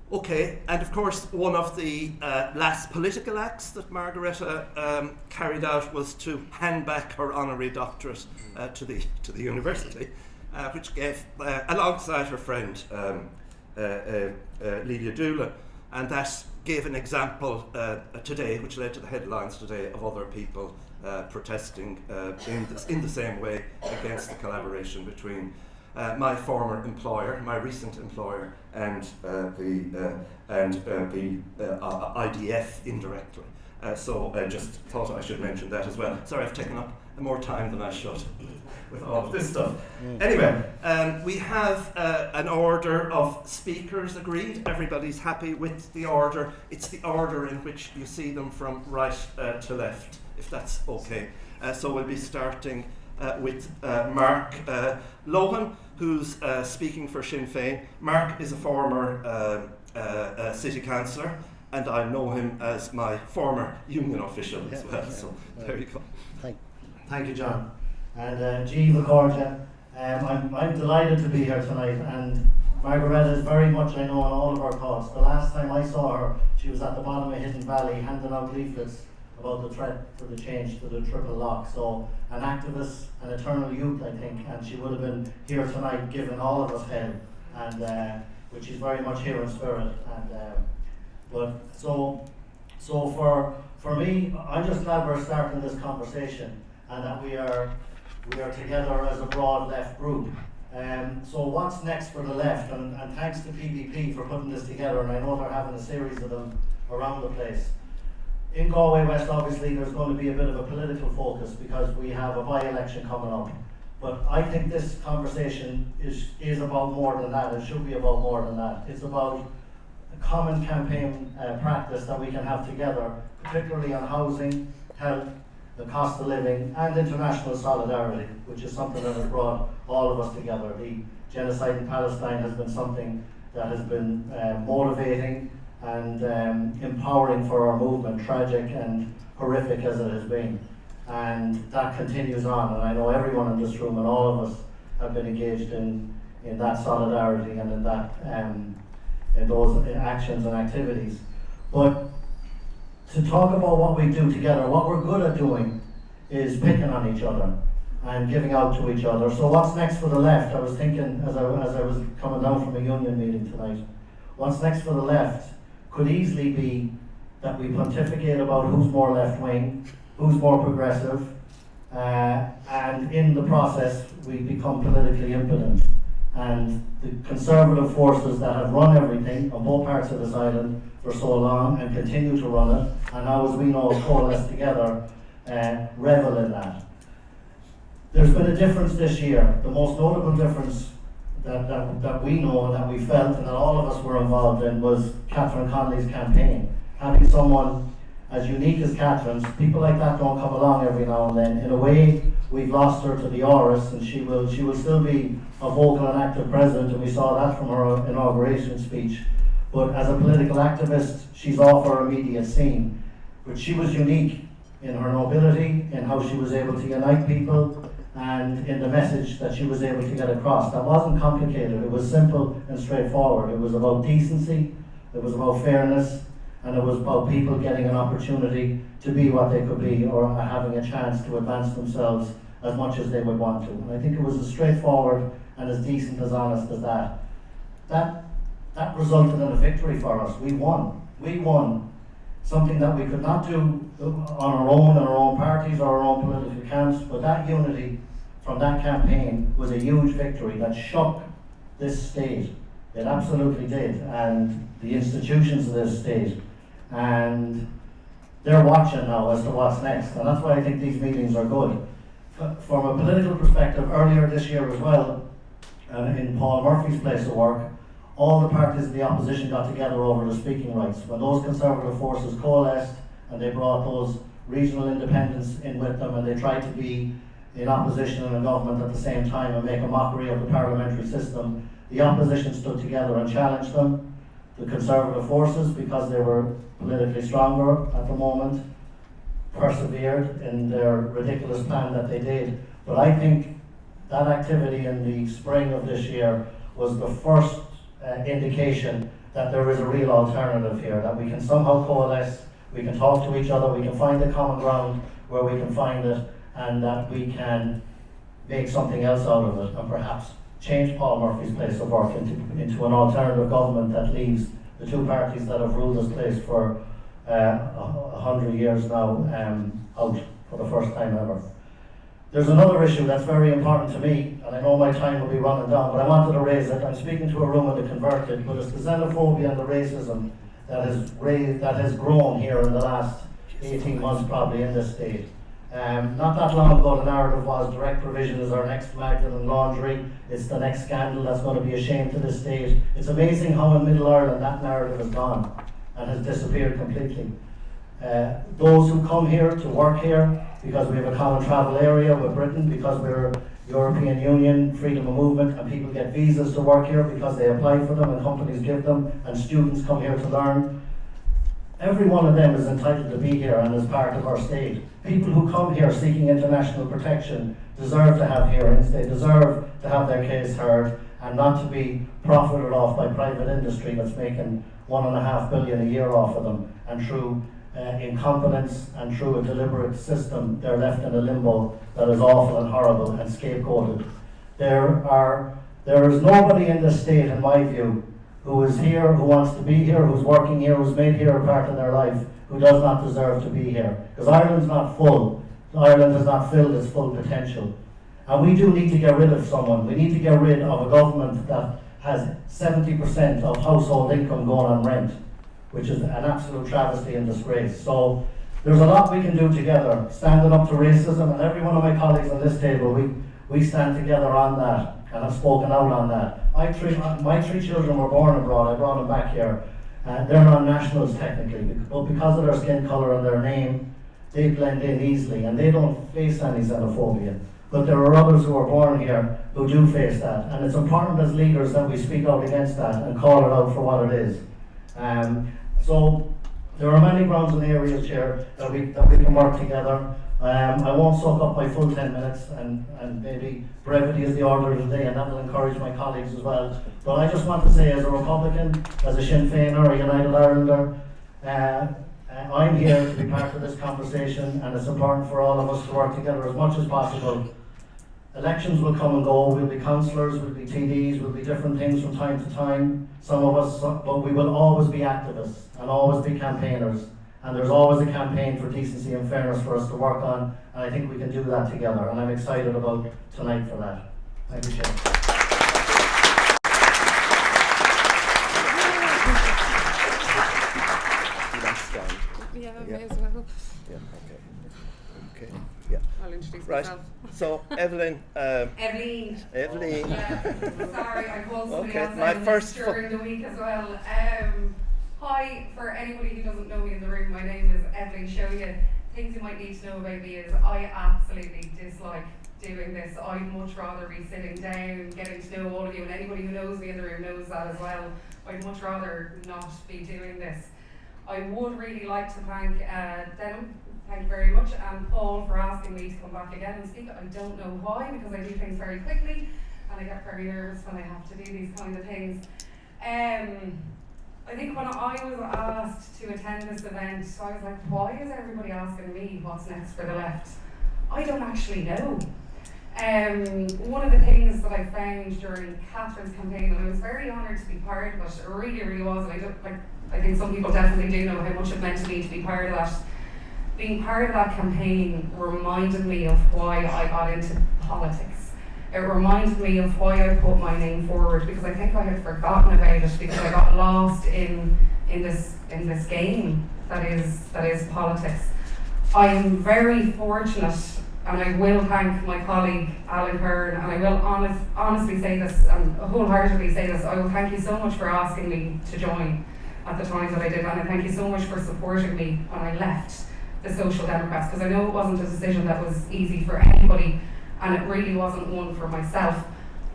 Okay, and of course one of the last political acts that Margareta carried out was to hand back her honorary doctorate to the university, which gave, alongside her friend Lelia Doolan, and that gave an example today, which led to the headlines today, of other people protesting in the same way against the collaboration between my former employer, my recent employer, and the IDF indirectly. So I just thought I should mention that as well. Sorry, I've taken up more time than I should with all of this stuff. Anyway, we have an order of speakers agreed. Everybody's happy with the order. It's the order in which you see them from right to left, if that's okay. So we'll be starting with Mark Lohan, who's speaking for Sinn Féin. Mark is a former city councillor, and I know him as my former union official as well. So there you go. Thank you, John. And G. Vicordia, I'm delighted to be here tonight, and Margareta is very much, I know, on all of our thoughts. The last time I saw her, she was at the bottom of Hidden Valley handing out leaflets about the threat for the change to the triple lock. So an activist, an eternal youth, I think, and she would have been here tonight giving all of us hell, and which is very much here in spirit. And but so for me, I'm just glad we're starting this conversation, and that we are together as a broad left group. So what's next for the left? And thanks to PPP for putting this together, and I know they're having a series of them around the place. In Galway West, obviously, there's going to be a bit of a political focus because we have a by-election coming up. But I think this conversation is about more than that. It should be about more than that. It's about a common campaign practice that we can have together, particularly on housing, health, the cost of living, and international solidarity, which is something that has brought all of us together. The genocide in Palestine has been something that has been motivating and empowering for our movement, tragic and horrific as it has been. And that continues on, and I know everyone in this room and all of us have been engaged in that solidarity and in that in those actions and activities. But to talk about what we do together, what we're good at doing is picking on each other and giving out to each other. So what's next for the left? I was thinking as I was coming down from a union meeting tonight, what's next for the left could easily be that we pontificate about who's more left-wing, who's more progressive, and in the process we become politically impotent. And the conservative forces that have run everything on both parts of this island for so long and continue to run it, and now, as we know, coalesce together, revel in that. There's been a difference this year. The most notable difference that we know and that we felt and that all of us were involved in was Catherine Connolly's campaign. Having someone as unique as Catherine's, people like that don't come along every now and then. In a way, we've lost her to the Oris, and she will still be a vocal and active president, and we saw that from her inauguration speech. But as a political activist, she's off our immediate scene. But she was unique in her nobility, in how she was able to unite people, and in the message that she was able to get across. That wasn't complicated, it was simple and straightforward. It was about decency, it was about fairness, and it was about people getting an opportunity to be what they could be, or having a chance to advance themselves as much as they would want to. And I think it was as straightforward and as decent, as honest as that. That resulted in a victory for us. We won. We won something that we could not do on our own, in our own parties or our own political camps, but that unity from that campaign was a huge victory that shook this state. It absolutely did, and the institutions of this state. And they're watching now as to what's next, and that's why I think these meetings are good. From a political perspective, earlier this year as well, in Paul Murphy's place of work, all the parties of the opposition got together over the speaking rights. When those conservative forces coalesced and they brought those regional independents in with them, and they tried to be in opposition and in government at the same time and make a mockery of the parliamentary system, the opposition stood together and challenged them. The conservative forces, because they were politically stronger at the moment, persevered in their ridiculous plan that they did. But I think that activity in the spring of this year was the first indication that there is a real alternative here, that we can somehow coalesce, we can talk to each other, we can find the common ground where we can find it, and that we can make something else out of it, and perhaps change Paul Murphy's place of work into an alternative government that leaves the two parties that have ruled this place for 100 years now out for the first time ever. There's another issue that's very important to me, and I know my time will be running down, but I wanted to raise it. I'm speaking to a room of the converted, but it's the xenophobia and the racism that has grown here in the last 18 months probably in this state. Not that long ago the narrative was direct provision is our next Magdalen laundry, it's the next scandal that's going to be a shame to this state. It's amazing how in Middle Ireland that narrative has gone and has disappeared completely. Those who come here to work here because we have a common travel area with Britain, because we're European Union, freedom of movement, and people get visas to work here because they apply for them and companies give them, and students come here to learn. Every one of them is entitled to be here and is part of our state. People who come here seeking international protection deserve to have hearings, they deserve to have their case heard, and not to be profited off by private industry that's making $1.5 billion a year off of them, and through incompetence and through a deliberate system they're left in a limbo that is awful and horrible and scapegoated. There is nobody in this state, in my view, who is here, who wants to be here, who's working here, who's made here a part of their life, who does not deserve to be here. Because Ireland's not full. Ireland has not filled its full potential. And we do need to get rid of someone. We need to get rid of a government that has 70% of household income going on rent, which is an absolute travesty and disgrace. So there's a lot we can do together, standing up to racism, and every one of my colleagues on this table, we stand together on that, and have spoken out on that. My three children were born abroad, I brought them back here. They're non-nationals technically, but because of their skin colour and their name, they blend in easily, and they don't face any xenophobia. But there are others who are born here who do face that, and it's important as leaders that we speak out against that and call it out for what it is. So there are many grounds and areas here that we can work together. I won't soak up my full 10 minutes, and maybe brevity is the order of the day, and that will encourage my colleagues as well. But I just want to say, as a Republican, as a Sinn Féiner, a United Irelander, I'm here to be part of this conversation, and it's important for all of us to work together as much as possible. Elections will come and go, we'll be councillors, we'll be TDs, we'll be different things from time to time, some of us, but we will always be activists and always be campaigners. And there's always a campaign for decency and fairness for us to work on, and I think we can do that together, and I'm excited about tonight for that. Thank you, Chair. Yeah, may as well. Yeah, okay. Yeah. I'll introduce Right. myself. So, Eibhlín. Eibhlín. Eibhlín. Yeah. Sorry, I called somebody Okay, else my out first during the week as well. Hi, for anybody who doesn't know me in the room, my name is Eibhlín Seoighthe. Things you might need to know about me is I absolutely dislike doing this. I'd much rather be sitting down, getting to know all of you, and anybody who knows me in the room knows that as well. I'd much rather not be doing this. I would really like to thank Denham, thank you very much, and Paul for asking me to come back again and speak. I don't know why, because I do things very quickly, and I get very nervous when I have to do these kind of things. I think when I was asked to attend this event, I was like, why is everybody asking me what's next for the left? I don't actually know. One of the things that I found during Catherine's campaign, and I was very honoured to be part of it, it really, really was, and I think some people definitely do know how much it meant to me to be part of that. Being part of that campaign reminded me of why I got into politics. It reminded me of why I put my name forward, because I think I had forgotten about it, because I got lost in this game that is politics. I am very fortunate, and I will thank my colleague Alan Curran, and I will honestly say this and wholeheartedly say this. I will thank you so much for asking me to join at the time that I did, and I thank you so much for supporting me when I left the Social Democrats, because I know it wasn't a decision that was easy for anybody, and it really wasn't one for myself.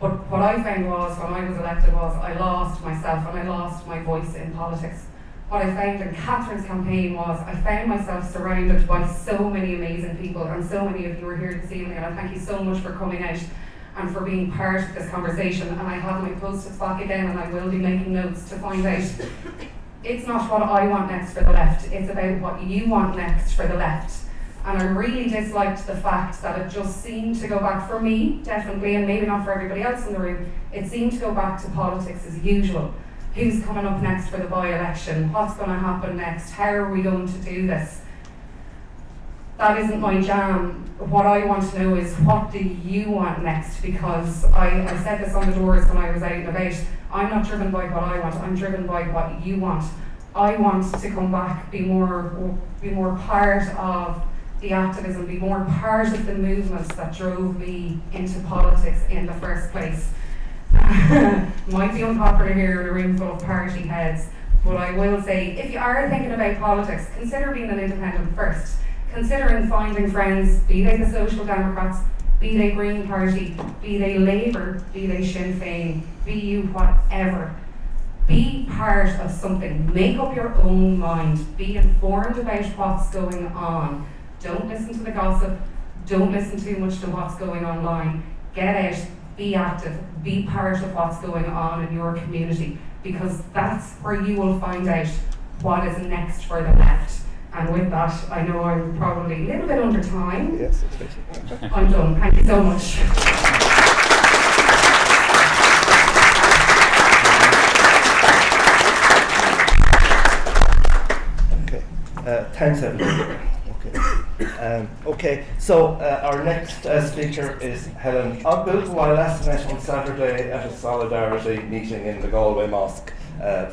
But what I found was, when I was elected, was I lost myself and I lost my voice in politics. What I found in Catherine's campaign was I found myself surrounded by so many amazing people, and so many of you are here this evening, and I thank you so much for coming out. and for being part of this conversation. And I have my post-its back again, and I will be making notes to find out. It's not what I want next for the left, it's about what you want next for the left. And I really disliked the fact that it just seemed to go back, for me, definitely, and maybe not for everybody else in the room, it seemed to go back to politics as usual. Who's coming up next for the by-election? What's going to happen next? How are we going to do this? That isn't my jam. What I want to know is, what do you want next? Because I said this on the doors when I was out and about. I'm not driven by what I want, I'm driven by what you want. I want to come back, be more part of the activism, be more part of the movements that drove me into politics in the first place. Might be unpopular here in a room full of party heads, but I will say, if you are thinking about politics, consider being an independent first. Considering finding friends, be they the Social Democrats, be they Green Party, be they Labour, be they Sinn Féin, be you whatever. Be part of something, make up your own mind, be informed about what's going on. Don't listen to the gossip, don't listen too much to what's going online. Get out, be active, be part of what's going on in your community, because that's where you will find out what is next for the left. And with that, I know I'm probably a little bit under time. Yes, it's I'm done. Thank you so much. Thanks, Eibhlín. Okay, so our next speaker is Helen Ogbu, who I last met on Saturday at a solidarity meeting in the Galway Mosque,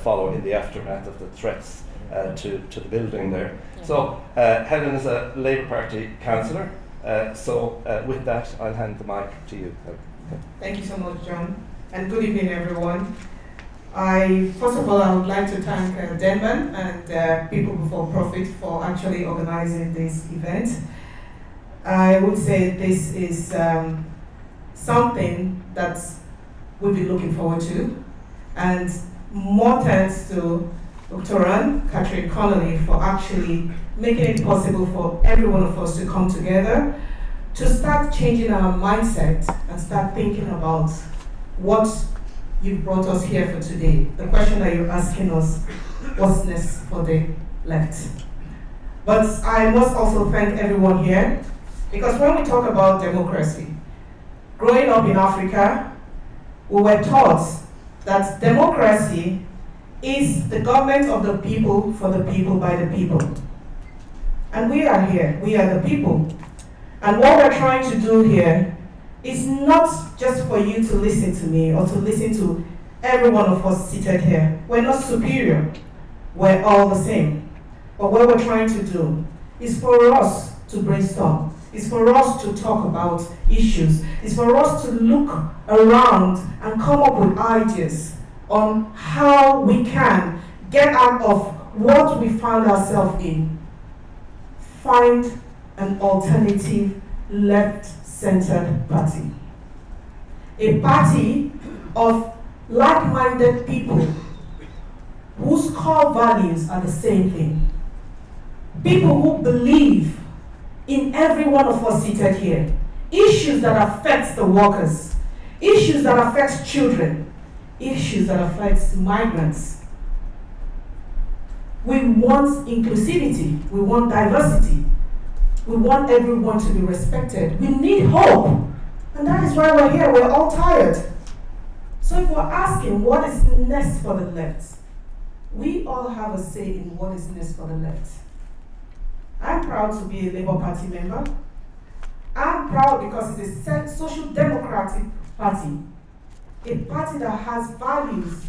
following the aftermath of the threats to the building there. So Helen is a Labour Party councillor, so with that I'll hand the mic to you. Thank you so much, John, and good evening, everyone. First of all, I would like to thank Denman and People Before Profit for actually organizing this event. I would say this is something that we've been looking forward to, and more thanks to Curran, Connolly, for actually making it possible for every one of us to come together to start changing our mindset and start thinking about what you've brought us here for today. The question that you're asking us, what's next for the left? But I must also thank everyone here, because when we talk about democracy, growing up in Africa, we were taught that democracy is the government of the people, for the people, by the people. And we are here, we are the people. And what we're trying to do here is not just for you to listen to me or to listen to every one of us seated here. We're not superior, we're all the same. But what we're trying to do is for us to brainstorm, is for us to talk about issues, is for us to look around and come up with ideas on how we can get out of what we found ourselves in. Find an alternative left-centered party. A party of like-minded people whose core values are the same thing. People who believe in every one of us seated here. Issues that affect the workers, issues that affect children, issues that affect migrants. We want inclusivity, we want diversity, we want everyone to be respected. We need hope, and that is why we're here. We're all tired. So if we're asking what is next for the left, we all have a say in what is next for the left. I'm proud to be a Labour Party member. I'm proud because it's a social democratic party, a party that has values,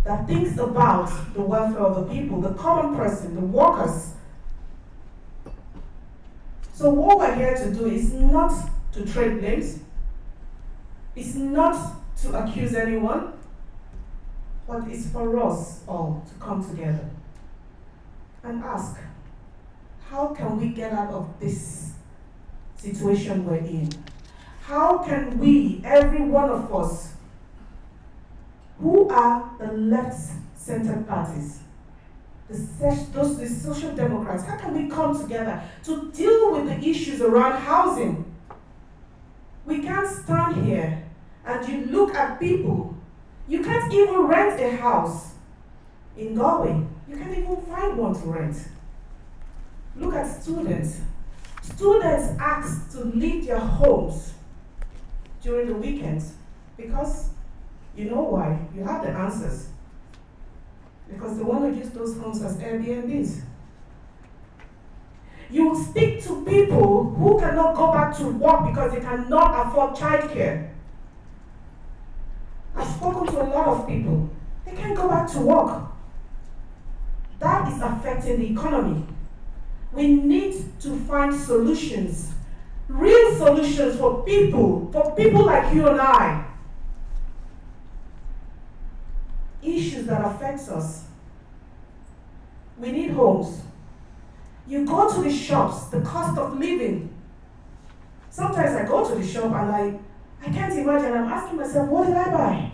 that thinks about the welfare of the people, the common person, the workers. So what we're here to do is not to trade blames, it's not to accuse anyone, but it's for us all to come together and ask, how can we get out of this situation we're in? How can we, every one of us, who are the left-centered parties, the social democrats, how can we come together to deal with the issues around housing? We can't stand here and you look at people, you can't even rent a house in Galway. You can't even find one to rent. Look at students. Students ask to leave their homes during the weekends because you know why? You have the answers. Because they want to use those homes as Airbnbs. You speak to people who cannot go back to work because they cannot afford childcare. I've spoken to a lot of people. They can't go back to work. That is affecting the economy. We need to find solutions, real solutions for people like you and I. Issues that affect us. We need homes. You go to the shops, the cost of living. Sometimes I go to the shop and I can't imagine, I'm asking myself, what did I buy?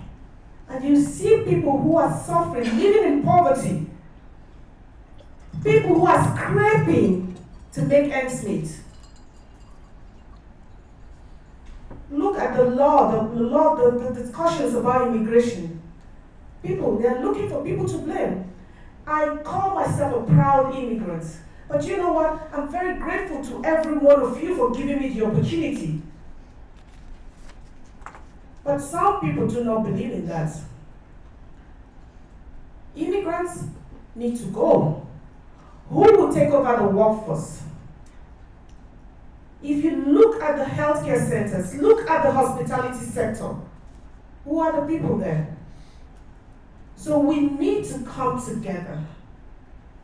And you see people who are suffering, living in poverty. People who are scraping to make ends meet. Look at the law, the discussions about immigration. People, they're looking for people to blame. I call myself a proud immigrant. But you know what? I'm very grateful to every one of you for giving me the opportunity. But some people do not believe in that. Immigrants need to go. Who will take over the workforce? If you look at the healthcare centers, look at the hospitality sector, who are the people there? So we need to come together.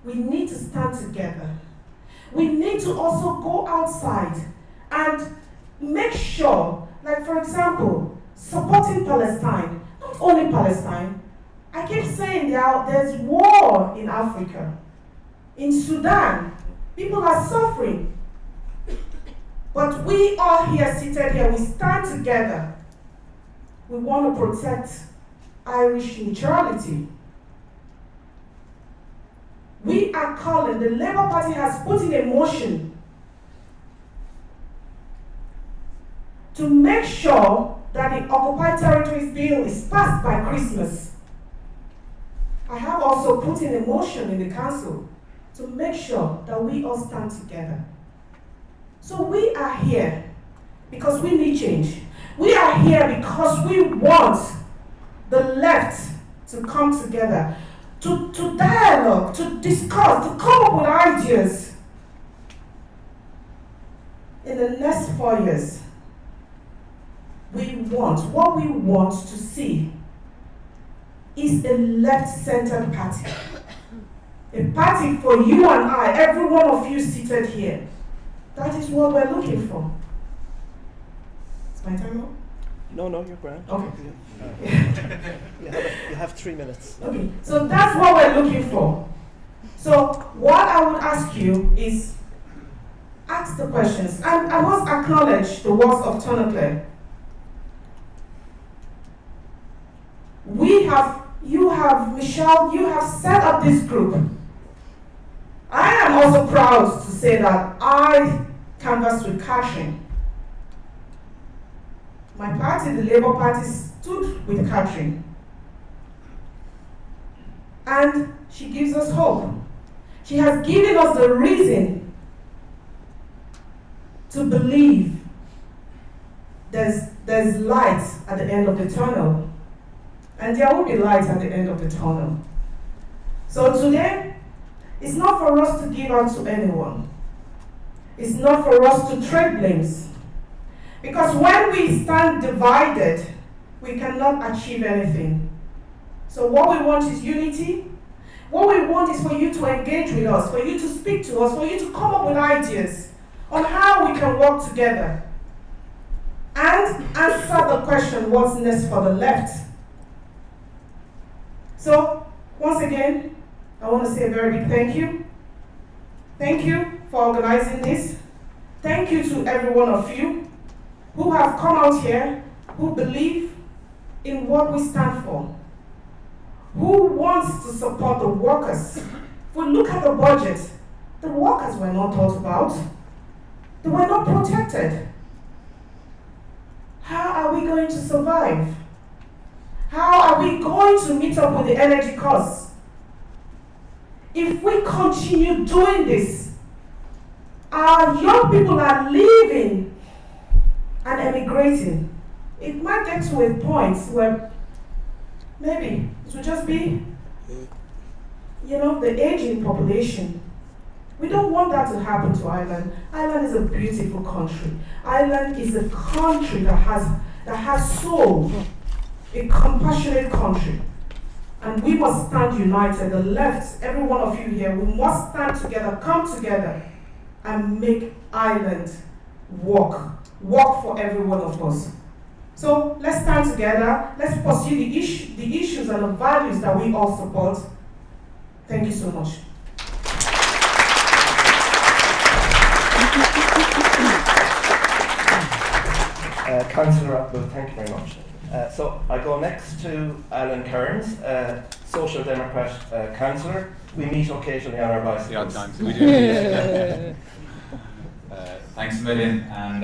We need to stand together. We need to also go outside and make sure, like for example, supporting Palestine, not only Palestine. I keep saying there's war in Africa. In Sudan, people are suffering. But we are here, seated here, we stand together. We want to protect Irish neutrality. We are calling, the Labour Party has put in a motion to make sure that the Occupied Territories Bill is passed by Christmas. I have also put in a motion in the council to make sure that we all stand together. So we are here because we need change. We are here because we want the left to come together, to dialogue, to discuss, to come up with ideas. In the next 4 years, what we want to see is a left-centered party. A party for you and I, every one of you seated here. That is what we're looking for. Is my time up? No, you're grand. Okay. You have 3 minutes. Okay, so that's what we're looking for. So what I would ask you is, ask the questions. And I must acknowledge the works of Connolly. Michelle, you have set up this group. I am also proud to say that I canvassed with Catherine. My party, the Labour Party, stood with Catherine. And she gives us hope. She has given us the reason to believe there's light at the end of the tunnel. And there will be light at the end of the tunnel. So today, it's not for us to give out to anyone. It's not for us to trade blames. Because when we stand divided, we cannot achieve anything. So what we want is unity. What we want is for you to engage with us, for you to speak to us, for you to come up with ideas on how we can work together. And answer the question, what's next for the left? So, once again, I want to say a very big thank you. Thank you for organizing this. Thank you to every one of you who have come out here, who believe in what we stand for, who wants to support the workers. If we look at the budget, the workers were not thought about. They were not protected. how are we going to survive? How are we going to meet up with the energy costs? If we continue doing this, our young people are leaving and emigrating. It might get to a point where maybe it will just be, the aging population. We don't want that to happen to Ireland. Ireland is a beautiful country. Ireland is a country that has soul, a compassionate country. And we must stand united, the left, every one of you here, we must stand together, come together, and make Ireland work for every one of us. So let's stand together, let's pursue the issues and the values that we all support. Thank you so much. Councillor Ogbu, thank you very much. So I go next to Alan Kearns, Social Democrat Councillor. We meet occasionally on our bicycles. The odd times we do. Thanks a million, and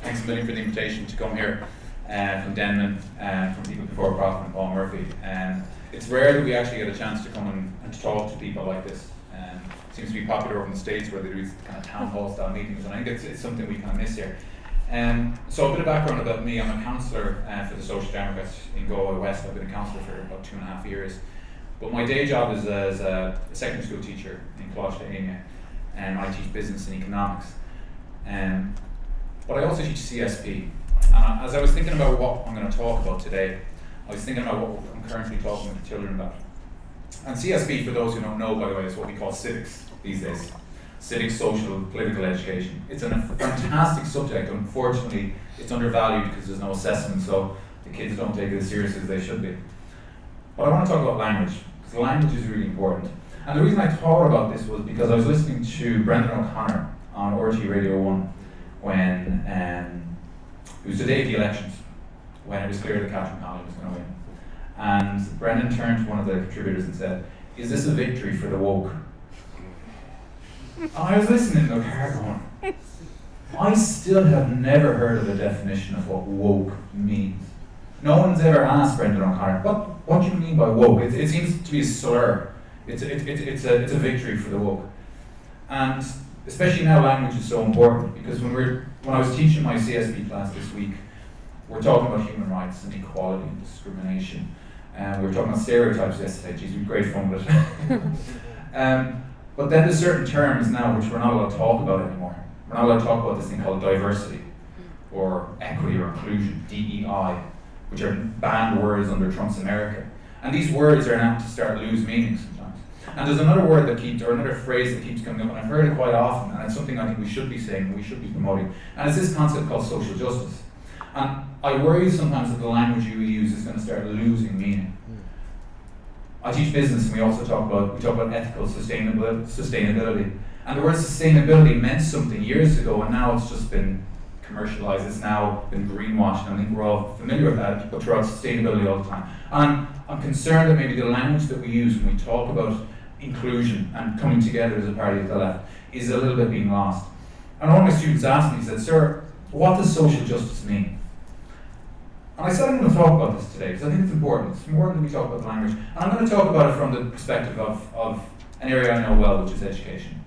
thanks a million for the invitation to come here from Denman, from People Before Profit and Paul Murphy. It's rare that we actually get a chance to come and to talk to people like this. It seems to be popular over in the States where they do these kind of town hall style meetings, and I think it's something we kind of miss here. So a bit of background about me. I'm a councillor for the Social Democrats in Galway West. I've been a councillor for about 2.5 years. But my day job is as a secondary school teacher in Seoighthe, and I teach business and economics. But I also teach CSP. And as I was thinking about what I'm going to talk about today, I was thinking about what I'm currently talking with the children about. And CSP, for those who don't know, by the way, is what we call civics these days. Civic, social, political education. It's a fantastic subject. Unfortunately, it's undervalued because there's no assessment, so the kids don't take it as seriously as they should be. But I want to talk about language, because language is really important. And the reason I thought about this was because I was listening to Brendan O'Connor on RT Radio 1 when it was the day of the elections, when it was clear that Catherine Connolly was going to win. And Brendan turned to one of the contributors and said, "Is this a victory for the woke?" And I was listening to her going, I still have never heard of a definition of what woke means. No one's ever asked Brendan O'Connor, what do you mean by woke? It seems to be a slur. It's a victory for the woke. And especially now language is so important, because when I was teaching my CSB class this week, we're talking about human rights and equality and discrimination. We were talking about stereotypes yesterday. Geez, we had great fun with it. But then there's certain terms now which we're not allowed to talk about anymore. We're not allowed to talk about this thing called diversity, or equity, or inclusion, DEI, which are banned words under Trump's America. And these words are apt to start to lose meaning sometimes. And there's another word that keeps, or another phrase that keeps coming up, and I've heard it quite often, and it's something I think we should be saying, we should be promoting, and it's this concept called social justice. And I worry sometimes that the language you use is going to start losing meaning. I teach business, and we talk about ethical sustainability. And the word sustainability meant something years ago, and now it's just been commercialized. It's now been greenwashed, and I think we're all familiar with that, but throw out sustainability all the time. And I'm concerned that maybe the language that we use when we talk about inclusion and coming together as a party of the left is a little bit being lost. And one of my students asked me, he said, "Sir, what does social justice mean?" And I said I'm going to talk about this today because I think it's important. It's important that we talk about the language. And I'm going to talk about it from the perspective of an area I know well, which is education.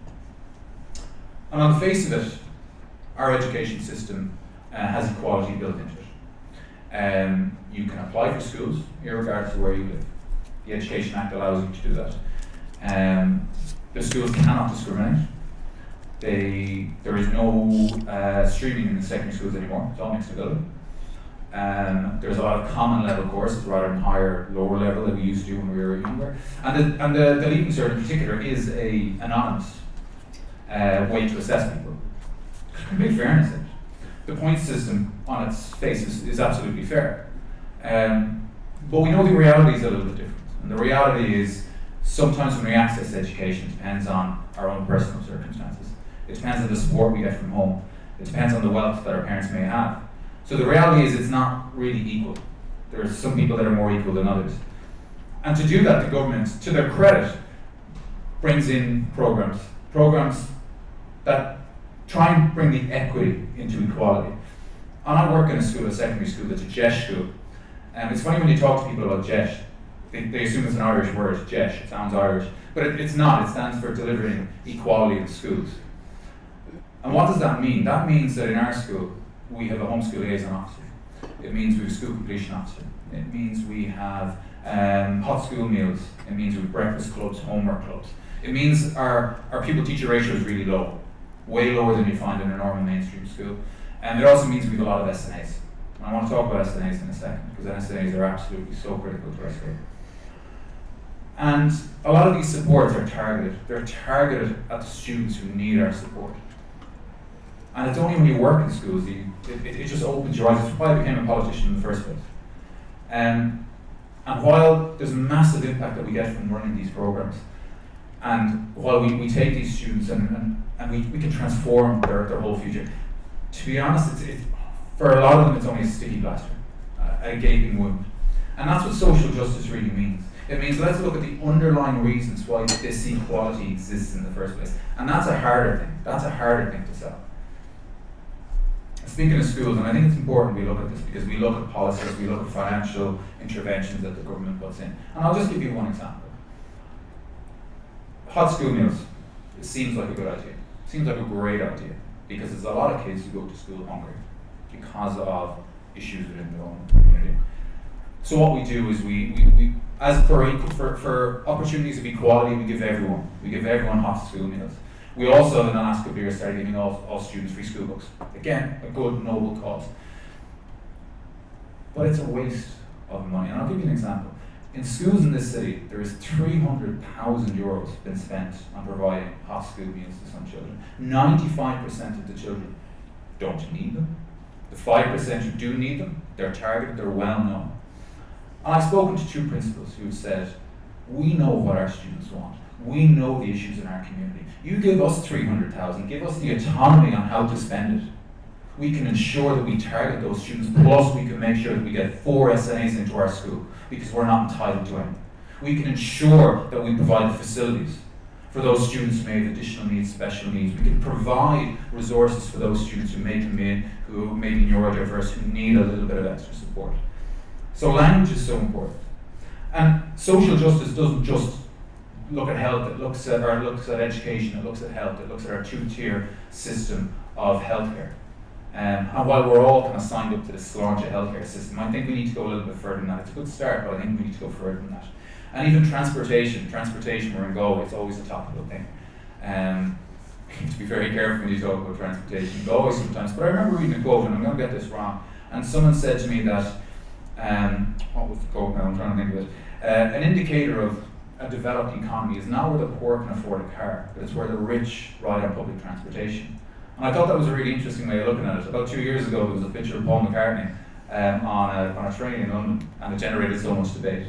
And on the face of it, our education system has equality built into it. You can apply for schools, irregardless of where you live. The Education Act allows you to do that. The schools cannot discriminate. There is no streaming in the secondary schools anymore. It's all mixed ability. There's a lot of common level courses rather than higher, lower level that we used to do when we were younger. And the Leaving Cert in particular is an anonymous way to assess people. There's complete fairness in it. The point system on its face is absolutely fair. But we know the reality is a little bit different. And the reality is sometimes when we access education, it depends on our own personal circumstances. It depends on the support we get from home. It depends on the wealth that our parents may have. So the reality is it's not really equal. There are some people that are more equal than others. And to do that, the government, to their credit, brings in programs that try and bring the equity into equality. I work in a school, a secondary school, that's a JESH school. It's funny when you talk to people about JESH, they assume it's an Irish word, JESH, it sounds Irish. But it's not, it stands for Delivering Equality in Schools. And what does that mean? That means that in our school, we have a home school liaison officer. It means we have a school completion officer. It means we have hot school meals. It means we have breakfast clubs, homework clubs. It means our pupil-teacher ratio is really low, way lower than you find in a normal mainstream school. And it also means we have a lot of SNAs. And I want to talk about SNAs in a second, because SNAs are absolutely so critical to our school. And a lot of these supports are targeted. They're targeted at the students who need our support. And it's only when you work in schools, it just opens your eyes. It's why I became a politician in the first place. And while there's a massive impact that we get from running these programs, and while we take these students and we can transform their whole future, to be honest, it's for a lot of them it's only a sticky plaster, a gaping wound. And that's what social justice really means. It means let's look at the underlying reasons why this inequality exists in the first place. And that's a harder thing. That's a harder thing to solve. Speaking of schools, and I think it's important we look at this because we look at policies, we look at financial interventions that the government puts in. And I'll just give you one example. Hot school meals. It seems like a good idea. It seems like a great idea because there's a lot of kids who go to school hungry because of issues within their own community. So what we do is we as for opportunities of equality, we give everyone hot school meals. We also, in the last couple of years, started giving all students free school books. Again, a good, noble cause. But it's a waste of money. And I'll give you an example. In schools in this city, there is €300,000 been spent on providing hot school meals to some children. 95% of the children don't need them. The 5% who do need them, they're targeted, they're well known. And I've spoken to two principals who have said, we know what our students want. We know the issues in our community. You give us 300,000, give us the autonomy on how to spend it. We can ensure that we target those students, plus we can make sure that we get 4 SNAs into our school, because we're not entitled to any. We can ensure that we provide the facilities for those students who may have additional needs, special needs. We can provide resources for those students who may come in, who may be neurodiverse, who need a little bit of extra support. So language is so important. And social justice doesn't just look at health, it looks at education, it looks at health, it looks at our 2-tier system of healthcare. And while we're all kind of signed up to this Sláinte healthcare system, I think we need to go a little bit further than that. It's a good start, but I think we need to go further than that. And even transportation, we're in Galway, it's always a topical thing. You need to be very careful when you talk about transportation, Galway sometimes. But I remember reading a quote, and I'm going to get this wrong, and someone said to me that, what was the quote now, I'm trying to think of it, an indicator of a developed economy is not where the poor can afford a car, but it's where the rich ride on public transportation. And I thought that was a really interesting way of looking at it. About 2 years ago, there was a picture of Paul McCartney on a train in London, and it generated so much debate.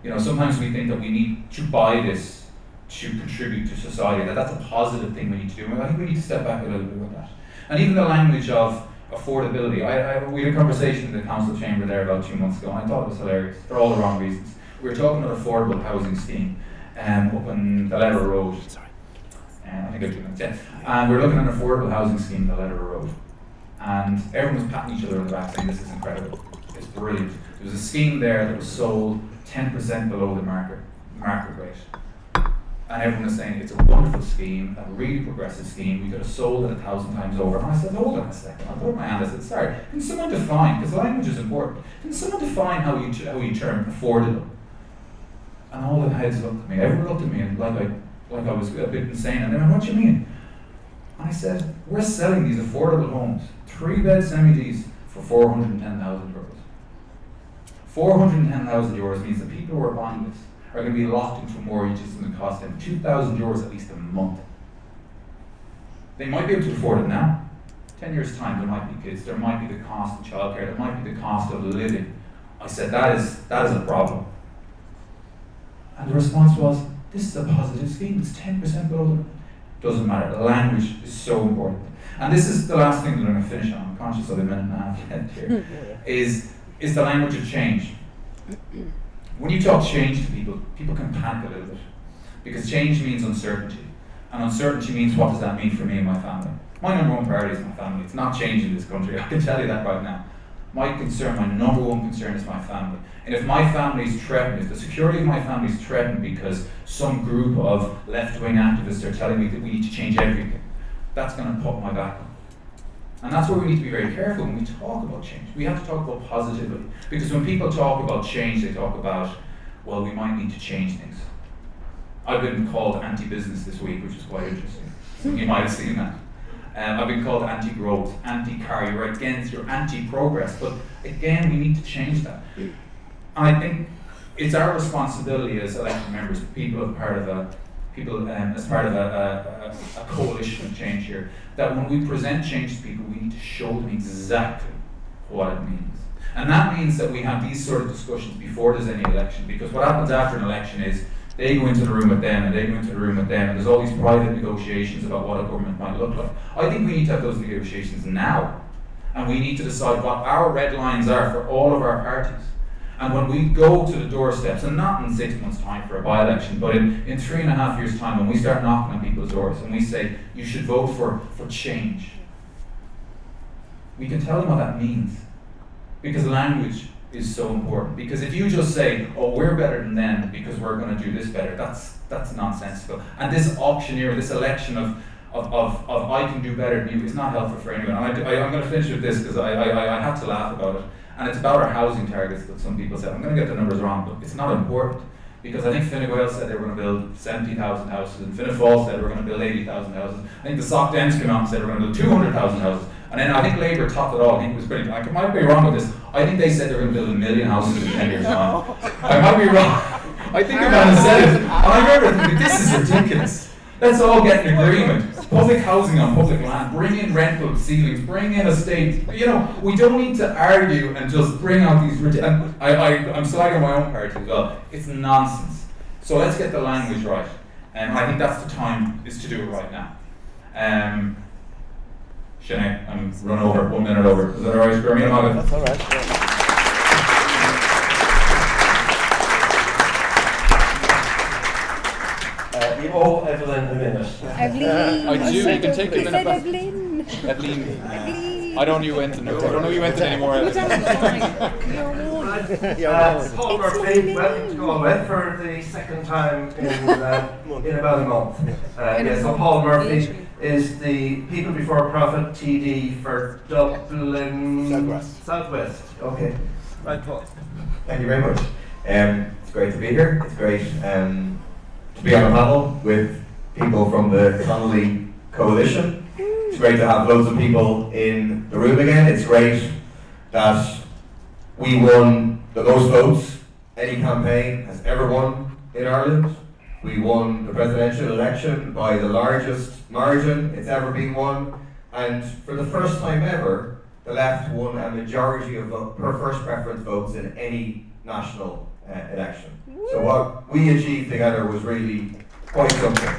You know, sometimes we think that we need to buy this to contribute to society, that that's a positive thing we need to do. And I think we need to step back a little bit with that. And even the language of affordability. We had a conversation in the council chamber there about 2 months ago, and I thought it was hilarious for all the wrong reasons. We were talking about affordable housing scheme up in the Letter Road. I think I was doing that. And we were looking at an affordable housing scheme in the Letter Road. And everyone was patting each other on the back saying, this is incredible, it's brilliant. There was a scheme there that was sold 10% below the market rate. And everyone was saying, it's a wonderful scheme, a really progressive scheme, we could have sold it 1,000 times over. And I said, hold on a second, I put my hand, I said, sorry, can someone define, because language is important, can someone define how you term affordable? And all the heads looked at me, everyone looked at me and like I was a bit insane, and they went, what do you mean? And I said, we're selling these affordable homes, 3-bed semi-Ds for €410,000. €410,000 means the people who are buying this are going to be locked into mortgages and it cost them €2,000 at least a month. They might be able to afford it now. 10 years' time, there might be kids, there might be the cost of childcare, there might be the cost of living. I said, that is a problem. And the response was, this is a positive scheme, it's 10% below the... Doesn't matter, the language is so important. And this is the last thing that I'm going to finish on, I'm conscious of a minute and a half left here, is the language of change. When you talk change to people, people can panic a little bit. Because change means uncertainty. And uncertainty means, what does that mean for me and my family? My number one priority is my family. It's not changing this country, I can tell you that right now. My number one concern is my family. And if my family is threatened, if the security of my family is threatened because some group of left-wing activists are telling me that we need to change everything, that's going to put my back on. And that's where we need to be very careful when we talk about change. We have to talk about positivity. Because when people talk about change, they talk about, well, we might need to change things. I've been called anti-business this week, which is quite interesting. You might have seen that. I've been called anti-growth, anti-car, you're against, you're anti-progress. But again, we need to change that. And I think it's our responsibility as elected members, as part of a coalition of change here, that when we present change to people, we need to show them exactly what it means. And that means that we have these sort of discussions before there's any election, because what happens after an election is they go into the room with them and they go into the room with them, and there's all these private negotiations about what a government might look like. I think we need to have those negotiations now, and we need to decide what our red lines are for all of our parties. And when we go to the doorsteps, and not in 6 months' time for a by-election, but in 3.5 years' time, when we start knocking on people's doors and we say, you should vote for change, we can tell them what that means. Because language is so important. Because if you just say, oh, we're better than them because we're going to do this better, that's nonsensical. And this auctioneer, this election of I can do better than you is not helpful for anyone. And I'm going to finish with this because I had to laugh about it. And it's about our housing targets that some people said. I'm going to get the numbers wrong, but it's not important. Because I think Fine Gael said they were going to build 70,000 houses, and Fianna Fáil said they were going to build 80,000 houses. I think the Soc Dems came out and said they were going to build 200,000 houses. And then I think Labour topped it all. I think it was brilliant. I might be wrong with this. I think they said they were going to build 1 million houses in 10 years' time. I might be wrong. I think the man said it. And I remember thinking, this is ridiculous. Let's all get an agreement. Public housing on public land. Bring in rental ceilings. Bring in estates. You know, we don't need to argue and just bring out these ridiculous. I'm slagging my own party as well. It's nonsense. So let's get the language right. And I think that's the time is to do it right now. Sinead, I'm run over, 1 minute over. Is that alright, Curran? That's alright. You owe Eibhlín a minute. Eibhlín. I do, you can take He a said minute back. Eibhlín. Eibhlín. I don't know you went to know. I don't know you went to anymore. Paul Murphy, welcome to Galway for the second time in about a month. So Paul Murphy is the People Before Profit TD for Dublin Southwest. Okay. Right, Paul. Thank you very much. It's great to be here. It's great to be on a panel with people from the Connolly coalition. It's great to have loads of people in the room again. It's great that we won the most votes any campaign has ever won in Ireland. We won the presidential election by the largest margin it's ever been won, and for the first time ever, the left won a majority of first preference votes in any national election. So what we achieved together was really quite something.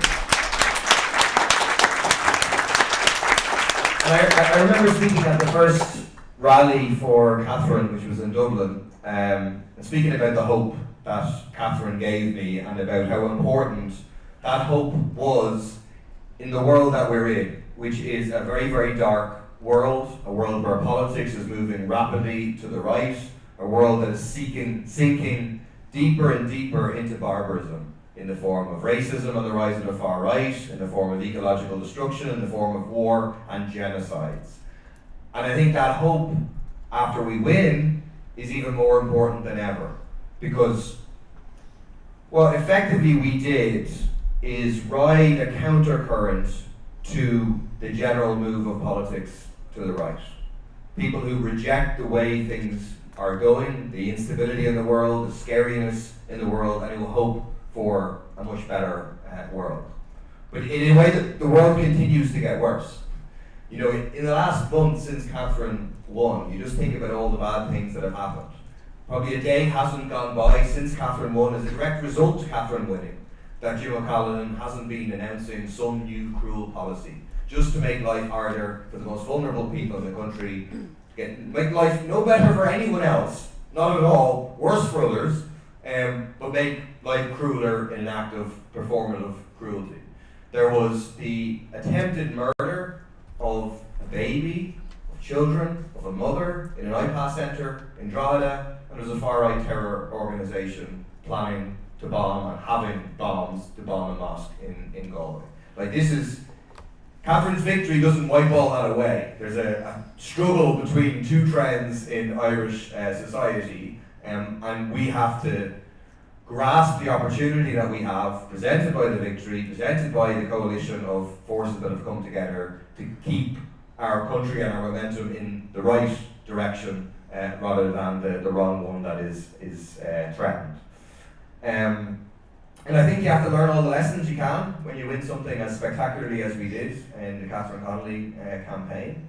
And I remember speaking at the first rally for Catherine, which was in Dublin, and speaking about the hope that Catherine gave me and about how important that hope was in the world that we're in, which is a very, very dark world, a world where politics is moving rapidly to the right, a world that is sinking deeper and deeper into barbarism in the form of racism on the rise of the far right, in the form of ecological destruction, in the form of war and genocides. And I think that hope, after we win, is even more important than ever. Because what effectively we did is ride a countercurrent to the general move of politics to the right. People who reject the way things are going, the instability in the world, the scariness in the world, and who hope for a much better world. But in a way that the world continues to get worse. You know, in the last month since Catherine won, you just think about all the bad things that have happened. Probably a day hasn't gone by since Catherine won as a direct result of Catherine winning that Jim O'Callaghan hasn't been announcing some new cruel policy just to make life harder for the most vulnerable people in the country, make life no better for anyone else, not at all, worse for others, but make life crueler in an act of performative cruelty. There was the attempted murder of a baby, of children, of a mother in an IPAS centre in Drogheda, and there's a far-right terror organisation planning to bomb and having bombs to bomb a mosque in Galway. Like, this is, Catherine's victory doesn't wipe all that away. There's a struggle between two trends in Irish society, and we have to grasp the opportunity that we have, presented by the victory, presented by the coalition of forces that have come together to keep our country and our momentum in the right direction rather than the wrong one that is threatened. And I think you have to learn all the lessons you can when you win something as spectacularly as we did in the Catherine Connolly campaign.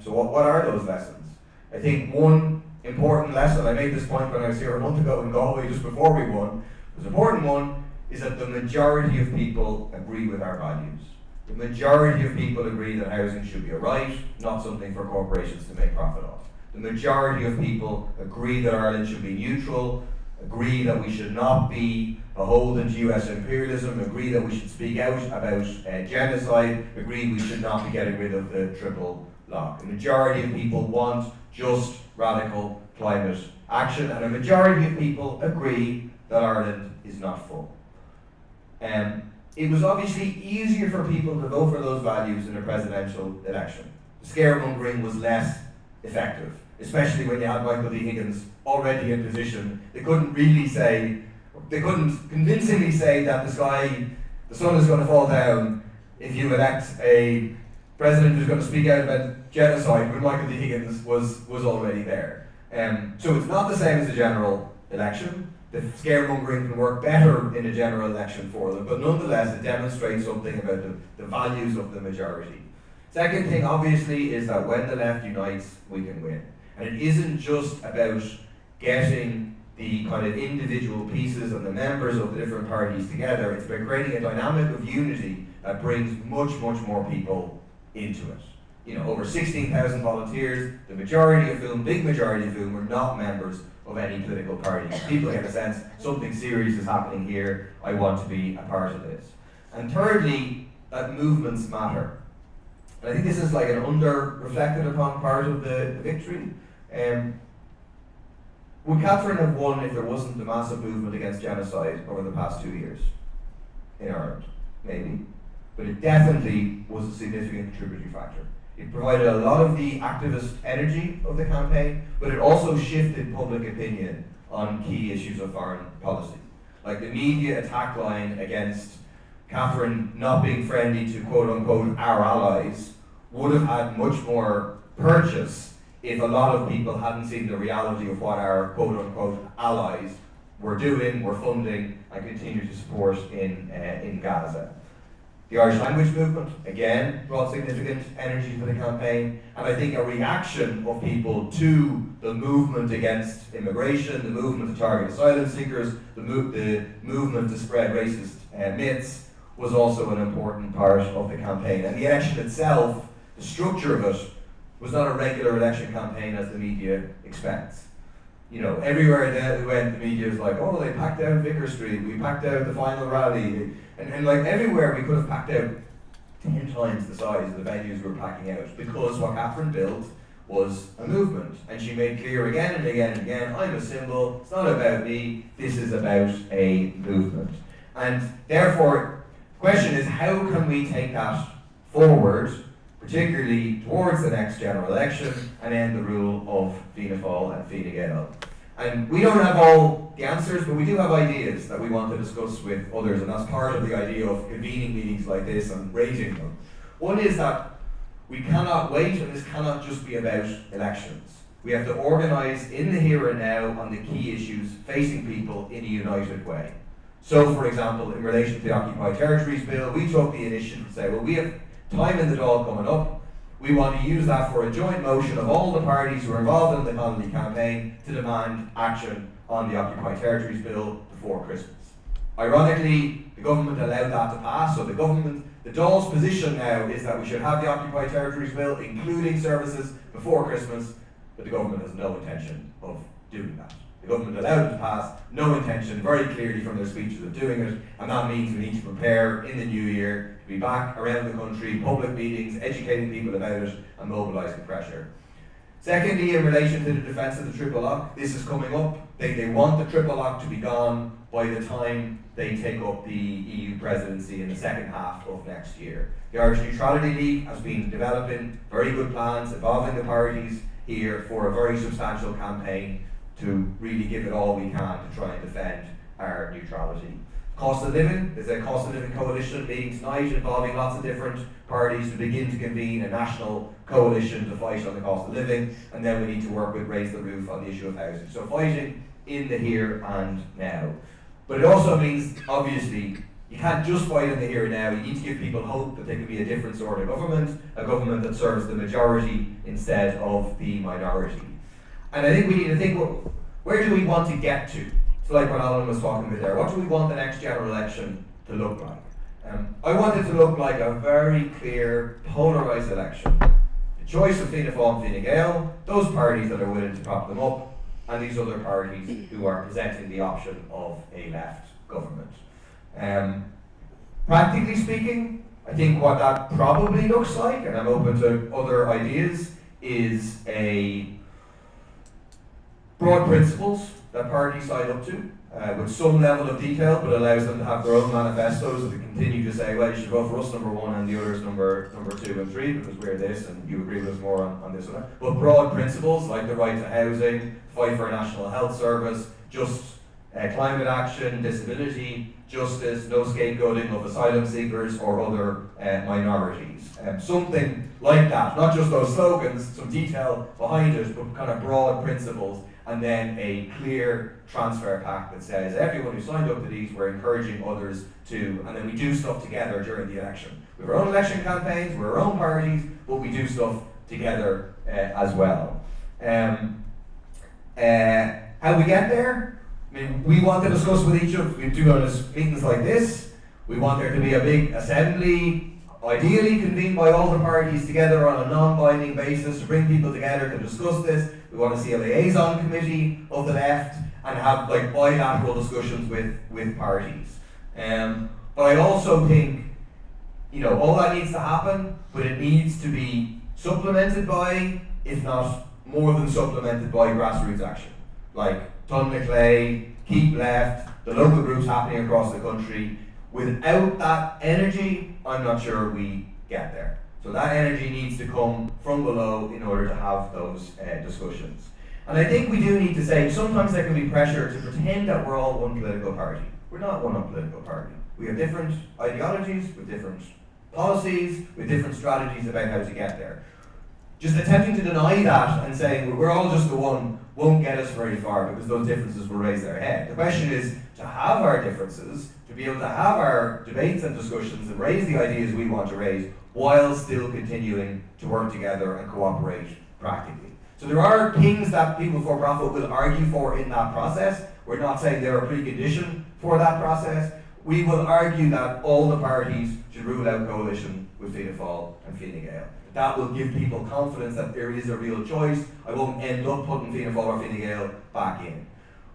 So what are those lessons? I think one important lesson, I made this point when I was here a month ago in Galway just before we won, the important one is that the majority of people agree with our values. The majority of people agree that housing should be a right, not something for corporations to make profit off. The majority of people agree that Ireland should be neutral, agree that we should not be beholden to US imperialism, agree that we should speak out about genocide, agree we should not be getting rid of the triple lock. The majority of people want just radical climate action, and a majority of people agree that Ireland is not full. It was obviously easier for people to vote for those values in a presidential election. The scaremongering was less effective, especially when you had Michael D. Higgins already in position. They couldn't convincingly say that the sun is going to fall down if you elect a president who's going to speak out about genocide when Michael D. Higgins was already there. So it's not the same as a general election. The scaremongering can work better in a general election for them, but nonetheless it demonstrates something about the values of the majority. Second thing, obviously, is that when the left unites, we can win. And it isn't just about getting the kind of individual pieces and the members of the different parties together. It's about creating a dynamic of unity that brings much, much more people into it. You know, over 16,000 volunteers, the majority of whom, big majority of whom, were not members of any political party. People get a sense something serious is happening here, I want to be a part of this. And thirdly, that movements matter. And I think this is like an under-reflected upon part of the victory. Would Catherine have won if there wasn't the massive movement against genocide over the past 2 years in Ireland? Maybe. But it definitely was a significant contributory factor. It provided a lot of the activist energy of the campaign, but it also shifted public opinion on key issues of foreign policy. Like the media attack line against Catherine not being friendly to quote-unquote our allies would have had much more purchase if a lot of people hadn't seen the reality of what our quote-unquote allies were doing, were funding, and continue to support in Gaza. The Irish language movement, again, brought significant energy to the campaign, and I think a reaction of people to the movement against immigration, the movement to target asylum seekers, the movement to spread racist myths, was also an important part of the campaign. And the election itself, the structure of it, was not a regular election campaign as the media expects. You know, everywhere we went, the media was like, oh, they packed out Vicar Street, we packed out the final rally, and like everywhere we could have packed out 10 times the size of the venues we were packing out, because what Catherine built was a movement, and she made clear again and again and again, I'm a symbol, it's not about me, this is about a movement. And therefore, the question is, how can we take that forward, particularly towards the next general election, and end the rule of Fianna Fáil and Fine Gael? And we don't have all the answers, but we do have ideas that we want to discuss with others, and that's part of the idea of convening meetings like this and raising them. One is that we cannot wait, and this cannot just be about elections. We have to organise in the here and now on the key issues facing people in a united way. So, for example, in relation to the Occupied Territories Bill, we took the initiative to say, well, we have time in the Dáil coming up. We want to use that for a joint motion of all the parties who are involved in the Connolly campaign to demand action on the Occupied Territories Bill before Christmas. Ironically, the government allowed that to pass, so the Dáil's position now is that we should have the Occupied Territories Bill, including services, before Christmas, but the government has no intention of doing that. The government allowed it to pass, no intention very clearly from their speeches of doing it, and that means we need to prepare in the new year to be back around the country, public meetings, educating people about it and mobilising pressure. Secondly, in relation to the defence of the triple lock, this is coming up. They want the triple lock to be gone by the time they take up the EU presidency in the second half of next year. The Irish Neutrality League has been developing very good plans involving the parties here for a very substantial campaign to really give it all we can to try and defend our neutrality. Cost of living, there's a cost of living coalition meeting tonight involving lots of different parties to begin to convene a national coalition to fight on the cost of living, and then we need to work with Raise the Roof on the issue of housing. So fighting in the here and now. But it also means, obviously, you can't just fight in the here and now. You need to give people hope that there can be a different sort of government, a government that serves the majority instead of the minority. And I think we need to think, where do we want to get to? So like what Helen was talking about there, what do we want the next general election to look like? I want it to look like a very clear, polarised election. The choice of Fianna Fáil and Fine Gael, those parties that are willing to prop them up, and these other parties who are presenting the option of a left government. Practically speaking, I think what that probably looks like, and I'm open to other ideas, is a broad principles that parties sign up to, with some level of detail, but allows them to have their own manifestos and to continue to say, well, you should vote for us number one and the others number 2 and 3 because we're this and you agree with us more on this one. But broad principles like the right to housing, fight for a national health service, just climate action, disability, justice, no scapegoating of asylum seekers or other minorities. Something like that, not just those slogans, some detail behind it, but kind of broad principles, and then a clear transfer pact that says everyone who signed up to these, we're encouraging others to, and then we do stuff together during the election. We have our own election campaigns, we're our own parties, but we do stuff together as well. How we get there? I mean, we want to discuss with each of, we do on meetings like this, we want there to be a big assembly, ideally convened by all the parties together on a non-binding basis to bring people together to discuss this. We want to see a liaison committee of the left and have like bilateral discussions with parties. But I also think, you know, all that needs to happen, but it needs to be supplemented by, if not more than supplemented by, grassroots action. Like Ton McClay, Keep Left, the local groups happening across the country. Without that energy, I'm not sure we get there. So that energy needs to come from below in order to have those discussions. And I think we do need to say, sometimes there can be pressure to pretend that we're all one political party. We're not one political party. We have different ideologies, with different policies, with different strategies about how to get there. Just attempting to deny that and saying, well, we're all just the one, won't get us very far because those differences will raise their head. The question is to have our differences, to be able to have our debates and discussions and raise the ideas we want to raise while still continuing to work together and cooperate practically. So there are things that people for profit will argue for in that process. We're not saying they're a precondition for that process. We will argue that all the parties should rule out coalition with Fianna Fáil and Fine Gael. That will give people confidence that there is a real choice. I won't end up putting Fianna Fáil or Fine Gael back in.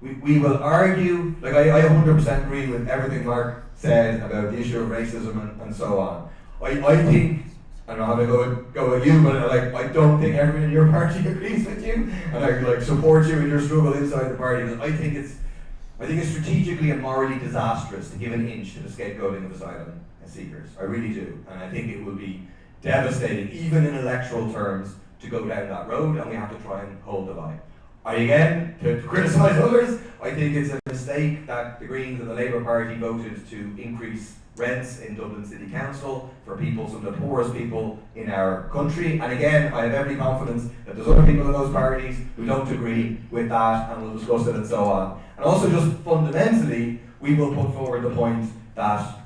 We will argue, like I 100% agree with everything Mark said about the issue of racism and so on. I think, I don't know how to go with you, but I don't think everyone in your party agrees with you, and I support you in your struggle inside the party. I think it's strategically and morally disastrous to give an inch to the scapegoating of asylum seekers. I really do, and I think it will be devastating, even in electoral terms, to go down that road, and we have to try and hold the line. Again, to criticise others, I think it's a mistake that the Greens and the Labour Party voted to increase rents in Dublin City Council for people, some of the poorest people in our country. And again, I have every confidence that there's other people in those parties who don't agree with that, and we'll discuss it and so on. And also just fundamentally, we will put forward the point that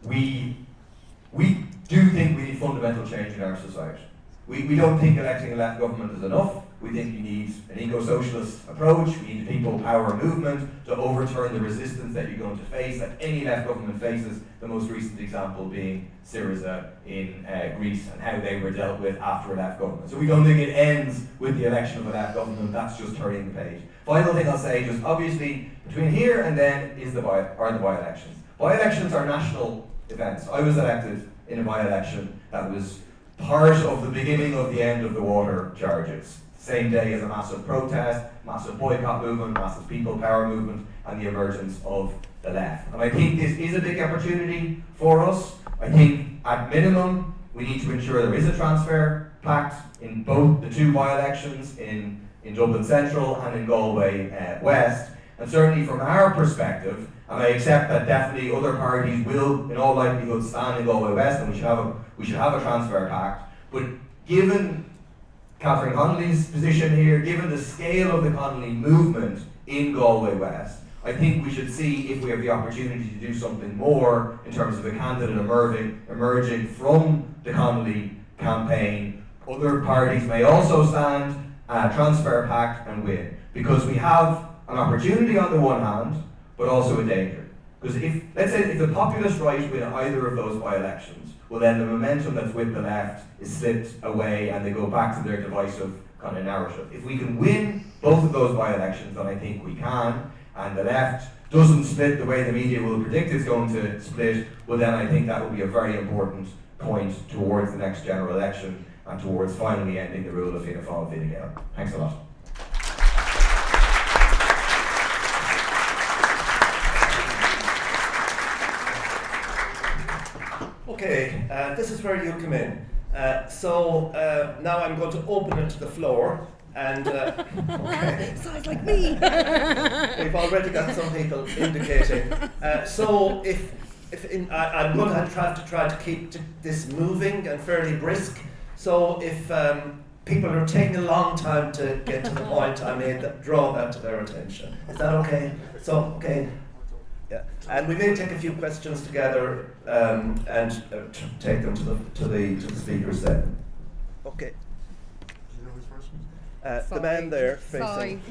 we do think we need fundamental change in our society. We don't think electing a left government is enough. We think you need an eco-socialist approach, we need a people power movement to overturn the resistance that you're going to face, that any left government faces, the most recent example being Syriza in Greece and how they were dealt with after a left government. So we don't think it ends with the election of a left government, that's just turning the page. Final thing I'll say, just obviously between here and then is the by-elections. By-elections are national events. I was elected in a by-election that was part of the beginning of the end of the water charges. Same day as a massive protest, massive boycott movement, massive people power movement, and the emergence of the left. And I think this is a big opportunity for us. I think at minimum we need to ensure there is a transfer pact in both the two by-elections in Dublin Central and in Galway West. And certainly from our perspective, and I accept that definitely other parties will in all likelihood stand in Galway West, and we should have a transfer pact. But given Catherine Connolly's position here, given the scale of the Connolly movement in Galway West, I think we should see if we have the opportunity to do something more in terms of a candidate emerging from the Connolly campaign. Other parties may also stand a transfer pact and win, because we have an opportunity on the one hand, but also a danger. Because let's say if the populist right win either of those by-elections, well then the momentum that's with the left is slipped away and they go back to their divisive kind of narrative. If we can win both of those by-elections, then I think we can, and the left doesn't split the way the media will predict it's going to split, well then I think that will be a very important point towards the next general election and towards finally ending the rule of Fianna Fáil Fine Gael. Thanks a lot. Okay, this is where you come in. So now I'm going to open it to the floor, and okay. Sounds like me. We've already got some people indicating. So I'm going to try to keep this moving and fairly brisk. So if people are taking a long time to get to the point, I may draw that to their attention. Is that okay? So okay. Yeah, and we may take a few questions together and take them to the speakers then. Okay. The man there facing.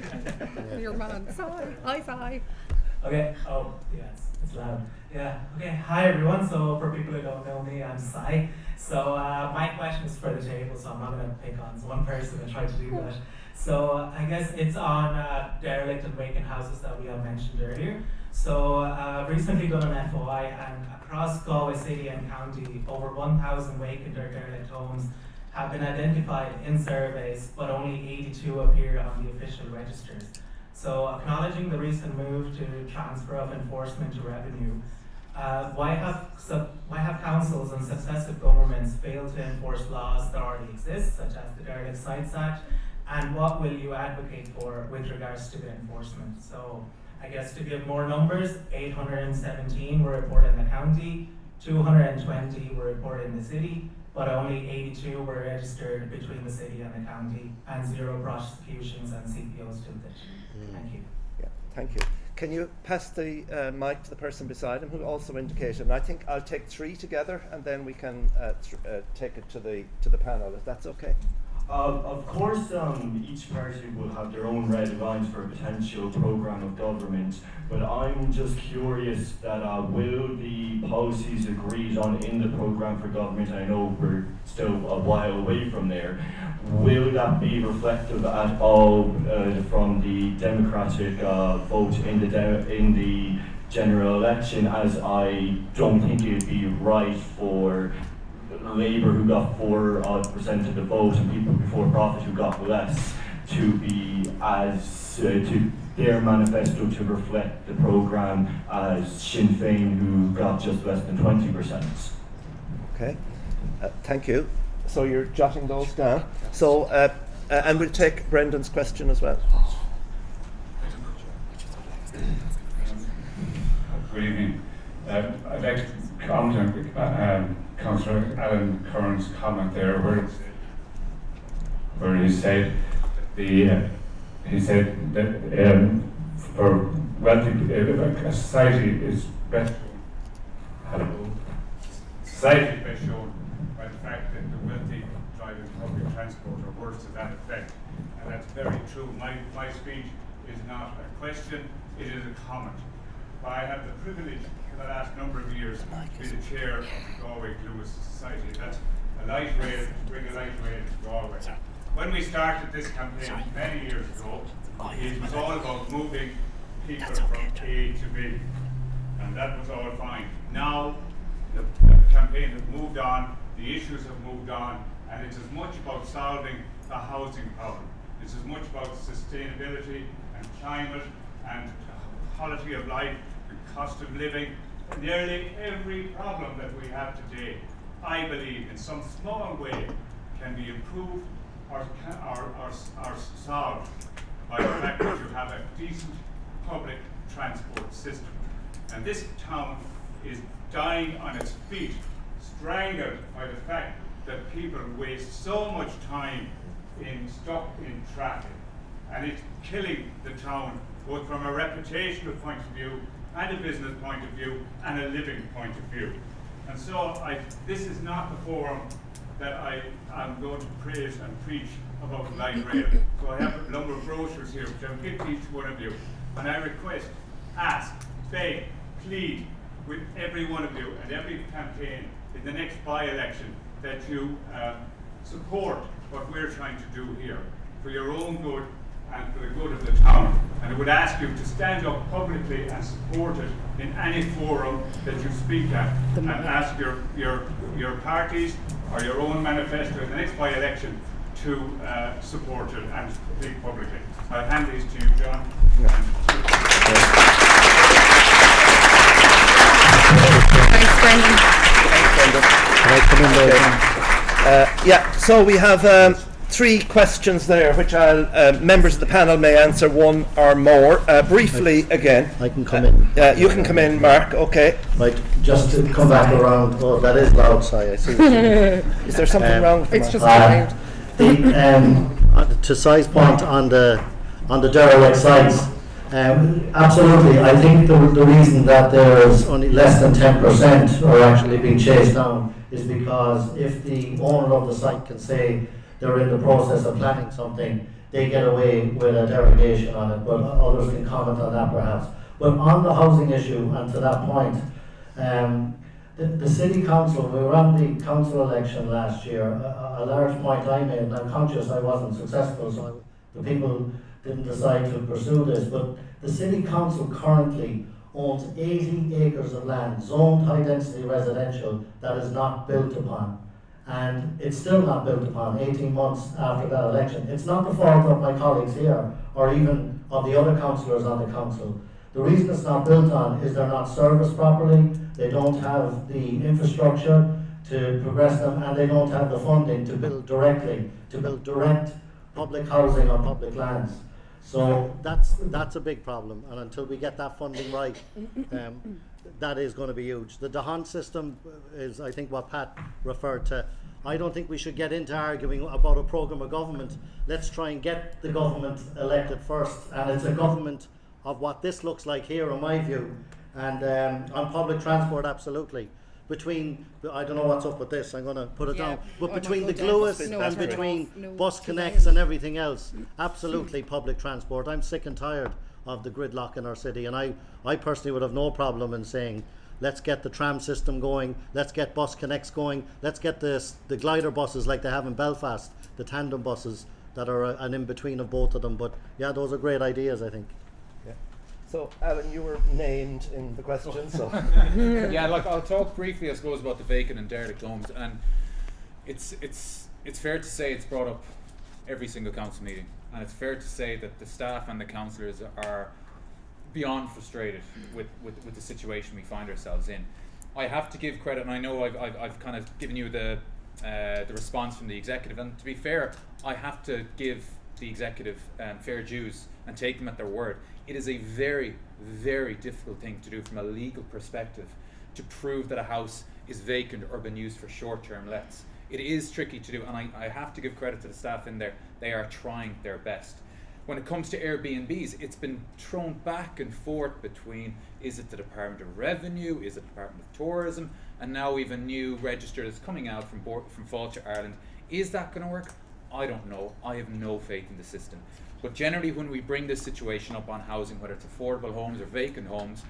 Your man. Sorry. Hi, Sai. Okay. Oh, yes, it's loud. Yeah. Okay. Hi, everyone. So, for people who don't know me, I'm Sai. So, my question is for the table. So, I'm not going to pick on one person and try to do that. So, I guess it's on derelict and vacant houses that we have mentioned earlier. So, I've recently done an FOI, and across Galway City and County, over 1,000 vacant or derelict homes have been identified in surveys, but only 82 appear on the official registers. So, acknowledging the recent move to transfer of enforcement to revenue, why have councils and successive governments failed to enforce laws that already exist, such as the Derelict Sites Act, and what will you advocate for with regards to the enforcement? So, I guess to give more numbers, 817 were reported in the county, 220 were reported in the city, but only 82 were registered between the city and the county, and 0 prosecutions and CPOs to the Thank you. Yeah, thank you. Can you pass the mic to the person beside him who also indicated? And I think I'll take 3 together, and then we can take it to the panel, if that's okay. Of course, each party will have their own red lines for a potential programme of government, but I'm just curious that will the policies agreed on in the programme for government, I know we're still a while away from there, will that be reflective at all from the democratic vote in the general election, as I don't think it'd be right for Labour, who got 4% of the vote, and people before Profit who got less, to be to their manifesto to reflect the programme as Sinn Féin, who got just less than 20%. Okay, thank you. So you're jotting those down. So and we'll take Brendan's question as well. Good evening. I'd like to comment on Councillor Alan Curran's comment there, where he said that for wealthy a society is best society best shown by the fact that the wealthy driving public transport, or words to that effect. that's very true. My speech is not a question, it is a comment. But I have the privilege for the last number of years to be the chair of the Galway Lewis Society. That's a light rail to bring a light rail to Galway. When we started this campaign many years ago, it was all about moving people from A to B, and that was all fine. Now the campaign has moved on, the issues have moved on, and it's as much about solving the housing problem. It's as much about sustainability and climate and quality of life and cost of living. Nearly every problem that we have today, I believe, in some small way, can be improved or solved by the fact that you have a decent public transport system. And this town is dying on its feet, strangled by the fact that people waste so much time stuck in traffic. And it's killing the town, both from a reputational point of view, and a business point of view, and a living point of view. And so this is not the forum that I am going to praise and preach about light rail. So I have a number of brochures here, which I'll give to each one of you. And I request, ask, beg, plead with every one of you and every campaign in the next by-election that you support what we're trying to do here for your own good and for the good of the town. And I would ask you to stand up publicly and support it in any forum that you speak at, and ask your parties or your own manifesto in the next by-election to support it and speak publicly. I'll hand these to you, John. Thanks, Brendan. Yeah, so we have 3 questions there, which members of the panel may answer one or more. Briefly, again. I can come in. You can come in, Mark. Okay. Right, just to come back around. Oh, that is loud, sorry. I see what you mean. Is there something wrong with the It's just mic? loud. To Si's point on the derelict sites, absolutely. I think the reason that there's only less than 10% are actually being chased down is because if the owner of the site can say they're in the process of planning something, they get away with a derogation on it, but others can comment on that perhaps. But on the housing issue, and to that point, the city council, we were on the council election last year, a large point I made, and I'm conscious I wasn't successful, so the people didn't decide to pursue this, but the city council currently owns 80 acres of land, zoned high density residential, that is not built upon. And it's still not built upon 18 months after that election. It's not the fault of my colleagues here, or even of the other councillors on the council. The reason it's not built on is they're not serviced properly, they don't have the infrastructure to progress them, and they don't have the funding to build directly, to build direct public housing on public lands. So that's a big problem, and until we get that funding right, that is going to be huge. The Lohan system is, I think, what Pat referred to. I don't think we should get into arguing about a programme of government. Let's try and get the government elected first, and it's a government of what this looks like here, in my view. And on public transport, absolutely. Between, I don't know what's up with this, I'm going to put it down, but between the Gluas and between bus connects and everything else, absolutely public transport. I'm sick and tired of the gridlock in our city, and I personally would have no problem in saying, let's get the tram system going, let's get bus connects going, let's get the glider buses like they have in Belfast, the tandem buses that are an in-between of both of them. But yeah, those are great ideas, I think. So, Alan, you were named in the question, so... Yeah, like, I'll talk briefly, I suppose, about the vacant and derelict homes, and it's fair to say it's brought up every single council meeting, and it's fair to say that the staff and the councillors are beyond frustrated with the situation we find ourselves in. I have to give credit, and I know I've kind of given you the response from the executive, and to be fair, I have to give the executive fair dues and take them at their word. It is a very, very difficult thing to do from a legal perspective, to prove that a house is vacant or been used for short-term lets. It is tricky to do, and I have to give credit to the staff in there. They are trying their best. When it comes to Airbnbs, it's been thrown back and forth between, is it the Department of Revenue, is it the Department of Tourism, and now we have a new register that's coming out from Fáilte Ireland. Is that going to work? I don't know. I have no faith in the system. But generally, when we bring this situation up on housing, whether it's affordable homes or vacant homes,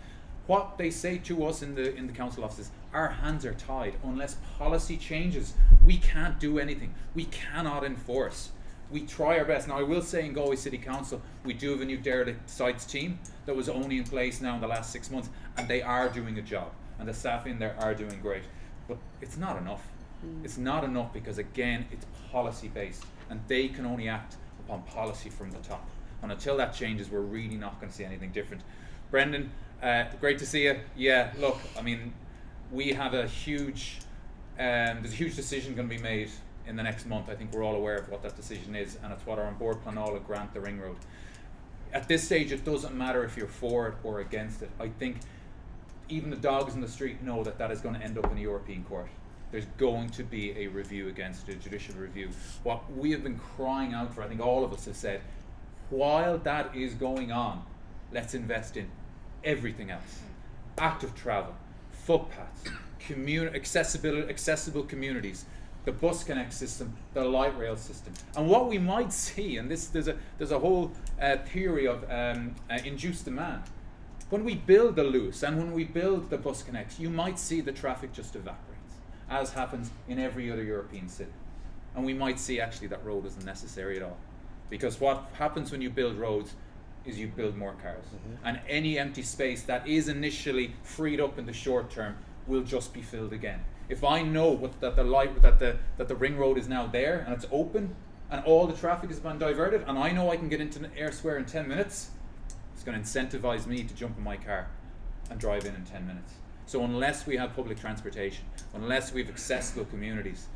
what they say to us in the council offices, our hands are tied. Unless policy changes, we can't do anything. We cannot enforce. We try our best. Now, I will say in Galway City Council, we do have a new derelict sites team that was only in place now in the last 6 months, and they are doing a job, and the staff in there are doing great. But it's not enough. It's not enough because, again, it's policy based, and they can only act upon policy from the top. And until that changes, we're really not going to see anything different. Brendan, great to see you. Yeah, look, I mean, we have a huge, there's a huge decision going to be made in the next month. I think we're all aware of what that decision is, and it's whether on board Connolly grant the ring road. At this stage, it doesn't matter if you're for it or against it. I think even the dogs in the street know that that is going to end up in a European court. There's going to be a review against it, a judicial review. What we have been crying out for, I think all of us have said, while that is going on, let's invest in everything else. Active travel, footpaths, accessible communities, the bus connect system, the light rail system. And what we might see, and there's a whole theory of induced demand. When we build the Luas and when we build the bus connects, you might see the traffic just evaporates, as happens in every other European city. And we might see actually that road isn't necessary at all. Because what happens when you build roads is you build more cars. And any empty space that is initially freed up in the short term will just be filled again. If I know that the ring road is now there and it's open and all the traffic has been diverted, and I know I can get into Ayr Square in 10 minutes, it's going to incentivize me to jump in my car and drive in 10 minutes. So unless we have public transportation, unless we have accessible communities,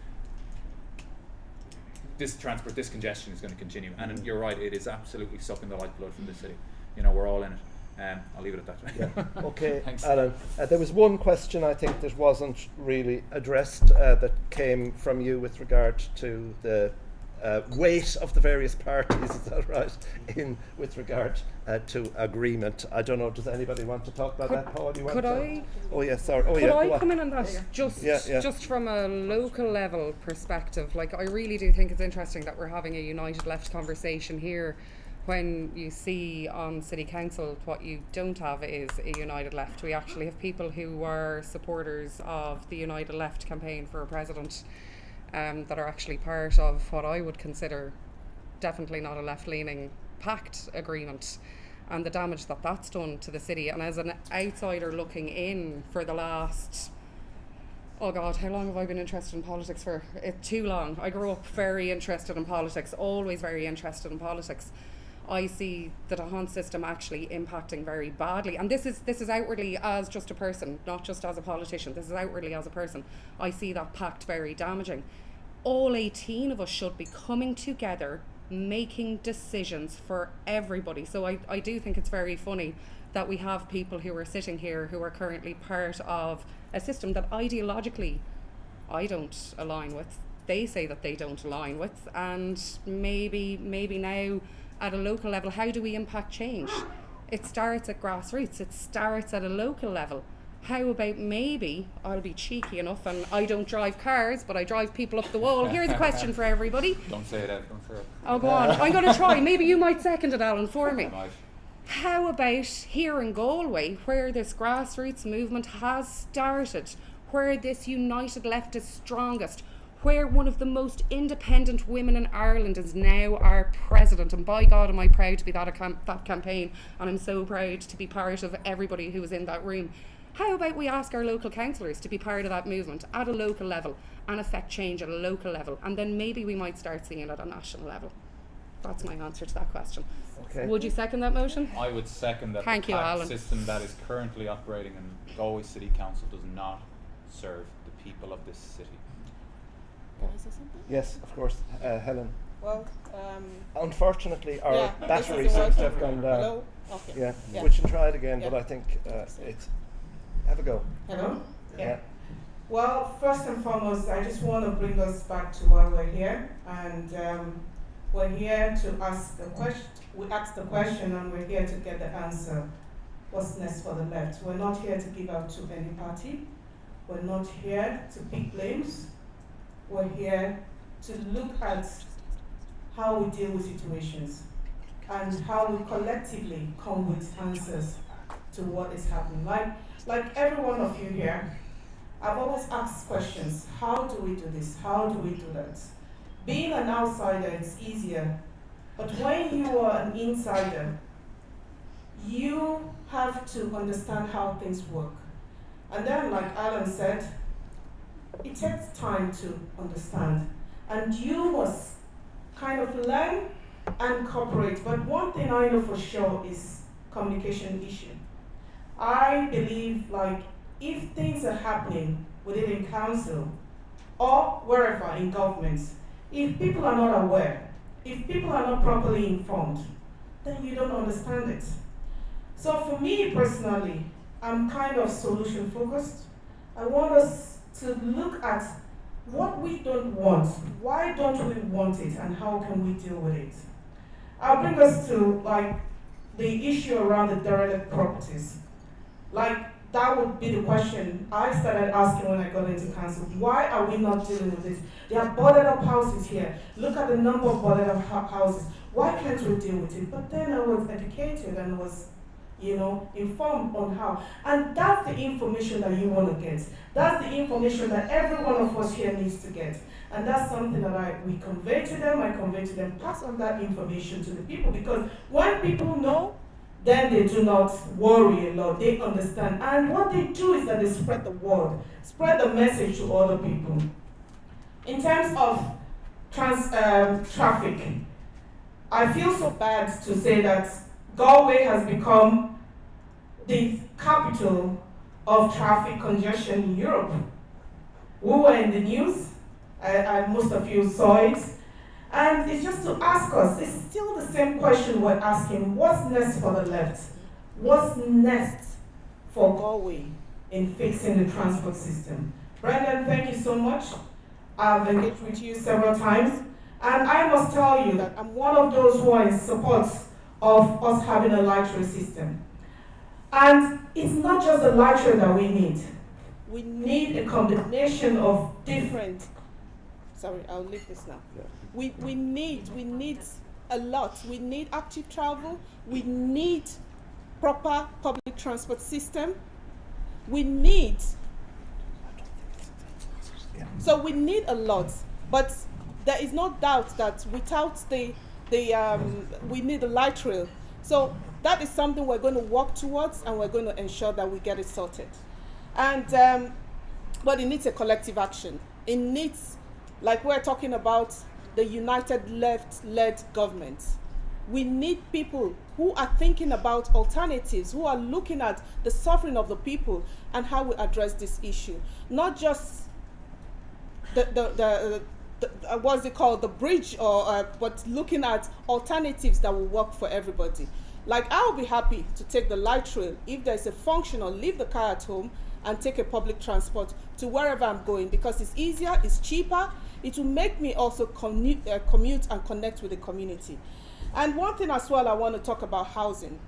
this congestion is going to continue. And you're right, it is absolutely sucking the lifeblood from the city. You know, we're all in it. I'll leave it at that. Yeah. Okay, Thanks. Alan. There was one question I think that wasn't really addressed that came from you with regard to the weight of the various parties. Is that right? With regard to agreement. I don't know. Does anybody want to talk about that, Paul? You want could to? I? Oh yes, sorry. Oh could yeah. I come in on that? Just from a local level perspective, like I really do think it's interesting that we're having a united left conversation here. When you see on City Council, what you don't have is a united left. We actually have people who are supporters of the united left campaign for a president that are actually part of what I would consider definitely not a left-leaning pact agreement, and the damage that that's done to the city. And as an outsider looking in for the last, oh God, how long have I been interested in politics for? Too long. I grew up very interested in politics, always very interested in politics. I see the Lohan system actually impacting very badly, and this is outwardly as just a person, not just as a politician. This is outwardly as a person. I see that pact very damaging. All 18 of us should be coming together, making decisions for everybody. So I do think it's very funny that we have people who are sitting here who are currently part of a system that ideologically I don't align with. They say that they don't align with, and maybe now at a local level, how do we impact change? It starts at grassroots, it starts at a local level. How about maybe, I'll be cheeky enough, and I don't drive cars, but I drive people up the wall. Here's a question for everybody. Don't say that, don't say it. Oh, go on. I'm going to try. Maybe you might second it, Alan, for me. How about here in Galway, where this grassroots movement has started, where this united left is strongest, where one of the most independent women in Ireland is now our president, and by God am I proud to be that campaign, and I'm so proud to be part of everybody who was in that room. How about we ask our local councillors to be part of that movement at a local level and affect change at a local level, and then maybe we might start seeing it at a national level. That's my answer to that question. Okay. Would you second that motion? I would second that. Thank the you, pact Alan. system that is currently operating in Galway City Council does not serve the people of this city. Yes, of course, Helen. Well, unfortunately, our yeah, battery seems to have gone down. Hello? Okay. Yeah, we can try it again, Yeah. but I think it's. Have a go. Hello? Yeah. Well, first and foremost, I just want to bring us back to why we're here. And we're here to ask the question. We asked the question and we're here to get the answer. What's next for the left? We're not here to give out to any party. We're not here to pick blames. We're here to look at how we deal with situations and how we collectively come with answers to what is happening. Like every one of you here, I've always asked questions. How do we do this? How do we do that? Being an outsider is easier, but when you are an insider, you have to understand how things work. And then, like Alan said, it takes time to understand. And you must kind of learn and cooperate. But one thing I know for sure is communication issue. I believe, like, if things are happening within council or wherever in government, if people are not aware, if people are not properly informed, then you don't understand it. So for me personally, I'm kind of solution focused. I want us to look at what we don't want, why don't we want it, and how can we deal with it. I'll bring us to like the issue around the derelict properties. Like that would be the question I started asking when I got into council. Why are we not dealing with this? There are boarded up houses here. Look at the number of boarded up houses. Why can't we deal with it? But then I was educated and was, informed on how. And that's the information that you want to get. That's the information that every one of us here needs to get. And that's something that we convey to them, I convey to them, pass on that information to the people. Because when people know, then they do not worry a lot, they understand. And what they do is that they spread the word, spread the message to other people. In terms of traffic, I feel so bad to say that Galway has become the capital of traffic congestion in Europe. We were in the news, and most of you saw it, and it's just to ask us, it's still the same question we're asking, what's next for the left? What's next for Galway in fixing the transport system? Brendan, thank you so much. I've engaged with you several times, and I must tell you that I'm one of those who are in support of us having a light rail system. And it's not just the light rail that we need. We need a combination of different, I'll leave this now. Yeah. We need a lot. We need active travel. We need proper public transport system. We need, so we need a lot, but there is no doubt that without we need a light rail. So that is something we're going to work towards, and we're going to ensure that we get it sorted. And but it needs a collective action. It needs, like we're talking about, the united left-led government. We need people who are thinking about alternatives, who are looking at the suffering of the people and how we address this issue. Not just what's it called, the bridge, but looking at alternatives that will work for everybody. Like, I'll be happy to take the light rail if there's a function, or leave the car at home and take a public transport to wherever I'm going, because it's easier, it's cheaper, it will make me also commute and connect with the community. And one thing as well, I want to talk about housing.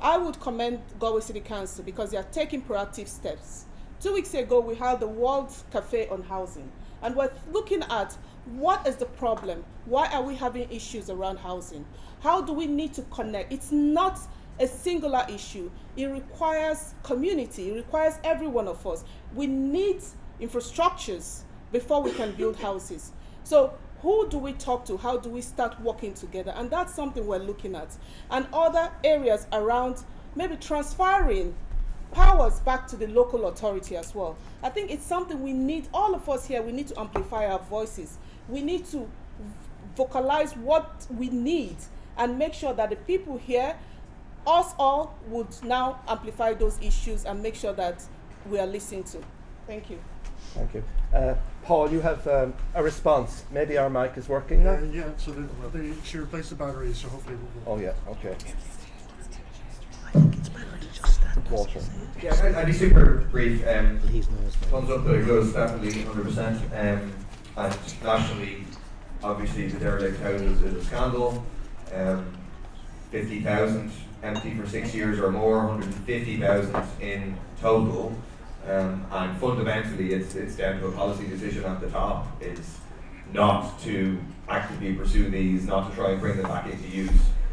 I would commend Galway City Council because they are taking proactive steps. 2 weeks ago, we had the World Cafe on housing, and we're looking at what is the problem? Why are we having issues around housing? How do we need to connect? It's not a singular issue. It requires community. It requires every one of us. We need infrastructures before we can build houses. So who do we talk to? How do we start working together? And that's something we're looking at. And other areas around maybe transferring powers back to the local authority as well. I think it's something we need, all of us here, we need to amplify our voices. We need to vocalize what we need and make sure that the people here, us all, would now amplify those issues and make sure that we are listened to. Thank you. Thank you. Paul, you have a response. Maybe our mic is working now? Yeah, so she replaced the batteries, so hopefully we'll... Oh yeah, okay. I think it's better to just stand. Walter. Yeah, I'd be super brief. Thumbs up to Iglo's, definitely 100%. And nationally, obviously the derelict houses is a scandal. 50,000 empty for 6 years or more, 150,000 in total. And fundamentally, it's down to a policy decision at the top. It's not to actively pursue these, not to try and bring them back into use,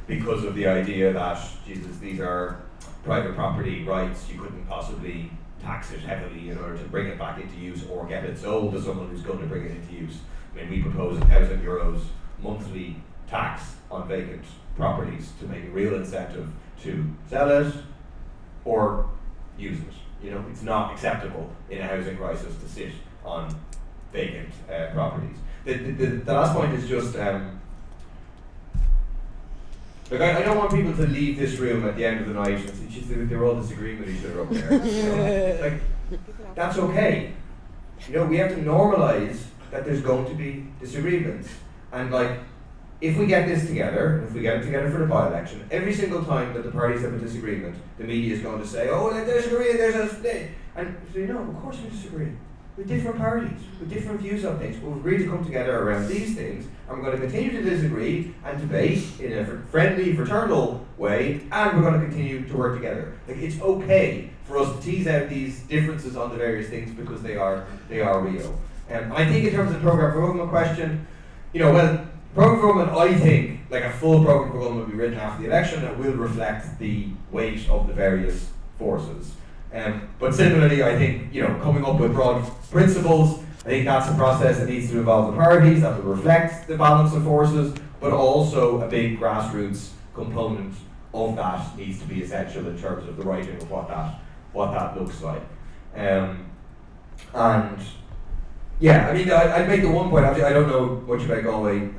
because of the idea that, Jesus, these are private property rights, you couldn't possibly tax it heavily in order to bring it back into use or get it sold to someone who's going to bring it into use. I mean, we propose €1,000 monthly tax on vacant properties to make a real incentive to sell it or use it. You know, it's not acceptable in a housing crisis to sit on vacant properties. The last point is just, look, I don't want people to leave this room at the end of the night and it's just they're all disagreeing with each other up there. You know? Like, that's okay. You know, we have to normalise that there's going to be disagreements. And like, if we get this together, if we get it together for the by-election, every single time that the parties have a disagreement, the media is going to say, oh, they disagree, there's a split. And so, you know, of course we disagree. We're different parties, with different views on things. We've agreed to come together around these things, and we're going to continue to disagree and debate in a friendly, fraternal way, and we're going to continue to work together. Like, it's okay for us to tease out these differences on the various things because they are real. I think in terms of the programme for government question, you know, well, programme for government, I think, like a full programme for government will be written after the election that will reflect the weight of the various forces. But similarly, I think, you know, coming up with broad principles, I think that's a process that needs to involve the parties, that will reflect the balance of forces, but also a big grassroots component of that needs to be essential in terms of the writing of what that looks like. And yeah, I mean, I'd make the one point, I don't know much about Galway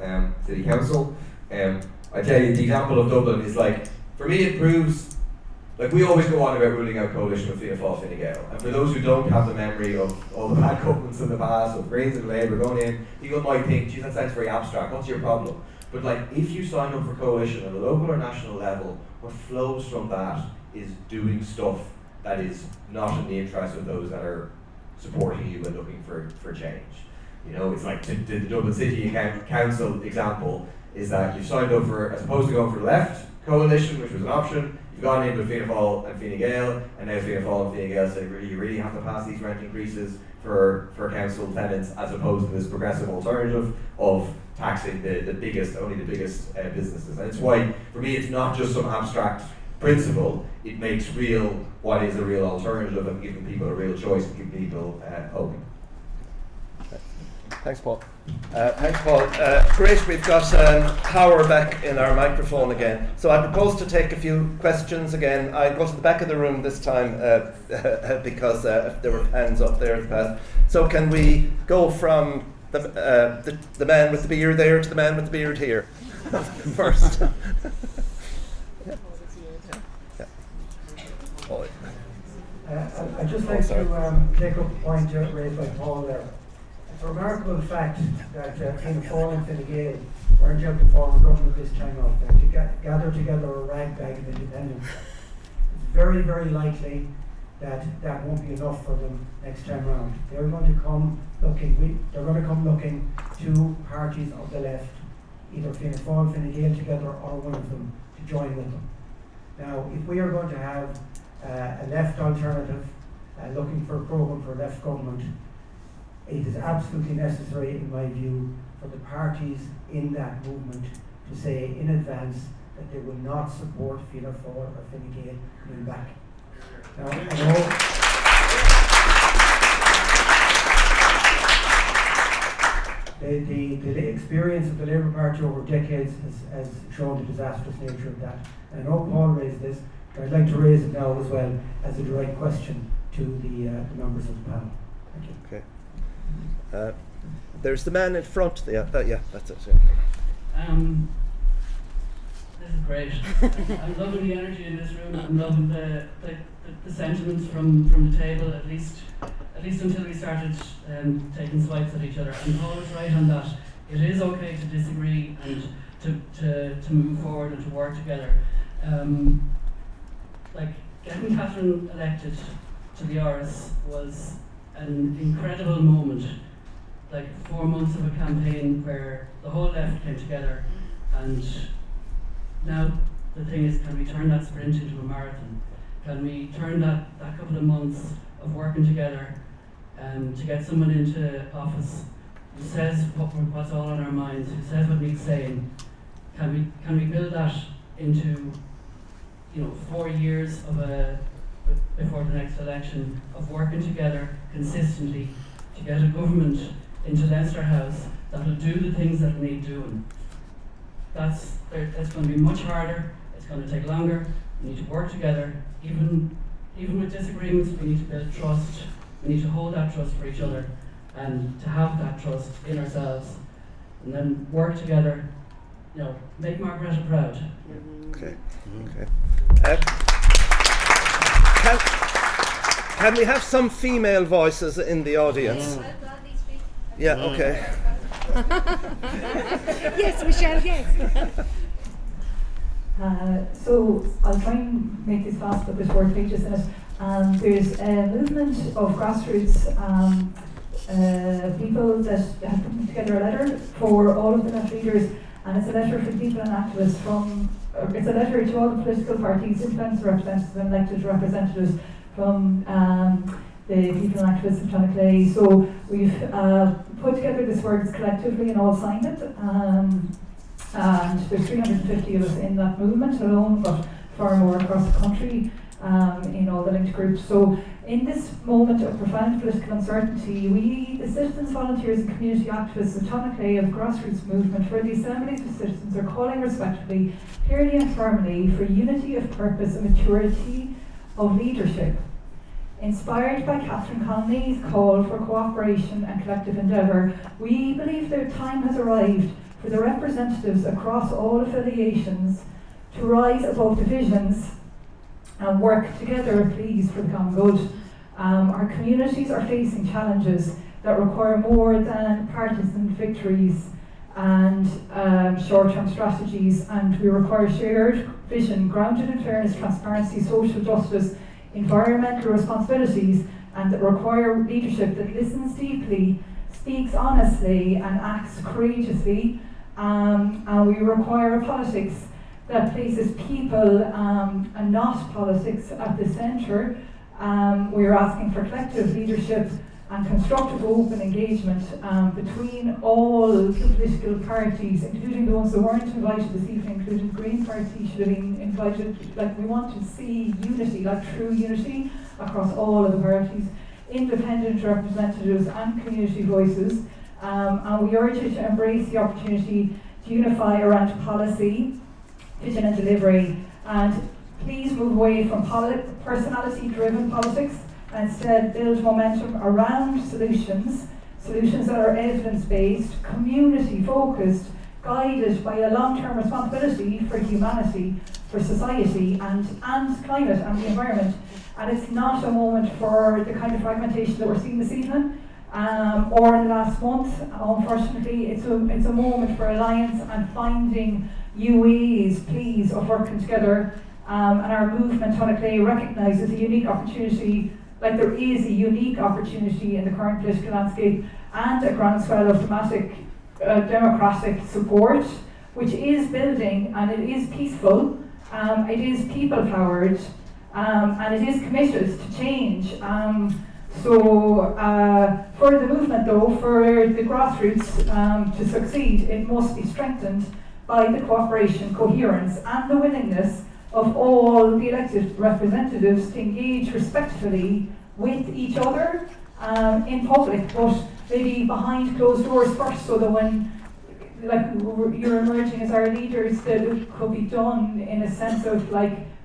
City Council. I tell you, the example of Dublin is like, for me it proves, like we always go on about ruling out coalition of Fianna Fáil, Fine Gael. And for those who don't have the memory of all the bad governments in the past, of Greens and Labour going in, people might think, geez, that sounds very abstract, what's your problem? But like, if you sign up for coalition at a local or national level, what flows from that is doing stuff that is not in the interest of those that are supporting you and looking for change. You know, it's like the Dublin City Council example is that you've signed up for, as opposed to going for the left coalition, which was an option, you've gone in with Fianna Fáil and Fine Gael, and now Fianna Fáil and Fine Gael say, you really have to pass these rent increases for council tenants, as opposed to this progressive alternative of taxing only the biggest businesses. And it's why, for me, it's not just some abstract principle, it makes real what is a real alternative and giving people a real choice and giving people hope. Thanks, Paul. Great, we've got power back in our microphone again. So I propose to take a few questions again. I go to the back of the room this time because there were hands up there in the past. So can we go from the man with the beard there to the man with the beard here first? I'd just like to take up a point raised by Paul there. It's a remarkable fact that Fianna Fáil and Fine Gael weren't able to form a government this time out, to gather together a ragbag of independence. It's very, very likely that that won't be enough for them next time round. They're going to come looking to parties of the left, either Fianna Fáil and Fine Gael together or one of them, to join with them. Now, if we are going to have a left alternative looking for a programme for left government, it is absolutely necessary, in my view, for the parties in that movement to say in advance that they will not support Fianna Fáil or Fine Gael coming back. Now, I know the experience of the Labour Party over decades has shown the disastrous nature of that. And I know Paul raised this, but I'd like to raise it now as well as a direct question to the members of the panel. Thank you. Okay. There's the man in front there. Yeah, that's it. Yeah. This is great. I'm loving the energy in this room. I'm loving the sentiments from the table, at least until we started taking swipes at each other. And Paul was right on that. It is okay to disagree and to move forward and to work together. Like getting Catherine elected to the Áras was an incredible moment. Like 4 months of a campaign where the whole left came together, and now the thing is, can we turn that sprint into a marathon? Can we turn that couple of months of working together to get someone into office who says what's all on our minds, who says what needs saying. Can we build that into 4 years before the next election of working together consistently to get a government into Leinster House that will do the things that need doing? That's going to be much harder. It's going to take longer. We need to work together, even with disagreements. We need to build trust. We need to hold that trust for each other, and to have that trust in ourselves, and then work together. Make Margaretta proud. Okay. Can we have some female voices in the audience? Yeah. Okay. Yes, Michelle. Yes. So I'll try and make this fast, but there's 4 pages in it. There's a movement of grassroots people that have put together a letter for all of the left leaders, and it's a letter for people and activists it's a letter to all the political parties, influenced representatives and elected representatives from the people and activists of Connolly. So we've put together this words collectively and all signed it. And there's 350 of us in that movement alone, but far more across the country in all the linked groups. So in this moment of profound political uncertainty, we, the citizens, volunteers and community activists of Connolly, of the grassroots movement, where the assemblies of citizens are calling respectively, clearly and firmly for unity of purpose and maturity of leadership. Inspired by Catherine Connolly's call for cooperation and collective endeavour, we believe their time has arrived for the representatives across all affiliations to rise above divisions and work together, please, for the common good. Our communities are facing challenges that require more than partisan victories and short-term strategies, and we require shared vision grounded in fairness, transparency, social justice, environmental responsibilities, and that require leadership that listens deeply, speaks honestly, and acts courageously. And we require a politics that places people and not politics at the centre. We are asking for collective leadership and constructive open engagement between all the political parties, including the ones that weren't invited this evening, including the Green Party should have been invited. We want to see unity, true unity across all of the parties, independent representatives and community voices. And we urge you to embrace the opportunity to unify around policy, vision and delivery, and please move away from personality-driven politics and instead build momentum around solutions that are evidence-based, community-focused, guided by a long-term responsibility for humanity, for society, and climate and the environment. And it's not a moment for the kind of fragmentation that we're seeing this evening, or in the last month. Unfortunately, it's a moment for alliance and finding new ways, please, of working together. And our movement, Connolly, recognises a unique opportunity, there is a unique opportunity in the current political landscape and a groundswell of democratic support, which is building, and it is peaceful, it is people-powered, and it is committed to change. So for the movement, though, for the grassroots to succeed, it must be strengthened by the cooperation, coherence, and the willingness of all the elected representatives to engage respectfully with each other in public, but maybe behind closed doors first, so that when you're emerging as our leaders, that it could be done in a sense of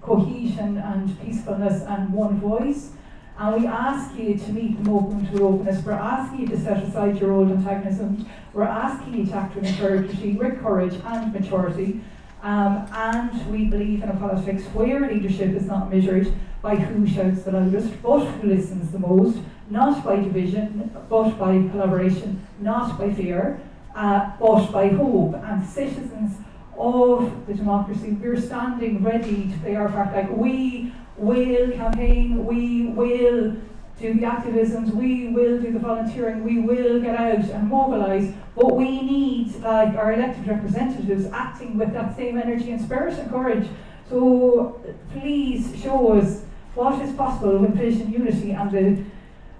cohesion and peacefulness and one voice. And we ask you to meet the movement with openness. We're asking you to set aside your old antagonisms. We're asking you to act with integrity, with courage and maturity. And we believe in a politics where leadership is not measured by who shouts the loudest, but who listens the most, not by division, but by collaboration, not by fear, but by hope. And citizens of the democracy, we're standing ready to play our part. We will campaign, we will do the activisms, we will do the volunteering, we will get out and mobilise, but we need our elected representatives acting with that same energy and spirit and courage. So please show us what is possible with vision, unity and the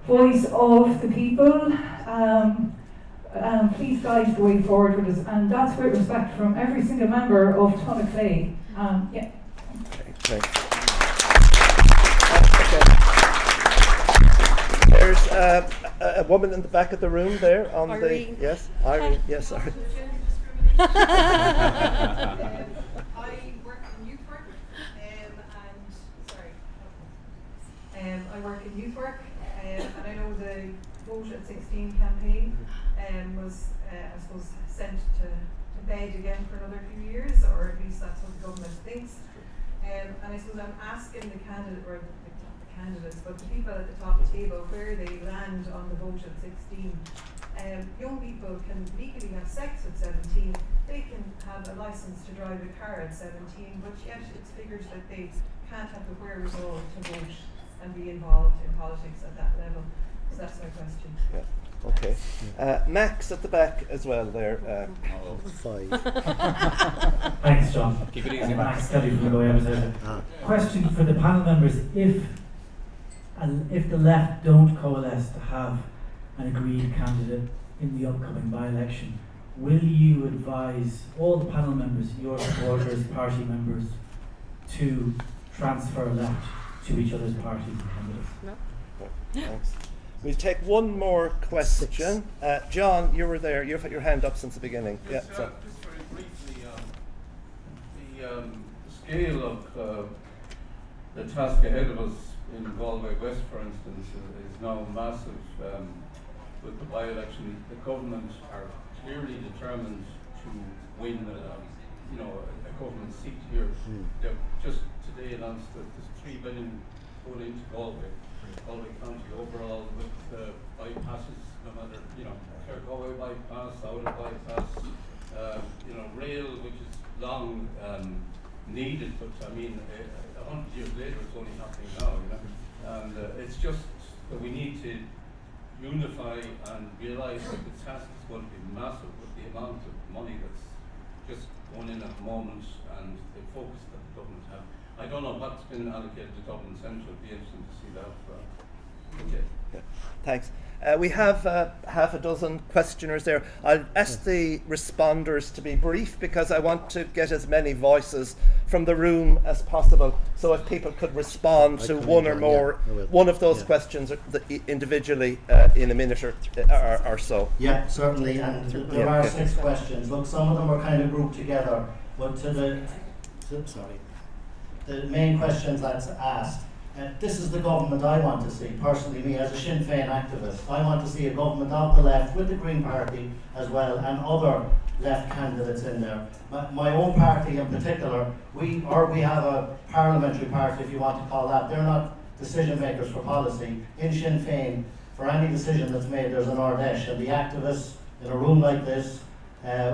voice of the people. please guide the way forward with us, and that's with respect from every single member of Tunnel Clay. Yeah. Okay. There's a woman in the back of the room there on Irene. the yes, Irene. Yes, sorry. I work in youth work, I work in youth work, and I know the Vote at 16 campaign was, I suppose, sent to bed again for another few years, or at least that's what the government thinks. And I suppose I'm asking the candidate, or not the candidates, but the people at the top table, where they land on the Vote at 16. Young people can legally have sex at 17, they can have a licence to drive a car at 17, but yet it's figured that they can't have the wherewithal to vote and be involved in politics at that level. So that's my question. Yeah. Okay. Max at the back as well there. 5. Thanks, John. Keep it easy, Max Kelly from the Go Episode. Question for the panel members: if the left don't coalesce to have an agreed candidate in the upcoming by-election, will you advise all the panel members, your supporters, party members, to transfer left to each other's parties and candidates? No. Thanks. We'll take one more question. John, you were there. You've had your hand up since the beginning. Yes, yeah. So. just very briefly, the scale of the task ahead of us in Galway West, for instance, is now massive. With the by-election, the government are clearly determined to win, a government seat here. They've just today announced that there's 3 billion going into Galway County overall, with bypasses, no matter, Galway bypass, outer bypass, rail, which is long needed, but I mean, 100 years later it's only happening now, and it's just that we need to unify and realise that the task is going to be massive with the amount of money that's just going in at the moment and the focus that the government have. I don't know what's been allocated to Dublin Central. It'd be interesting to see that. Okay. Yeah. Thanks. We have half a dozen questioners there. I'll ask the responders to be brief because I want to get as many voices from the room as possible. So if people could respond to one or more, one of those questions individually in a minute or so. Yeah, certainly. And there are 6 questions. Look, some of them are kind of grouped together, but the main questions that's asked. This is the government I want to see, personally, me as a Sinn Féin activist. I want to see a government of the left with the Green Party as well, and other left candidates in there. My own party in particular, we have a parliamentary party, if you want to call that. They're not decision makers for policy. In Sinn Féin, for any decision that's made, there's an Ardesh, and the activists in a room like this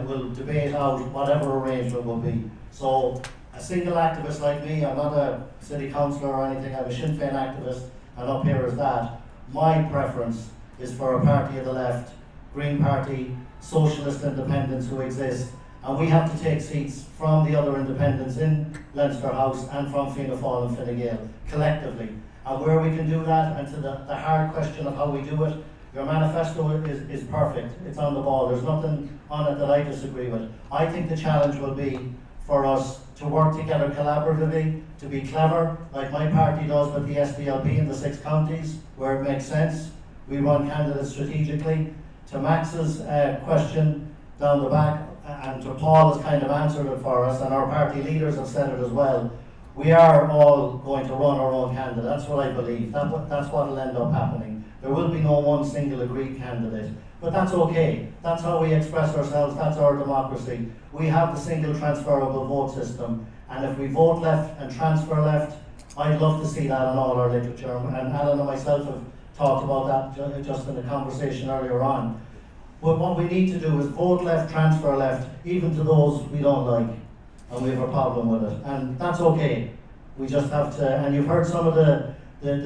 will debate out whatever arrangement will be. So a single activist like me, I'm not a city councillor or anything, I'm a Sinn Féin activist, and up here is that. My preference is for a party of the left, Green Party, socialist independents who exist, and we have to take seats from the other independents in Leinster House and from Fianna Fáil and Fine Gael, collectively. And where we can do that, and to the hard question of how we do it, your manifesto is perfect, it's on the ball, there's nothing on it that I disagree with. I think the challenge will be for us to work together collaboratively, to be clever, like my party does with the SDLP in the 6 counties, where it makes sense. We run candidates strategically. To Max's question down the back, and to Paul has kind of answered it for us, and our party leaders have said it as well, we are all going to run our own candidate. That's what I believe. That's what will end up happening. There will be no one single agreed candidate. But that's okay. That's how we express ourselves. That's our democracy. We have the single transferable vote system. And if we vote left and transfer left, I'd love to see that in all our literature. And Helen and myself have talked about that just in the conversation earlier on. But what we need to do is vote left, transfer left, even to those we don't like. And we have a problem with it. And that's okay. We just have to, and you've heard some of the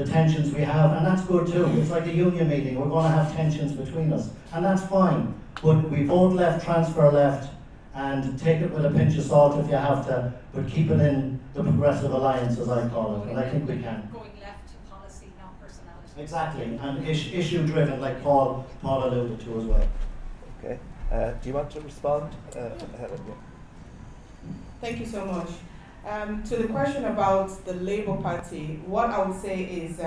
tensions we have, and that's good too. It's like a union meeting. We're going to have tensions between us, and that's fine. But we vote left, transfer left, and take it with a pinch of salt if you have to, but keep it in the progressive alliance, as I call it, and I think we can. Going left to policy, not personality. Exactly, and issue driven, like Paul alluded to as well. Okay. Do you want to respond, Helen? Thank you so much. To the question about the Labour Party, what I would say is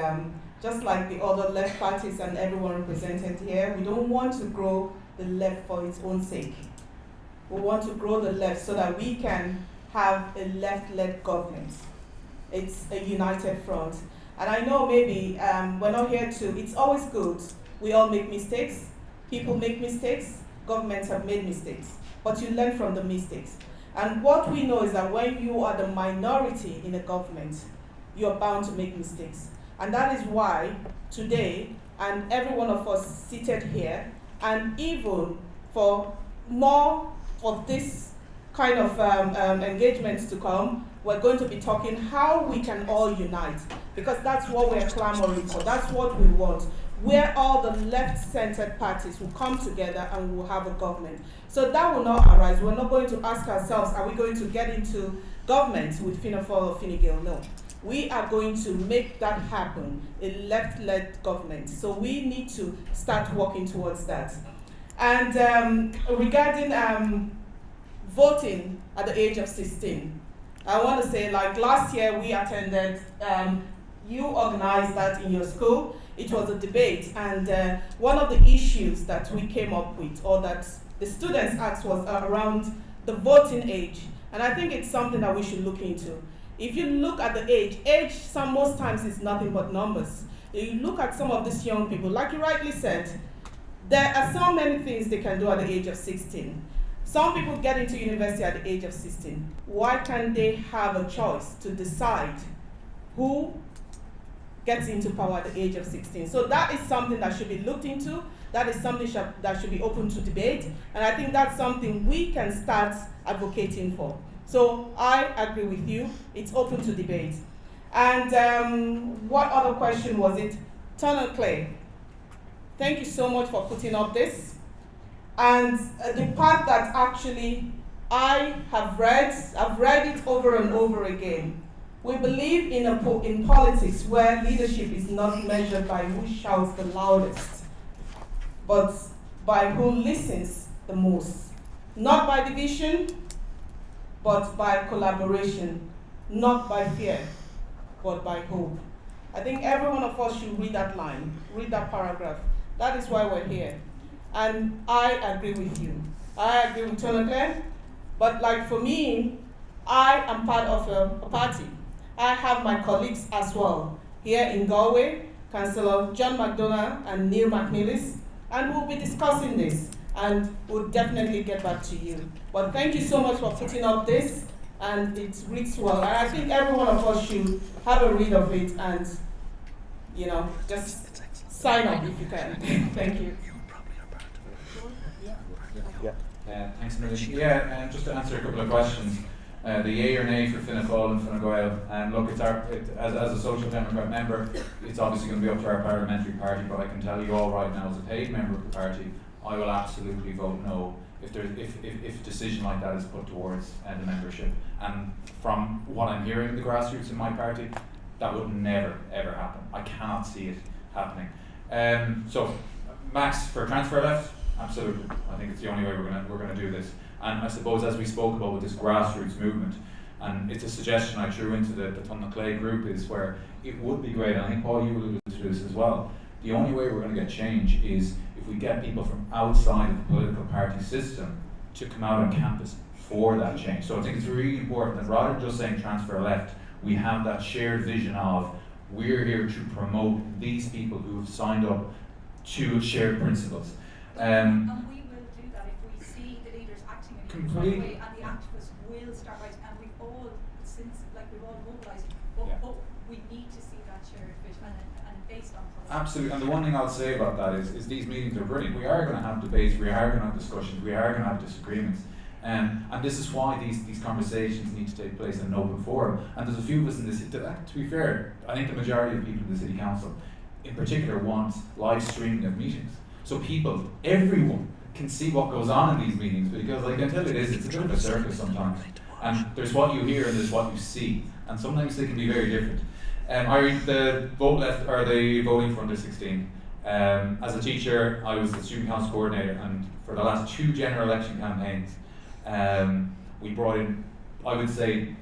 just like the other left parties and everyone represented here, we don't want to grow the left for its own sake. We want to grow the left so that we can have a left-led government. It's a united front. And I know maybe we're not here to, it's always good. We all make mistakes. People make mistakes. Governments have made mistakes. But you learn from the mistakes. And what we know is that when you are the minority in a government, you're bound to make mistakes. And that is why today, and every one of us seated here, and even for more of this kind of engagements to come, we're going to be talking how we can all unite, because that's what we're clamoring for, that's what we want, where all the left-centered parties will come together and we'll have a government. So that will not arise. We're not going to ask ourselves, are we going to get into government with Fianna Fáil or Fine Gael? No. We are going to make that happen, a left-led government. So we need to start working towards that. And regarding voting at the age of 16, I want to say, like last year we attended, you organized that in your school. It was a debate, and one of the issues that we came up with, or that the students asked, was around the voting age. And I think it's something that we should look into. If you look at the age, most times is nothing but numbers. If you look at some of these young people, like you rightly said, there are so many things they can do at the age of 16. Some people get into university at the age of 16. Why can't they have a choice to decide who gets into power at the age of 16? So that is something that should be looked into. That is something that should be open to debate. And I think that's something we can start advocating for. So I agree with you. It's open to debate. And what other question was it? Tunnel Clay. Thank you so much for putting up this. And the part that actually I've read it over and over again. We believe in politics where leadership is not measured by who shouts the loudest, but by who listens the most. Not by division, but by collaboration. Not by fear, but by hope. I think every one of us should read that line, read that paragraph. That is why we're here. And I agree with you. I agree with Tonokle, but like for me, I am part of a party. I have my colleagues as well here in Galway, Councillor John McDonough and Neil McNeilis, and we'll be discussing this, and we'll definitely get back to you. But thank you so much for putting up this, and it reads well. And I think every one of us should have a read of it and, just sign up if you can. Thank you. Thanks a million. Yeah, just to answer a couple of questions. The yay or nay for Fianna Fáil and Fine Gael, and look, as a Social Democrat member, it's obviously going to be up to our parliamentary party, but I can tell you all right now, as a paid member of the party, I will absolutely vote no if a decision like that is put towards the membership. And from what I'm hearing, the grassroots in my party, that would never, ever happen. I cannot see it happening. So, Max, for transfer left, absolutely. I think it's the only way we're gonna do this. And I suppose, as we spoke about with this grassroots movement, and it's a suggestion I threw into the Tunnel Clay group, is where it would be great, and I think Paul, you alluded to this as well, the only way we're going to get change is if we get people from outside of the political party system to come out on campus for that change. So I think it's really important that rather than just saying transfer left, we have that shared vision of we're here to promote these people who have signed up to shared principles. And we will do that if we see the leaders acting in a different way, and the activists will start rising. And we've all mobilised, but we need to see that shared vision and based on policy. Absolutely, and the one thing I'll say about that is these meetings are brilliant. We are going to have debates, we are going to have discussions, we are going to have disagreements. And this is why these conversations need to take place in an open forum. And there's a few of us in this, to be fair, I think the majority of people in the City Council in particular want live streaming of meetings. So everyone can see what goes on in these meetings, because I can tell you this, it's a bit of a circus sometimes. And there's what you hear and there's what you see. And sometimes they can be very different. Are the vote left, are they voting for under 16? As a teacher, I was the student council coordinator, and for the last 2 general election campaigns, we brought in, I would say,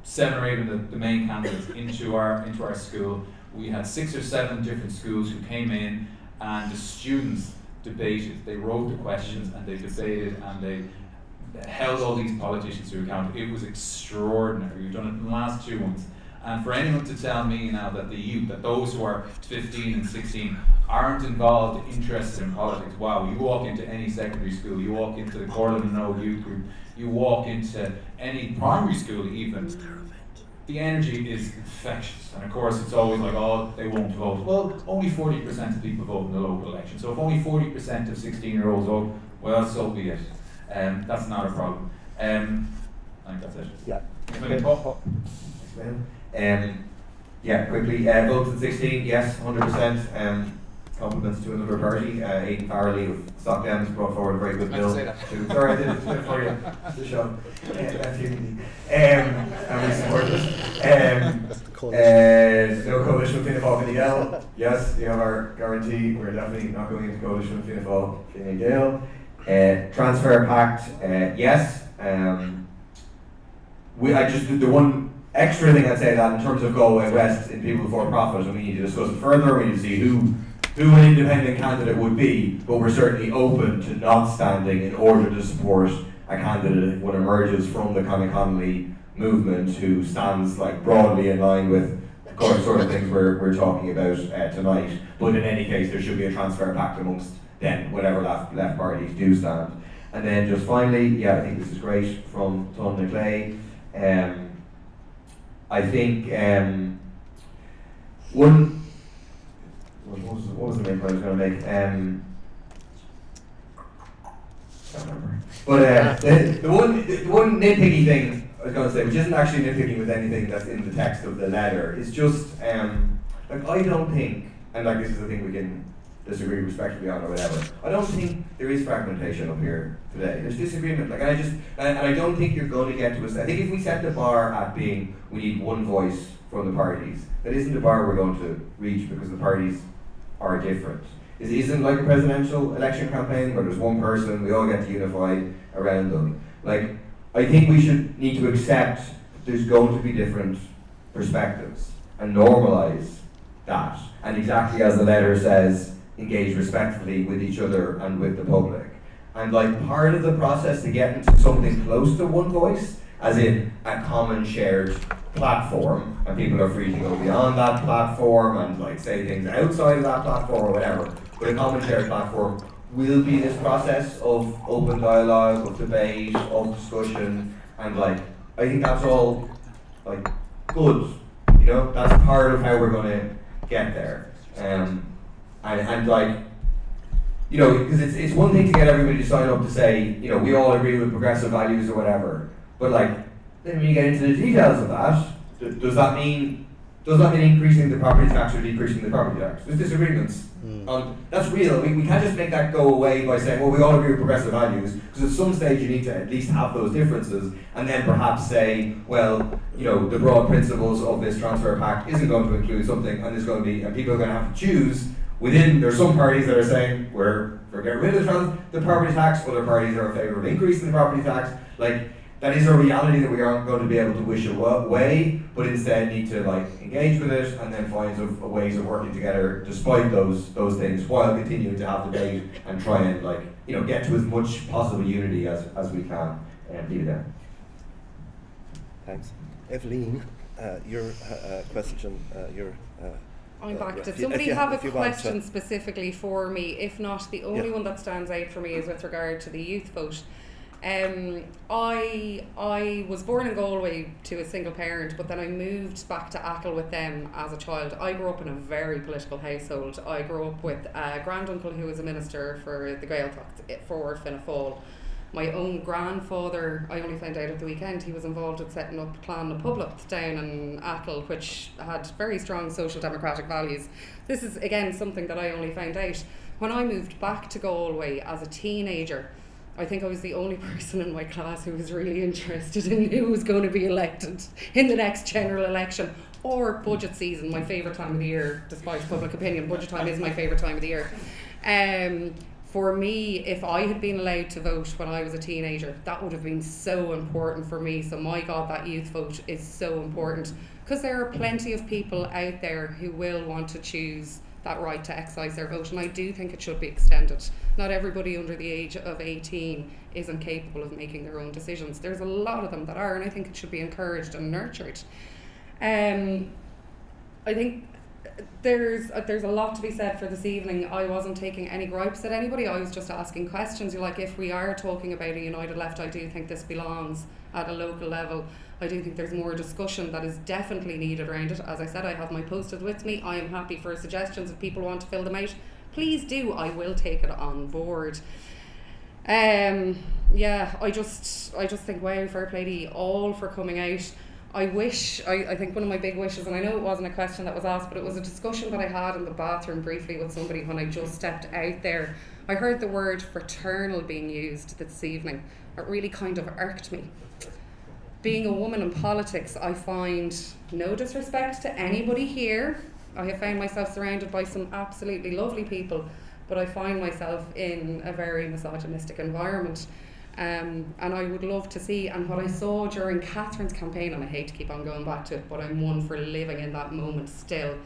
7 or 8 of the main candidates into our school. We had 6 or 7 different schools who came in, and the students debated. They wrote the questions and they debated, and they held all these politicians to account. It was extraordinary. We've done it in the last 2 months. And for anyone to tell me now that the youth, that those who are 15 and 16 aren't involved, interested in politics, wow, you walk into any secondary school, you walk into the Corlin and No youth group, you walk into any primary school even, the energy is infectious. And of course it's always like, oh, they won't vote. Well, only 40% of people vote in the local election. So if only 40% of 16-year-olds vote, well, so be it. That's not a problem. I think that's it. Yeah. Yeah, quickly, votes at 16, yes, 100%. Compliments to another party. Aidan Farrelly of Stockdowns brought forward a very good bill. Sorry, I did it for you. It's a show. And we support it. No coalition with Fianna Fáil, Fine Gael. Yes, you have our guarantee. We're definitely not going into coalition with Fianna Fáil, Fine Gael. Transfer Pact, yes. The one extra thing I'd say that in terms of Galway West in people for profit, and we need to discuss it further, we need to see who an independent candidate would be, but we're certainly open to not standing in order to support a candidate when emerges from the kind of Connolly movement who stands like broadly in line with the sort of things we're talking about tonight. But in any case, there should be a transfer pact amongst then whatever left parties do stand. And then just finally, yeah, I think this is great from Tom McClay. I think what was the main point I was going to make? Can't remember. But the one nitpicky thing I was going to say, which isn't actually nitpicking with anything that's in the text of the letter, is just like I don't think, and like this is the thing we can disagree respectfully on or whatever. I don't think there is fragmentation up here today. There's disagreement. Like, and I don't think you're going to get to us. I think if we set the bar at being we need one voice from the parties, that isn't the bar we're going to reach because the parties are different. It isn't like a presidential election campaign where there's one person, we all get to unify around them. Like, I think we should need to accept that there's going to be different perspectives and normalise that. And exactly as the letter says, engage respectfully with each other and with the public. And like part of the process to get into something close to one voice, as in a common shared platform, and people are free to go beyond that platform and like say things outside of that platform or whatever, but a common shared platform will be this process of open dialogue, of debate, of discussion, and like I think that's all like good, you know, that's part of how we're going to get there. And like, you know, because it's one thing to get everybody to sign up to say, you know, we all agree with progressive values or whatever, but like, then when you get into the details of that, does that mean increasing the property tax or decreasing the property tax? There's disagreements. That's real. We can't just make that go away by saying, well, we all agree with progressive values, because at some stage you need to at least have those differences, and then perhaps say, well, you know, the broad principles of this transfer pact isn't going to include something, and there's going to be, and people are going to have to choose within. There's some parties that are saying we're getting rid of the property tax, other parties are in favour of increasing the property tax. Like, that is a reality that we aren't going to be able to wish away, but instead need to like engage with it and then find ways of working together despite those things, while continuing to have debate and try and like, you know, get to as much possible unity as we can and leave it there. Thanks. Eibhlín, your question, I'm back. Did somebody have a question specifically for me? If not, the only one that stands out for me is with regard to the youth vote. I was born in Galway to a single parent, but then I moved back to Achill with them as a child. I grew up in a very political household. I grew up with a granduncle who was a minister for the Gaeltacht for Fianna Fáil. My own grandfather, I only found out at the weekend, he was involved in setting up Clan na Public down in Achill, which had very strong social democratic values. This is again something that I only found out when I moved back to Galway as a teenager. I think I was the only person in my class who was really interested in who was going to be elected in the next general election. or budget season, my favourite time of the year, despite public opinion. Budget time is my favourite time of the year. For me, if I had been allowed to vote when I was a teenager, that would have been so important for me. So my God, that youth vote is so important, because there are plenty of people out there who will want to choose that right to exercise their vote, and I do think it should be extended. Not everybody under the age of 18 is incapable of making their own decisions. There's a lot of them that are, and I think it should be encouraged and nurtured. I think there's a lot to be said for this evening. I wasn't taking any gripes at anybody, I was just asking questions. You're like, if we are talking about a united left, I do think this belongs at a local level. I do think there's more discussion that is definitely needed around it. As I said, I have my post-it with me. I am happy for suggestions if people want to fill them out. Please do, I will take it on board. Yeah, I just think, wow, fair play to you all for coming out. I think one of my big wishes, and I know it wasn't a question that was asked, but it was a discussion that I had in the bathroom briefly with somebody when I just stepped out there. I heard the word fraternal being used this evening. It really kind of irked me. Being a woman in politics, I find no disrespect to anybody here. I have found myself surrounded by some absolutely lovely people, but I find myself in a very misogynistic environment. And I would love to see, and what I saw during Catherine's campaign, and I hate to keep on going back to it, but I'm one for living in that moment still,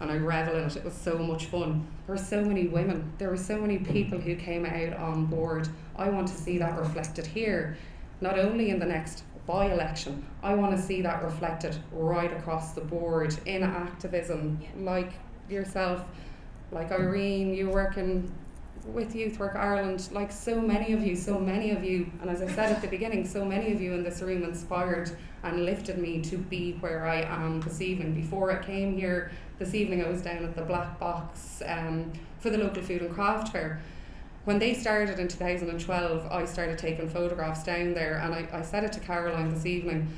and I revel in it. It was so much fun. There were so many women, there were so many people who came out on board. I want to see that reflected here, not only in the next by-election. I want to see that reflected right across the board in activism, like yourself, like Irene, you working with Youth Work Ireland, like so many of you, and as I said at the beginning, so many of you in this room inspired and lifted me to be where I am this evening. Before I came here this evening, I was down at the Black Box for the local food and craft fair. When they started in 2012, I started taking photographs down there, and I said it to Caroline this evening.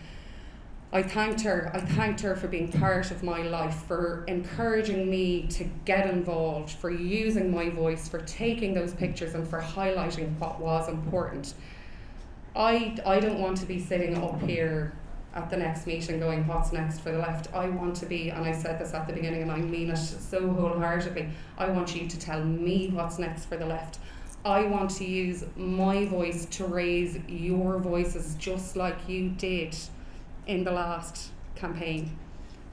I thanked her for being part of my life, for encouraging me to get involved, for using my voice, for taking those pictures and for highlighting what was important. I don't want to be sitting up here at the next meeting going, what's next for the left? I want to be, and I said this at the beginning and I mean it so wholeheartedly, I want you to tell me what's next for the left. I want to use my voice to raise your voices just like you did in the last campaign.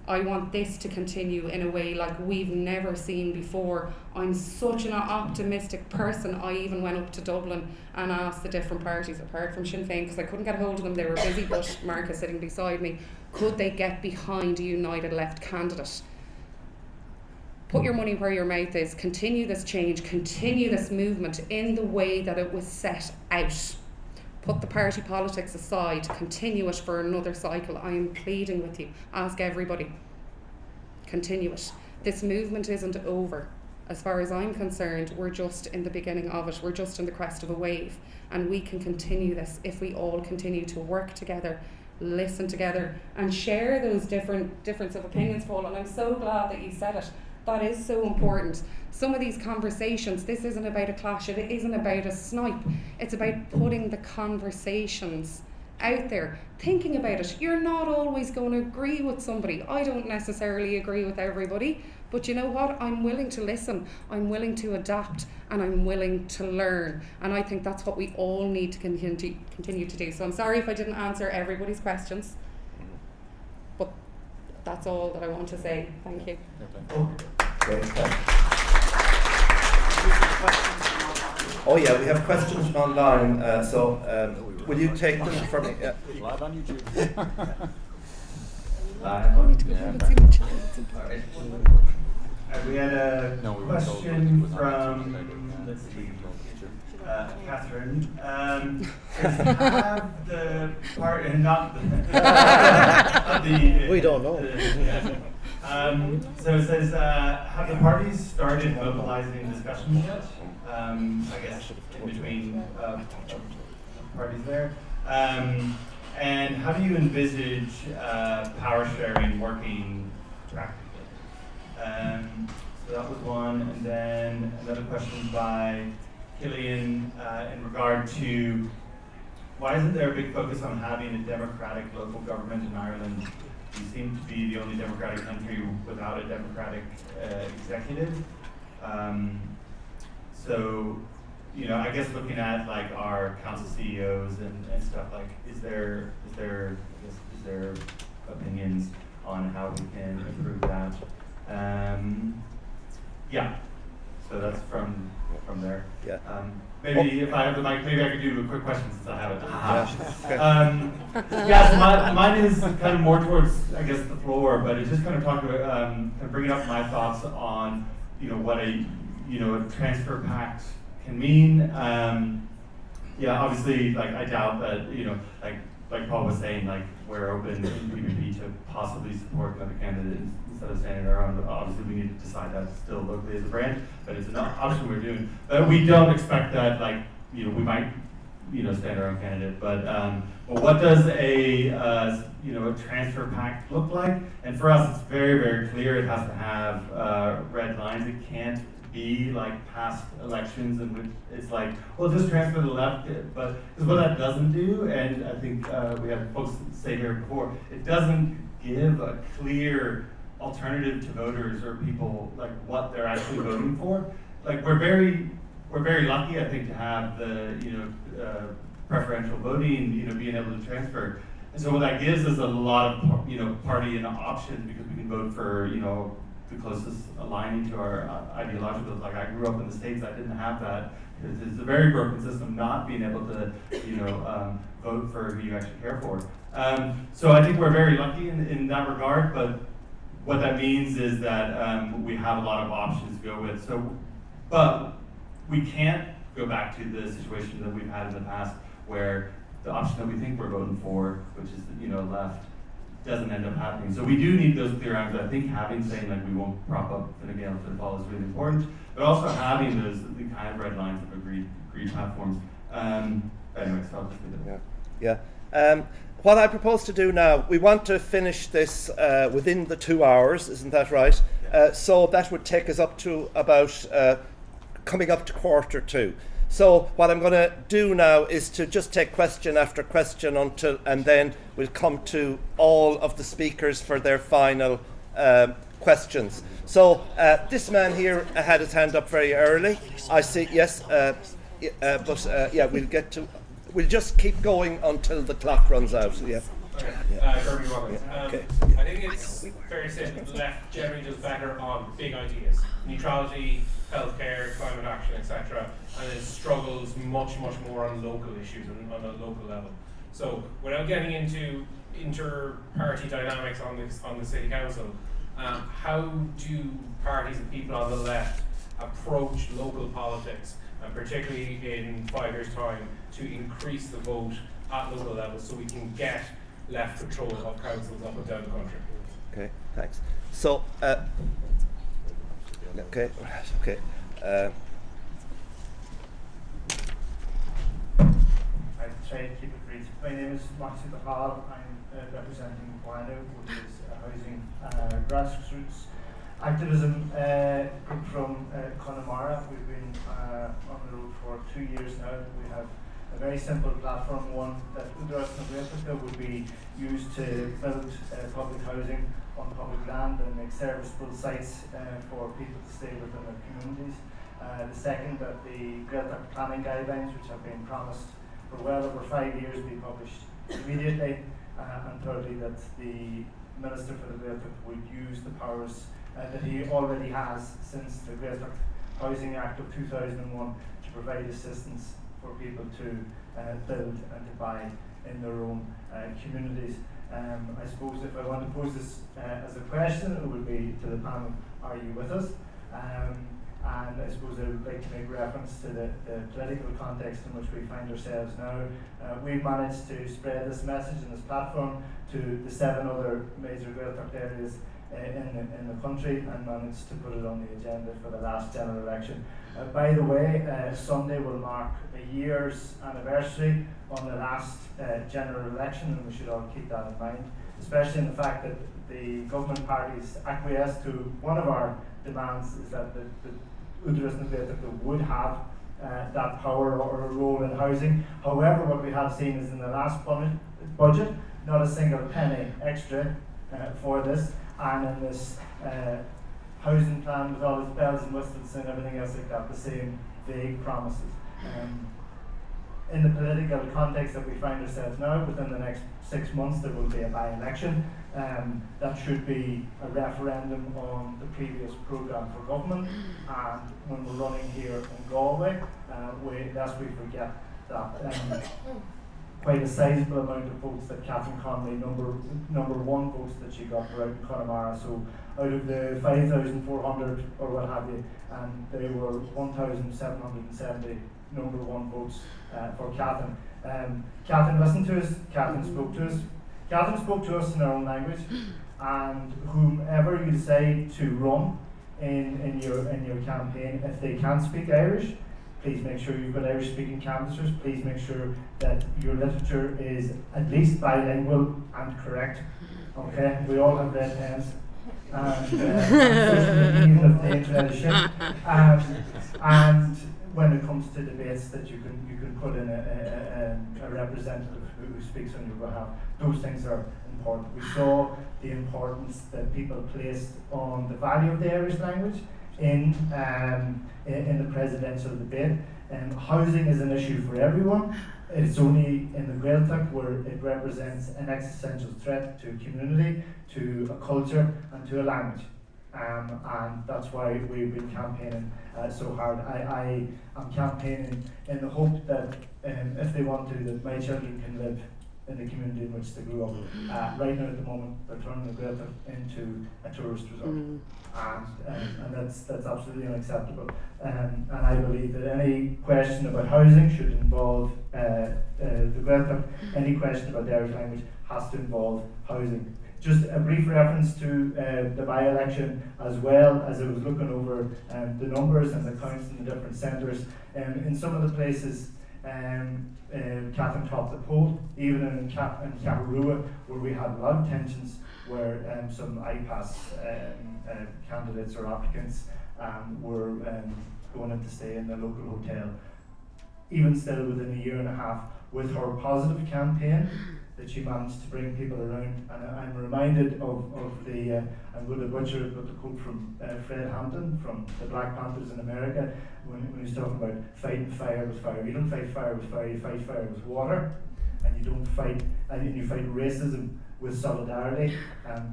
I want this to continue in a way like we've never seen before. I'm such an optimistic person. I even went up to Dublin and asked the different parties, apart from Sinn Féin, because I couldn't get hold of them, they were busy, but Mark is sitting beside me, could they get behind a united left candidate? Put your money where your mouth is, continue this change, continue this movement in the way that it was set out. Put the party politics aside, continue it for another cycle. I am pleading with you, ask everybody, continue it. This movement isn't over. As far as I'm concerned, we're just in the beginning of it, we're just in the crest of a wave, and we can continue this if we all continue to work together, listen together, and share those difference of opinions, Paul, and I'm so glad that you said it. That is so important. Some of these conversations, this isn't about a clash, it isn't about a snipe. It's about putting the conversations out there, thinking about it. You're not always going to agree with somebody. I don't necessarily agree with everybody, but you know what? I'm willing to listen, I'm willing to adapt, and I'm willing to learn. And I think that's what we all need to continue to do. So I'm sorry if I didn't answer everybody's questions, but that's all that I want to say. Thank you. Oh yeah, we have questions online, so will you take them from me? Yeah. Live on YouTube. We had a question from, let's see, Catherine. Have the part and not the we don't know. So it says, have the parties started mobilizing discussions yet? I guess in between parties there. And how do you envisage power sharing working practically? So that was one, and then another question by Killian in regard to why isn't there a big focus on having a democratic local government in Ireland these seem to be the only democratic country without a democratic executive. So, you know, I guess looking at like our council CEOs and stuff, like, is there opinions on how we can improve that? Yeah. So that's from there. Yeah. Maybe if I have the mic, maybe I could do a quick question since I have it. Yeah. So mine is kind of more towards, I guess, the floor, but it's just kind of talking about, kind of bringing up my thoughts on, you know, what a transfer pact can mean. Yeah, obviously, like, I doubt that, you know, like Paul was saying, like, we're open in PPP to possibly support another candidate instead of standing our own. Obviously, we need to decide that still locally as a brand, but it's an option we're doing. But we don't expect that, like, you know, we might, you know, stand our own candidate. But what does a transfer pact look like? And for us, it's very, very clear. It has to have red lines. It can't be like past elections in which it's like, well, just transfer to the left, but because what that doesn't do, and I think we had folks say here before, it doesn't give a clear alternative to voters or people like what they're actually voting for. Like we're very lucky, I think, to have the preferential voting, being able to transfer. And so what that gives is a lot of party and options because we can vote for the closest aligning to our ideological. Like I grew up in the States, I didn't have that. It's a very broken system not being able to vote for who you actually care for. So I think we're very lucky in that regard, but what that means is that we have a lot of options to go with. So, but we can't go back to the situation that we've had in the past where the option that we think we're voting for, which is left, doesn't end up happening. So we do need those clear answers. I think saying like we won't prop up Fine Gael for the fall is really important, but also having the kind of red lines of agreed platforms. Anyway, so I'll just leave it. Yeah. What I propose to do now, we want to finish this within the 2 hours, isn't that right? Yeah. So that would take us up to about coming up to 1:45. So what I'm going to do now is to just take question after question and then we'll come to all of the speakers for their final questions. So this man here had his hand up very early. I see, yes, we'll just keep going until the clock runs out. Yeah. Okay. Okay. I think it's fair to say that the left generally does better on big ideas, neutrality, healthcare, climate action, etc., and it struggles much more on local issues and on a local level. So without getting into inter-party dynamics on the city council, how do parties and people on the left approach local politics, and particularly in 5 years' time, to increase the vote at local level so we can get left control of councils up and down the country? Okay, thanks. So, okay. I'll try to keep it brief. My name is Maxi Bahal. I'm representing Guano, which is a housing grassroots activism group from Connemara. We've been on the road for 2 years now. We have a very simple platform, one that would be used to build public housing on public land and make serviceable sites for people to stay within their communities. The second, that the Gaeltacht planning guidelines, which have been promised for well over 5 years, be published immediately. And thirdly, that the Minister for the Gaeltacht would use the powers that he already has since the Gaeltacht Housing Act of 2001 to provide assistance for people to build and to buy in their own communities. I suppose if I want to pose this as a question, it would be to the panel, are you with us? And I suppose I would like to make reference to the political context in which we find ourselves now. We've managed to spread this message and this platform to the 7 other major Gaeltacht areas in the country and managed to put it on the agenda for the last general election. By the way, Sunday will mark a year's anniversary on the last general election, and we should all keep that in mind, especially in the fact that the government parties acquiesced to one of our demands, is that the would have that power or a role in housing. However, what we have seen is in the last budget, not a single penny extra for this, and in this housing plan with all its bells and whistles and everything else like that, the same vague promises. In the political context that we find ourselves now, within the next 6 months there will be a by-election. That should be a referendum on the previous programme for government, and when we're running here in Galway, lest we forget that quite a sizable amount of votes that Catherine Connolly, number one votes that she got were out in Connemara. So out of the 5,400 or what have you, and there were 1,770 number one votes for Catherine. Catherine listened to us, Catherine spoke to us. Catherine spoke to us in our own language, and whomever you decide to run in your campaign, if they can't speak Irish, please make sure you've got Irish-speaking canvassers. Please make sure that your literature is at least bilingual and correct. Okay, we all have red pens, and even if the internet is shit. And when it comes to debates, that you can put in a representative who speaks on your behalf. Those things are important. We saw the importance that people placed on the value of the Irish language in the presidential debate. Housing is an issue for everyone. It's only in the Gaeltacht where it represents an existential threat to a community, to a culture, and to a language. And that's why we've been campaigning so hard. I am campaigning in the hope that if they want to, that my children can live in the community in which they grew up. Right now at the moment, they're turning the Gaeltacht into a tourist resort. And that's absolutely unacceptable. And I believe that any question about housing should involve the Gaeltacht. Any question about the Irish language has to involve housing. Just a brief reference to the by-election, as well as I was looking over the numbers and the counts in the different centres. In some of the places, Catherine topped the poll, even in Caparua, where we had a lot of tensions, where some IPAS candidates or applicants were going in to stay in the local hotel. Even still, within a year and a half, with her positive campaign, that she managed to bring people around. And I'm reminded of the, I'm going to butcher it, but the quote from Fred Hampton from the Black Panthers in America, when he's talking about fighting fire with fire. You don't fight fire with fire, you fight fire with water. And you don't fight, and you fight racism with solidarity.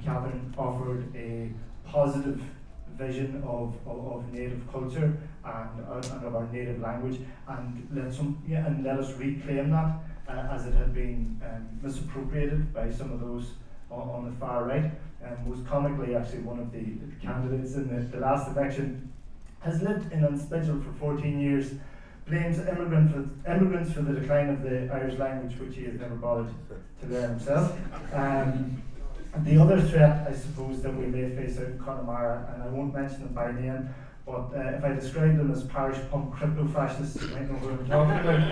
Catherine offered a positive vision of native culture and of our native language, and let us reclaim that. As it had been misappropriated by some of those on the far right. Most comically, actually, one of the candidates in the last election has lived in Unspitchel for 14 years, blames immigrants for the decline of the Irish language, which he has never bothered to learn himself. The other threat, I suppose, that we may face out in Connemara, and I won't mention them by name, but if I describe them as parish pump crypto-fascists, you might know what I'm talking about.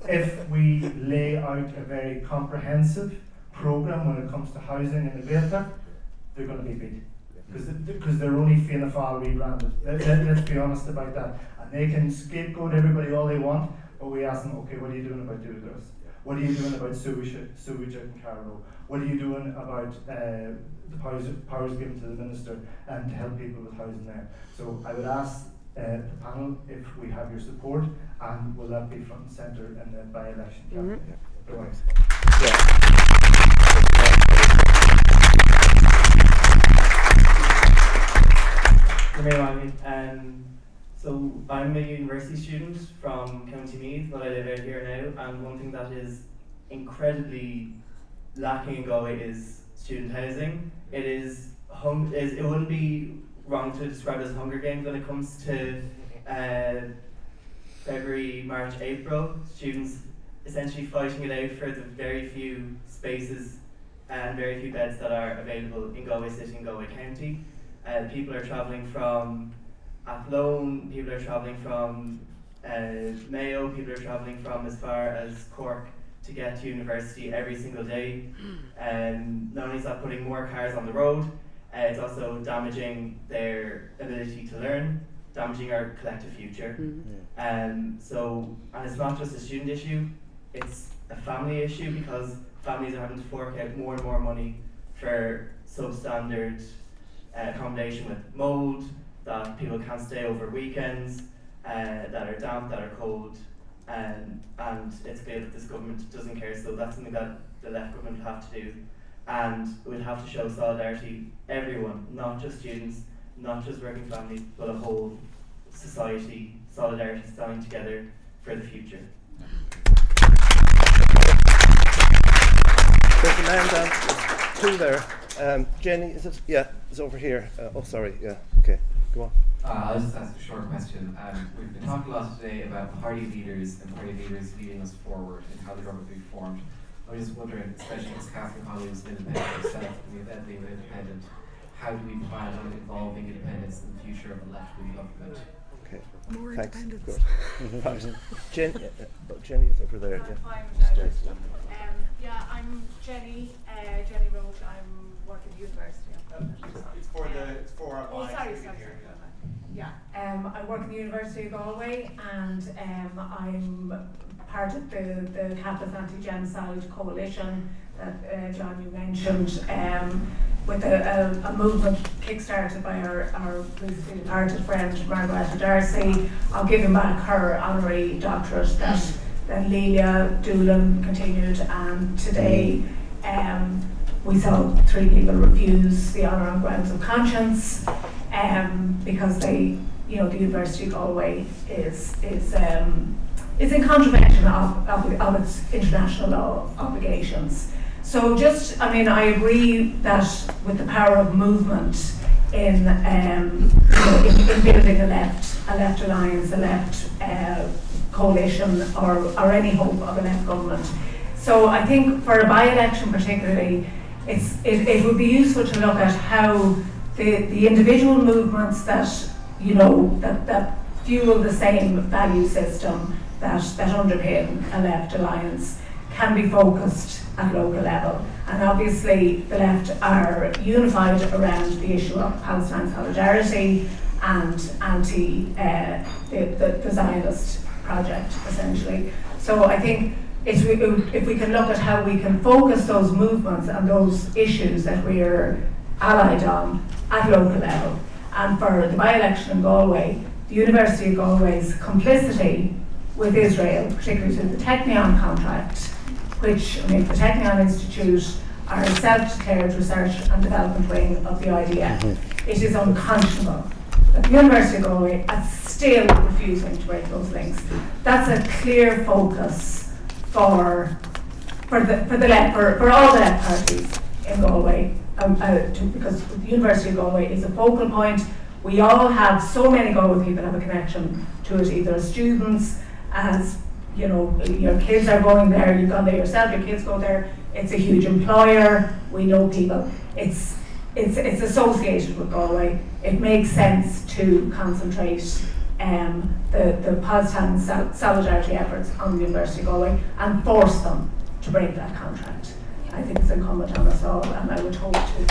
If we lay out a very comprehensive programme when it comes to housing in the Gaeltacht, they're going to be beat. Because they're only Fianna Fáil rebranded. Let's be honest about that. And they can scapegoat everybody all they want, but we ask them, okay, what are you doing about Douglas? What are you doing about sewage out in Carlow? What are you doing about the powers given to the minister to help people with housing there? So I would ask the panel if we have your support, and will that be front and centre in the by-election campaign? So I'm a university student from County Meath, but I live out here now, and one thing that is incredibly lacking in Galway is student housing. It wouldn't be wrong to describe it as Hunger Games when it comes to February, March, April. Students essentially fighting it out for the very few spaces and very few beds that are available in Galway City and Galway County. People are travelling from Athlone, people are travelling from Mayo, people are travelling from as far as Cork to get to university every single day. Not only is that putting more cars on the road, it's also damaging their ability to learn, damaging our collective future. And it's not just a student issue, it's a family issue, because families are having to fork out more and more money for substandard accommodation with mould, that people can't stay over weekends, that are damp, that are cold, and it's clear that this government doesn't care, so that's something that the left government will have to do. And we'll have to show solidarity, everyone, not just students, not just working families, but a whole society, solidarity, standing together for the future. There's a man down, two there. Jenny, is it? Yeah, it's over here. Oh, sorry. Yeah. Okay. Go on. I'll just ask a short question. We've been talking a lot today about party leaders and party leaders leading us forward and how the government will be formed. I was just wondering, especially as Catherine Connolly was an independent herself, and we've Eibhlín an independent, how do we plan on involving independence in the future of a left-wing government? Okay. More Thanks. independence. Good. Jenny is over there. Yeah, I'm Jenny Roach. I'm working at the university. It's for our sorry. Yeah, I work at the University of Galway, and I'm part of the Catholic Anti-Genocide Coalition that John, you mentioned, with a movement kick-started by our recently departed friend Margaret Darcy. I'll give him back her honorary doctorate that Lelia Doolan continued, and today we saw 3 people refuse the honour on grounds of conscience because the University of Galway is in contravention of its international law obligations. So I agree that with the power of movement in building a left alliance, a left coalition, or any hope of a left government. So I think for a by-election particularly, it would be useful to look at how the individual movements that fuel the same value system that underpin a left alliance can be focused at local level. And obviously the left are unified around the issue of Palestine solidarity and the Zionist project, essentially. So I think if we can look at how we can focus those movements and those issues that we're allied on at local level. And for the by-election in Galway, the University of Galway's complicity with Israel, particularly through the Technion contract, which, the Technion Institute are a self-declared research and development wing of the IDF. It is unconscionable that the University of Galway is still refusing to break those links. That's a clear focus for all the left parties in Galway, because the University of Galway is a focal point. We all have, so many Galway people have a connection to it, either as students, as your kids are going there, you've gone there yourself, your kids go there. It's a huge employer, we know people. It's associated with Galway. It makes sense to concentrate the Palestine solidarity efforts on the University of Galway and force them to break that contract. I think it's incumbent on us all, and I would hope to see it.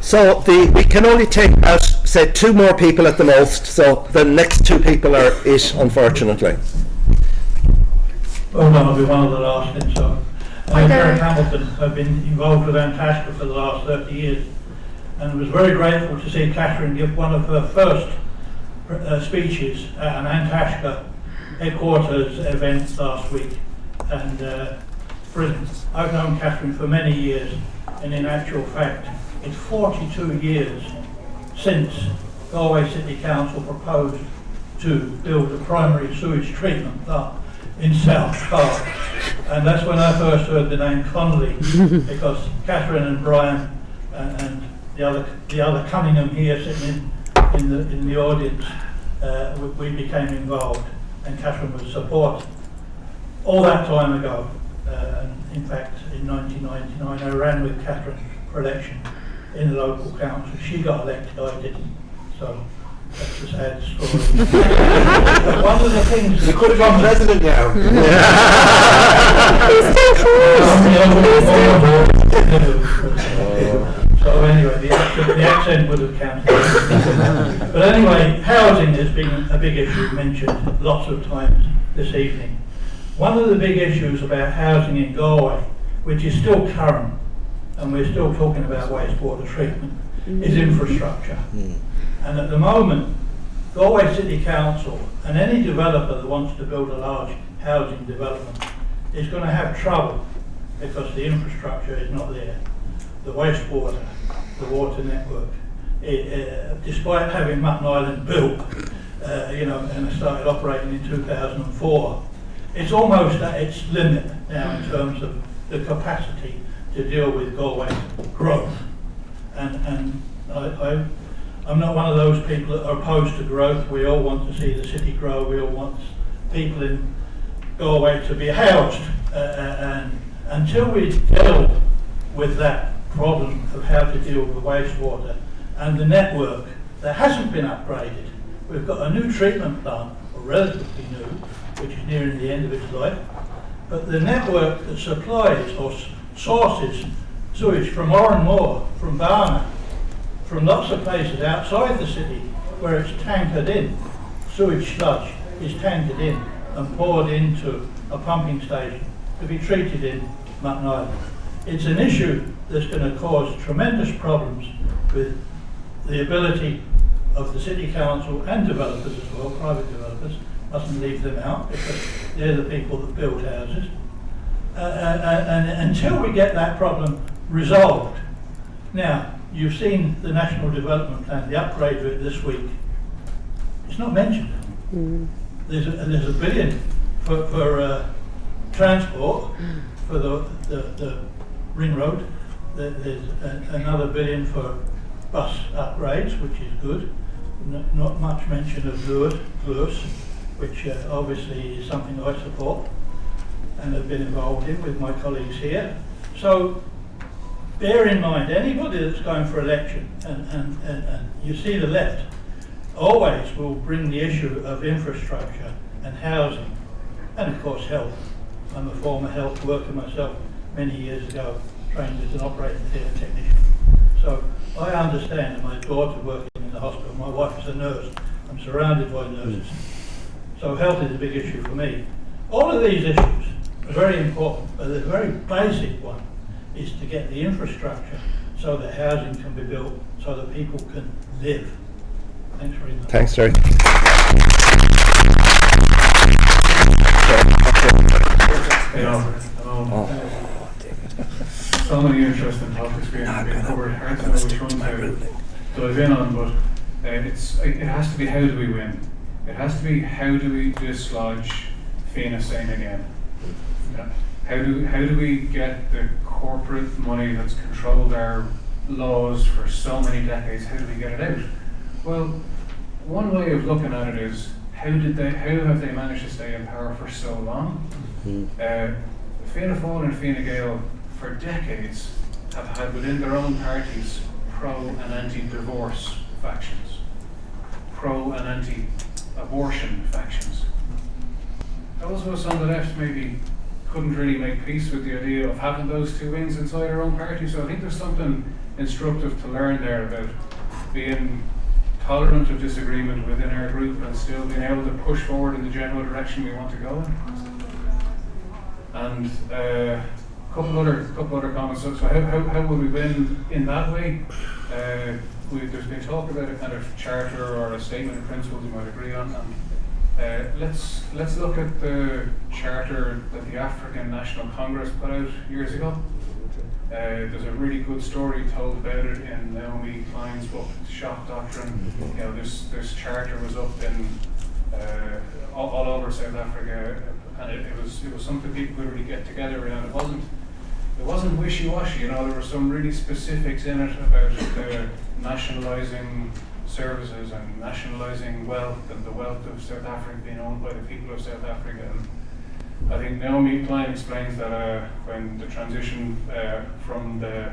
So we can only take out, say, 2 more people at the most, so the next 2 people are it, unfortunately. Well, I'll be one of the last then, so. Curran Hamilton have been involved with Antashka for the last 30 years, and was very grateful to see Catherine give one of her first speeches at an Antashka headquarters event last week. And brilliant. I've known Catherine for many years, and in actual fact, it's 42 years since Galway City Council proposed to build a primary sewage treatment plant in South Park. And that's when I first heard the name Connolly, because Catherine and Brian and the other Cunningham here sitting in the audience, we became involved, and Catherine was support all that time ago. In fact, in 1999, I ran with Catherine for election in the local council. She got elected, I didn't. So that's a sad story. But one of the things... You could have gone president now. So anyway, the accent would have counted. But anyway, housing has been a big issue mentioned lots of times. this evening. One of the big issues about housing in Galway, which is still current, and we're still talking about wastewater treatment, is infrastructure. And at the moment, Galway City Council and any developer that wants to build a large housing development is going to have trouble because the infrastructure is not there. The wastewater, the water network, despite having Mutton Island built, and it started operating in 2004, it's almost at its limit now in terms of the capacity to deal with Galway's growth. And I'm not one of those people that are opposed to growth. We all want to see the city grow. We all want people in Galway to be housed. And until we deal with that problem of how to deal with wastewater and the network that hasn't been upgraded, we've got a new treatment plant, or relatively new, which is nearing the end of its life, but the network that supplies or sources sewage from Oranmore, from Barna, from lots of places outside the city where it's tankered in, sewage sludge is tankered in and poured into a pumping station to be treated in Mutton Island. It's an issue that's going to cause tremendous problems with the ability of the city council and developers as well, private developers, mustn't leave them out because they're the people that build houses. And until we get that problem resolved, now you've seen the National Development Plan, the upgrade to it this week. It's not mentioned. There's a billion for transport for the ring road. There's another billion for bus upgrades, which is good. Not much mention of Lewis, which obviously is something I support and have been involved in with my colleagues here. So bear in mind, anybody that's going for election, and you see the left, always will bring the issue of infrastructure and housing, and of course health. I'm a former health worker myself many years ago, trained as an operating theatre technician. So I understand, my daughter working in the hospital, my wife is a nurse, I'm surrounded by nurses. So health is a big issue for me. All of these issues are very important, but the very basic one is to get the infrastructure so that housing can be built, so that people can live. Thanks very much. Thanks, Jerry. So many interesting topics being covered. Hard to know which one to dive in on, but it has to be how do we win. It has to be how do we dislodge Fianna Fáin again. How do we get the corporate money that's controlled our laws for so many decades? How do we get it out? Well, one way of looking at it is how have they managed to stay in power for so long? Fianna Fáin and Fine Gael for decades have had within their own parties pro and anti-divorce factions, pro and anti-abortion factions. Those of us on the left maybe couldn't really make peace with the idea of having those two wings inside our own party, so I think there's something instructive to learn there about being tolerant of disagreement within our group and still being able to push forward in the general direction we want to go in. And a couple other comments. So how would we win in that way? There's been talk about a kind of charter or a statement of principles you might agree on. And let's look at the charter that the African National Congress put out years ago. There's a really good story told about it in Naomi Klein's book, Shock Doctrine. You know, this charter was up in all over South Africa, and it was something people could really get together around. It wasn't wishy-washy. You know, there were some really specifics in it about nationalising services and nationalising wealth, and the wealth of South Africa being owned by the people of South Africa. And I think Naomi Klein explains that when the transition from the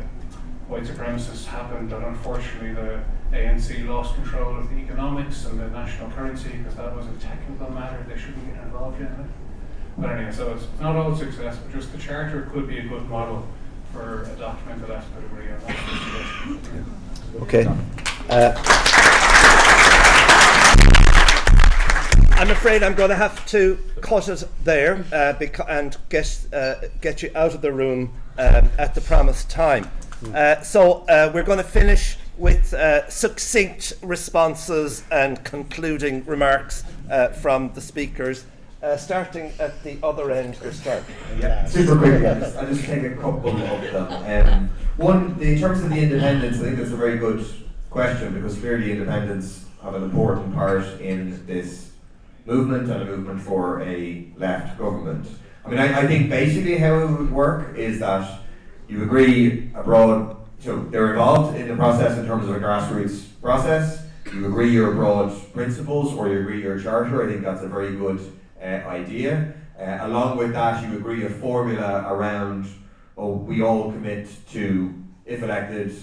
white supremacists happened, that unfortunately the ANC lost control of the economics and the national currency because that was a technical matter they shouldn't get involved in it. But anyway, so it's not all success, but just the charter could be a good model for a document the left could agree on. That's Okay. I'm afraid I'm going to have to cut it there and get you out of the room at the promised time. So we're going to finish with succinct responses and concluding remarks from the speakers. Starting at the other end this time. Yeah, super quickly. I'll just take a couple of them. One, in terms of the independents, I think that's a very good question, because clearly independents have an important part in this movement and a movement for a left government. I mean, I think basically how it would work is that you agree a broad, so they're involved in the process in terms of a grassroots process, you agree your broad principles or you agree your charter. I think that's a very good idea. Along with that, you agree a formula around, we all commit to, if elected,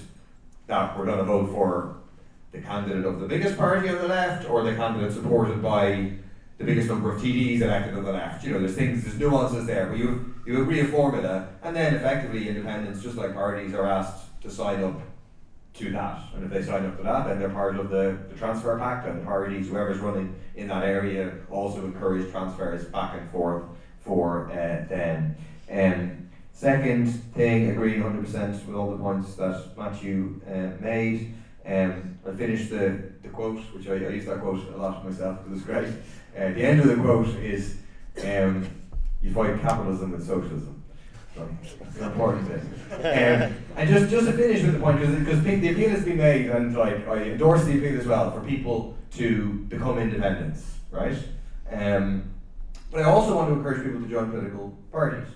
that we're going to vote for the candidate of the biggest party on the left or the candidate supported by the biggest number of TDs elected on the left. You know, there's nuances there, but you agree a formula, and then effectively independents, just like parties, are asked to sign up to that. And if they sign up to that, then they're part of the transfer pact, and the parties, whoever's running in that area, also encourage transfers back and forth for them. Second thing, agreeing 100% with all the points that Matthew made. I'll finish the quote, which I use that quote a lot myself because it's great. The end of the quote is, you fight capitalism with socialism. So it's an important thing. And just to finish with the point, because the appeal has been made, and like I endorse the appeal as well, for people to become independents, right? But I also want to encourage people to join political parties.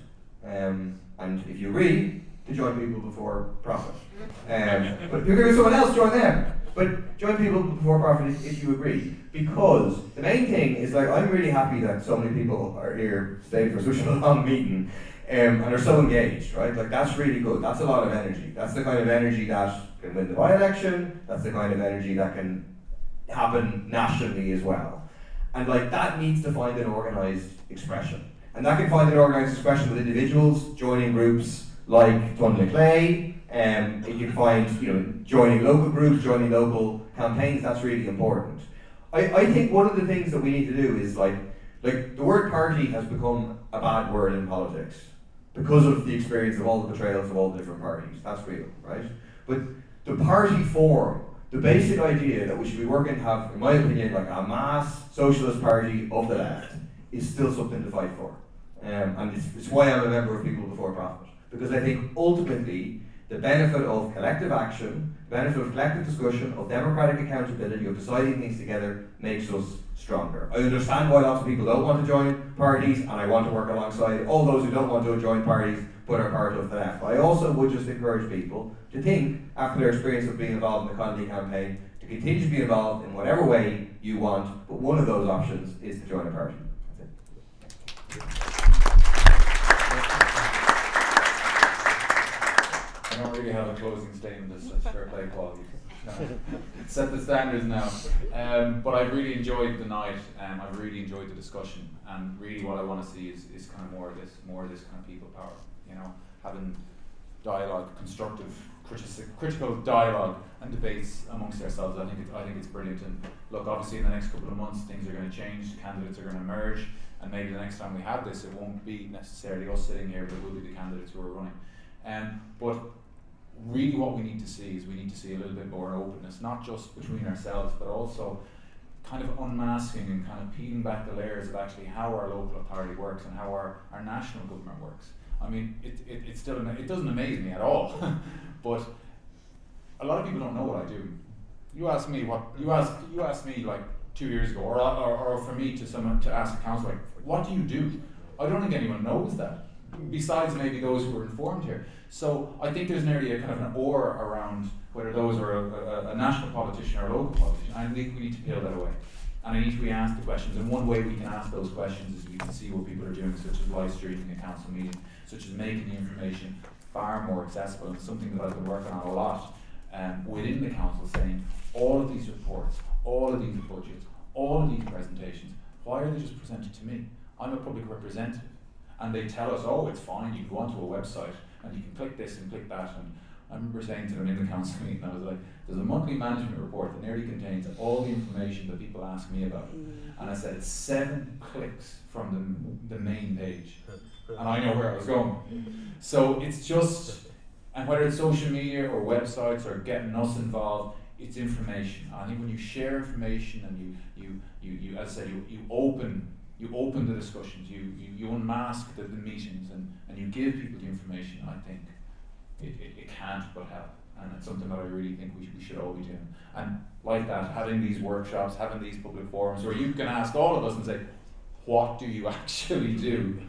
And if you agree, to join People Before Profit. But if you agree with someone else, join them. But join People Before Profit if you agree. Because the main thing is, like, I'm really happy that so many people are here staying for such a long meeting and are so engaged, right? Like, that's really good. That's a lot of energy. That's the kind of energy that can win the by-election. That's the kind of energy that can happen nationally as well. And like, that needs to find an organised expression. And that can find an organised expression with individuals joining groups like Dun Clay. You can find, joining local groups, joining local campaigns. That's really important. I think one of the things that we need to do is like the word party has become a bad word in politics because of the experience of all the betrayals of all the different parties. That's real, right? But the party form, the basic idea that we should be working to have, in my opinion, like a mass socialist party of the left, is still something to fight for. And it's why I'm a member of People Before Profit. Because I think ultimately the benefit of collective action, the benefit of collective discussion, of democratic accountability, of deciding things together, makes us stronger. I understand why lots of people don't want to join parties, and I want to work alongside all those who don't want to join parties but are part of the left. But I also would just encourage people to think, after their experience of being involved in the Connolly campaign, to continue to be involved in whatever way you want, but one of those options is to join a party. I don't really have a closing statement as such, fair play quality. Set the standards now. But I've really enjoyed the night, I've really enjoyed the discussion, and really what I want to see is kind of more of this kind of people power, having dialogue, constructive, critical dialogue and debates amongst ourselves. I think it's brilliant. And look, obviously in the next couple of months things are going to change, the candidates are going to emerge, and maybe the next time we have this, it won't be necessarily us sitting here, but it will be the candidates who are running. But really what we need to see is a little bit more openness, not just between ourselves, but also kind of unmasking and kind of peeling back the layers of actually how our local authority works and how our national government works. I mean, it doesn't amaze me at all, but a lot of people don't know what I do. You ask me like 2 years ago, or for me to ask a councillor, like, what do you do? I don't think anyone knows that, besides maybe those who are informed here. So I think there's nearly a kind of an aura around whether those are a national politician or a local politician. I think we need to peel that away. And I need to be asked the questions. And one way we can ask those questions is we can see what people are doing, such as live streaming a council meeting, such as making the information far more accessible, and something that I've been working on a lot within the council, saying all of these reports, all of these budgets, all of these presentations, why are they just presented to me? I'm a public representative. And they tell us, oh, it's fine, you can go onto a website and you can click this and click that, and I remember saying to them in the council meeting, I was like, there's a monthly management report that nearly contains all the information that people ask me about. And I said, it's 7 clicks from the main page. And I know where I was going. So it's just, and whether it's social media or websites or getting us involved, it's information. I think when you share information and you as I said, you open the discussions, you unmask the meetings and you give people the information, I think it can't but help. And it's something that I really think we should all be doing. And like that, having these workshops, having these public forums where you can ask all of us and say, what do you actually do?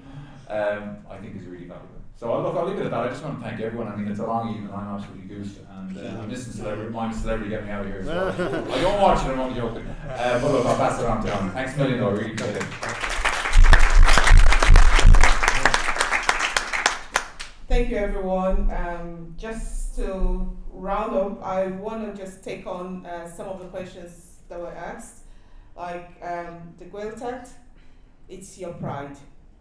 I think is really valuable. So I'll leave it at that. I just want to thank everyone. I mean, it's a long evening. I'm absolutely goosed, and I'm missing Celebrity get me out of here as well. I don't watch it. I'm only joking. But look, I'll pass it on to John. Thanks a million, though. I really appreciate it. Thank you, everyone. Just to round up, I want to just take on some of the questions that were asked. Like the Gaeltacht, it's your pride.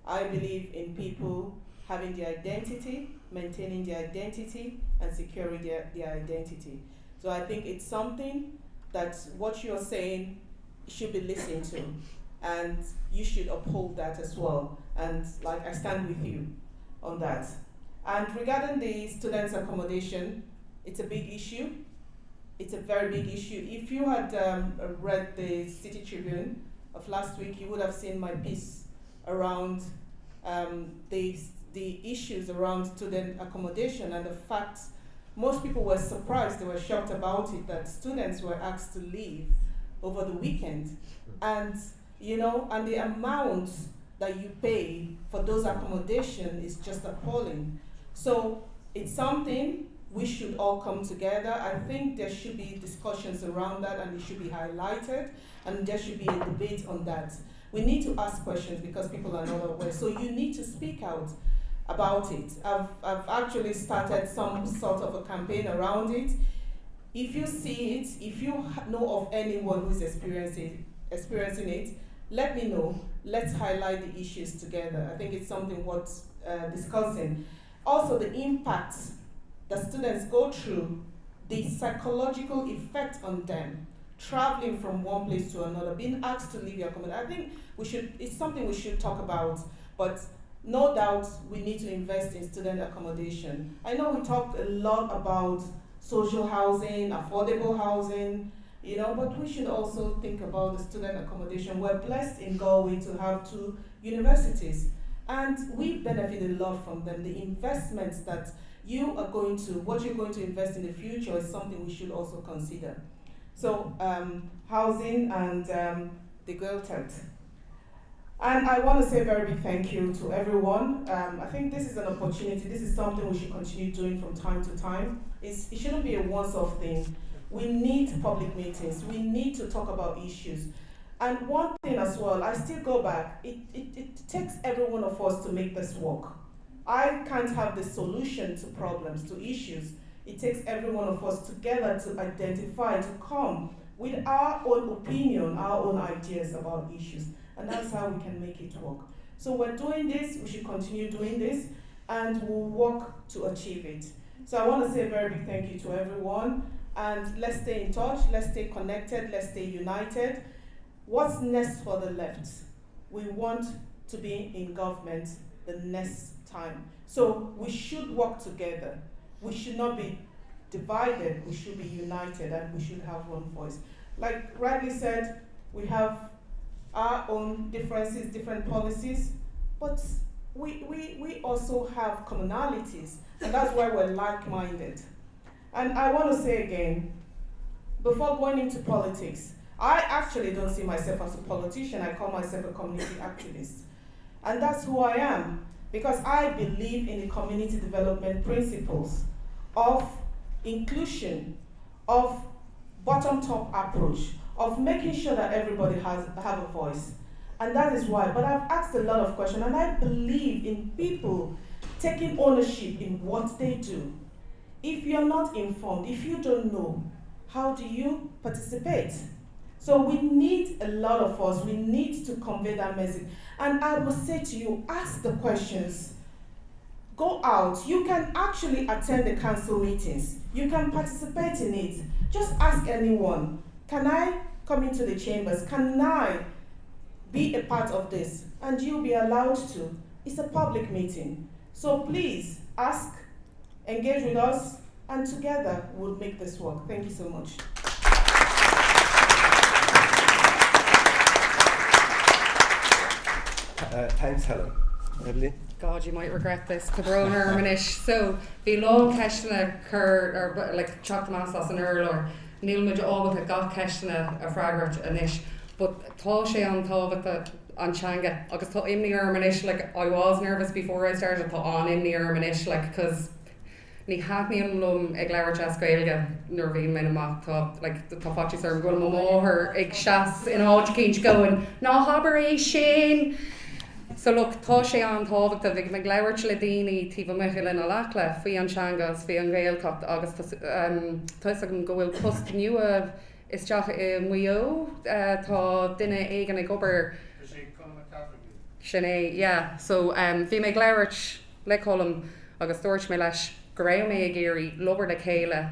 I believe in people having their identity, maintaining their identity, and securing their identity. So I think it's something that what you're saying should be listened to, and you should uphold that as well. And like, I stand with you on that. And regarding the students' accommodation, it's a big issue. It's a very big issue. If you had read the City Tribune of last week, you would have seen my piece around the issues around student accommodation, and the fact most people were surprised, they were shocked about it, that students were asked to leave over the weekend. And and the amount that you pay for those accommodation is just appalling. So it's something we should all come together. I think there should be discussions around that, and it should be highlighted, and there should be a debate on that. We need to ask questions because people are not aware. So you need to speak out about it. I've actually started some sort of a campaign around it. If you see it, if you know of anyone who's experiencing it, let me know. Let's highlight the issues together. I think it's something worth discussing. Also, the impacts that students go through, the psychological effect on them, traveling from one place to another, being asked to leave your community. I think it's something we should talk about, but no doubt we need to invest in student accommodation. I know we talked a lot about social housing, affordable housing, but we should also think about the student accommodation. We're blessed in Galway to have 2 universities, and we benefit a lot from them. The investments that what you're going to invest in the future is something we should also consider. So housing and the Gaeltacht. And I want to say a very big thank you to everyone. I think this is an opportunity. This is something we should continue doing from time to time. It shouldn't be a once-off thing. We need public meetings. We need to talk about issues. And one thing as well, I still go back, it takes every one of us to make this work. I can't have the solution to problems, to issues. It takes every one of us together to identify, to come with our own opinion, our own ideas about issues. And that's how we can make it work. So we're doing this, we should continue doing this, and we'll work to achieve it. So I want to say a very big thank you to everyone, and let's stay in touch, let's stay connected, let's stay united. What's next for the left? We want to be in government the next time. So we should work together. We should not be divided, we should be united, and we should have one voice. Like rightly said, we have our own differences, different policies, but we also have commonalities, and that's why we're like-minded. And I want to say again, before going into politics, I actually don't see myself as a politician. I call myself a community activist. And that's who I am, because I believe in the community development principles of inclusion, of bottom-top approach, of making sure that everybody have a voice. And that is why, but I've asked a lot of questions, and I believe in people taking ownership in what they do. If you're not informed, if you don't know, how do you participate? So we need a lot of us, we need to convey that message. And I will say to you, ask the questions. Go out. You can actually attend the council meetings. You can participate in it. Just ask anyone, can I come into the chambers? Can I be a part of this? And you'll be allowed to. It's a public meeting. So please ask, engage with us, and together we'll make this work. Thank you so much. Thanks, Helen. Eibhlín? God, you might regret this. Cabron Hermanish. So, the law Keshna Cur, or like Choc the Mass an Earl, or Neil Mudge Ogbu got Keshna a Fragrat Anish. But Toshe on Tovata on Changa, I just thought Imni Hermanish, like I was nervous before I started, thought on Imni Hermanish, like, because Ni had me in Lum Eglara Jasquelga, Nervine Minamach, thought, like, the Tofachi Sir, going Momoher, Ig Shas, in Hodgkinch going, no Haberation. So look, tá sé an tábhacht a bhíh me gleabhar Ledini, Tífa Michael in Alacla, Fí an Shangas, Fí an Gaelcocht, agus tá an go bhfuil post nua is teach muo, tá duine éigen ag obair sinné, yeah. So bhí me gleabhart le colm agus dúirt me leis go raibh me ag éirí lobar le chéile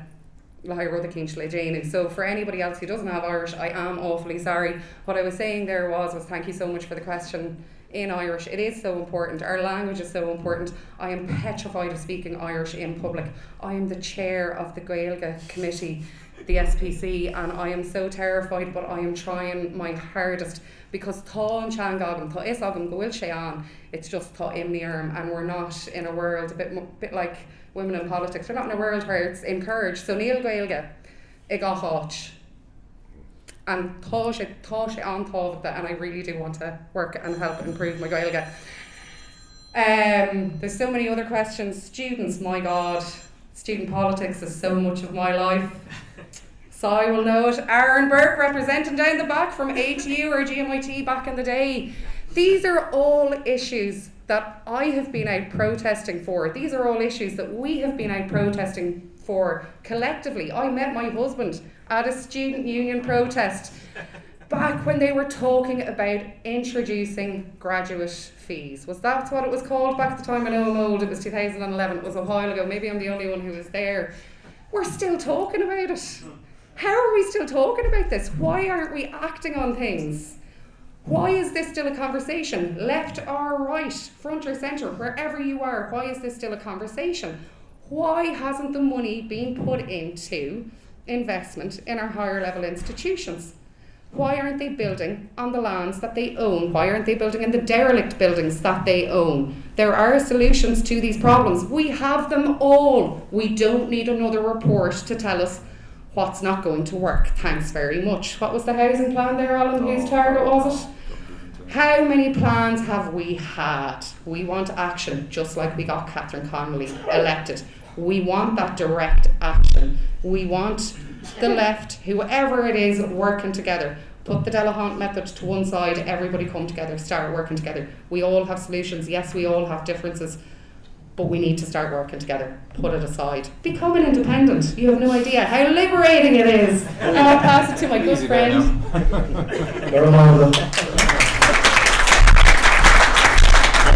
le rud a cinch le déanamh. So for anybody else who doesn't have Irish, I am awfully sorry. What I was saying there was thank you so much for the question. In Irish, it is so important. Our language is so important. I am petrified of speaking Irish in public. I am the chair of the Gaeilge committee, the SPC, and I am so terrified, but I am trying my hardest because tá an teang agam, tá is agam go bhfuil sé an, it's just tá imní orm, and we're not in a world, a bit like women in politics, we're not in a world where it's encouraged. So Níl Gaeilge, I got hot. And tá sé an tábhachta, and I really do want to work and help improve my Gaeilge. There's so many other questions. Students, my God, student politics is so much of my life. So I will know it. Aaron Burke representing down the back from ATU or GMIT back in the day. These are all issues that I have been out protesting for. These are all issues that we have been out protesting for collectively. I met my husband at a student union protest back when they were talking about introducing graduate fees. Was that what it was called back at the time? I know I'm old, it was 2011, it was a while ago, maybe I'm the only one who was there. We're still talking about it. How are we still talking about this? Why aren't we acting on things? Why is this still a conversation? Left or right, front or centre, wherever you are, why is this still a conversation? Why hasn't the money been put into investment in our higher level institutions? Why aren't they building on the lands that they own? Why aren't they building in the derelict buildings that they own? There are solutions to these problems. We have them all. We don't need another report to tell us what's not going to work. Thanks very much. What was the housing plan there, Alan? Whose target was it? How many plans have we had? We want action, just like we got Catherine Connolly elected. We want that direct action. We want the left, whoever it is, working together. Put the Lohan method to one side, everybody come together, start working together. We all have solutions, yes, we all have differences, but we need to start working together. Put it aside. Become an independent. You have no idea how liberating it is. And I'll pass it to my good friend.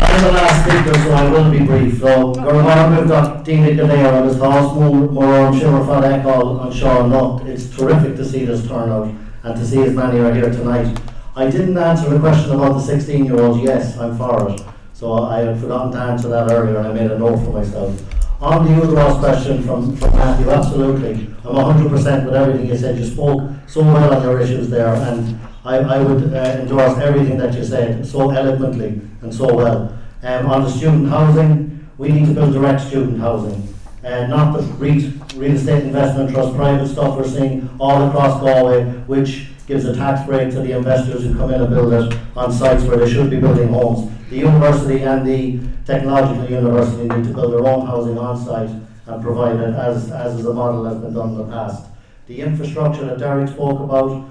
I'm the last speaker, so I will be brief. So, Gurmar moved up Dina Galea and his house, Moron, Shimmer, Fadekal, and Sean Luck. It's terrific to see this turnout and to see as many are here tonight. I didn't answer the question about the 16-year-olds. Yes, I'm for it. So I had forgotten to answer that earlier and I made a note for myself. On the Udros question from Matthew, absolutely. I'm 100% with everything you said. You spoke so well on your issues there, and I would endorse everything that you said so eloquently and so well. On the student housing, we need to build direct student housing. Not the real estate investment trust, private stuff we're seeing all across Galway, which gives a tax break to the investors who come in and build it on sites where they should be building homes. The university and the technological university need to build their own housing on site and provide it as is a model that's been done in the past. The infrastructure that Derek spoke about,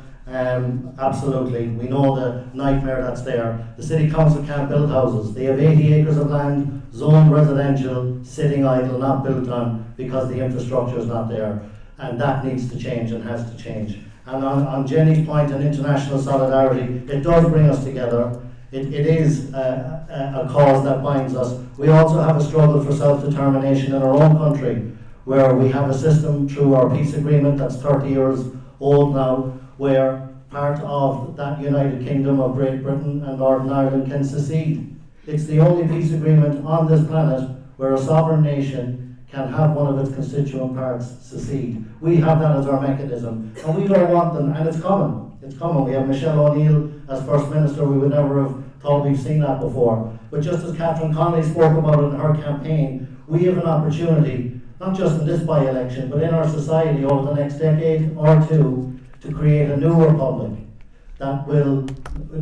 absolutely. We know the nightmare that's there. The City Council can't build houses. They have 80 acres of land, zoned residential, sitting idle, not built on because the infrastructure is not there. And that needs to change and has to change. And on Jenny's point on international solidarity, it does bring us together. it is a cause that binds us. We also have a struggle for self-determination in our own country, where we have a system through our peace agreement that's 30 years old now, where part of that United Kingdom of Great Britain and Northern Ireland can secede. It's the only peace agreement on this planet where a sovereign nation can have one of its constituent parts secede. We have that as our mechanism, and we don't want them, and it's coming. It's coming. We have Michelle O'Neill as First Minister. We would never have thought we've seen that before. But just as Catherine Connolly spoke about it in her campaign, we have an opportunity, not just in this by-election, but in our society over the next decade or two, to create a new republic that will,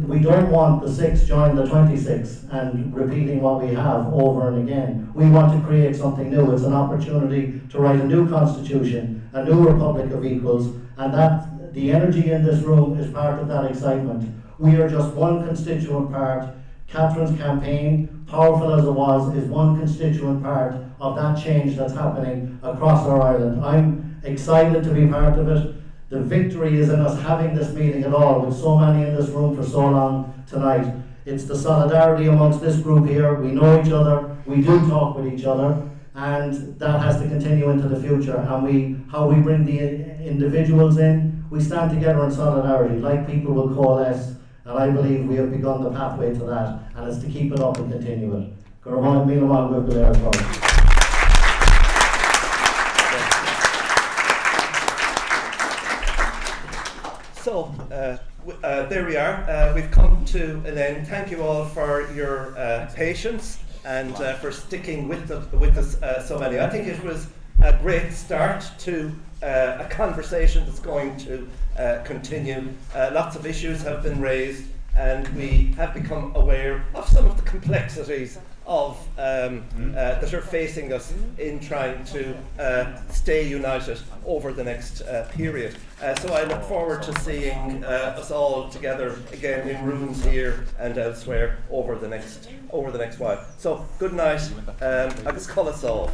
we don't want the 6 join the 26 and repeating what we have over and again. We want to create something new. It's an opportunity to write a new constitution, a new republic of equals, and that the energy in this room is part of that excitement. We are just one constituent part. Catherine's campaign, powerful as it was, is one constituent part of that change that's happening across our island. I'm excited to be part of it. The victory is in us having this meeting at all, with so many in this room for so long tonight. It's the solidarity amongst this group here. We know each other, we do talk with each other, and that has to continue into the future. And how we bring the individuals in, we stand together in solidarity, like people will coalesce, and I believe we have begun the pathway to that, and it's to keep it up and continue it. So, there we are. We've come to an end. Thank you all for your patience and for sticking with us so many. I think it was a great start to a conversation that's going to continue. Lots of issues have been raised, and we have become aware of some of the complexities of that are facing us in trying to stay united over the next period. So I look forward to seeing us all together again in rooms here and elsewhere over the next while. So good night. Agus call us all.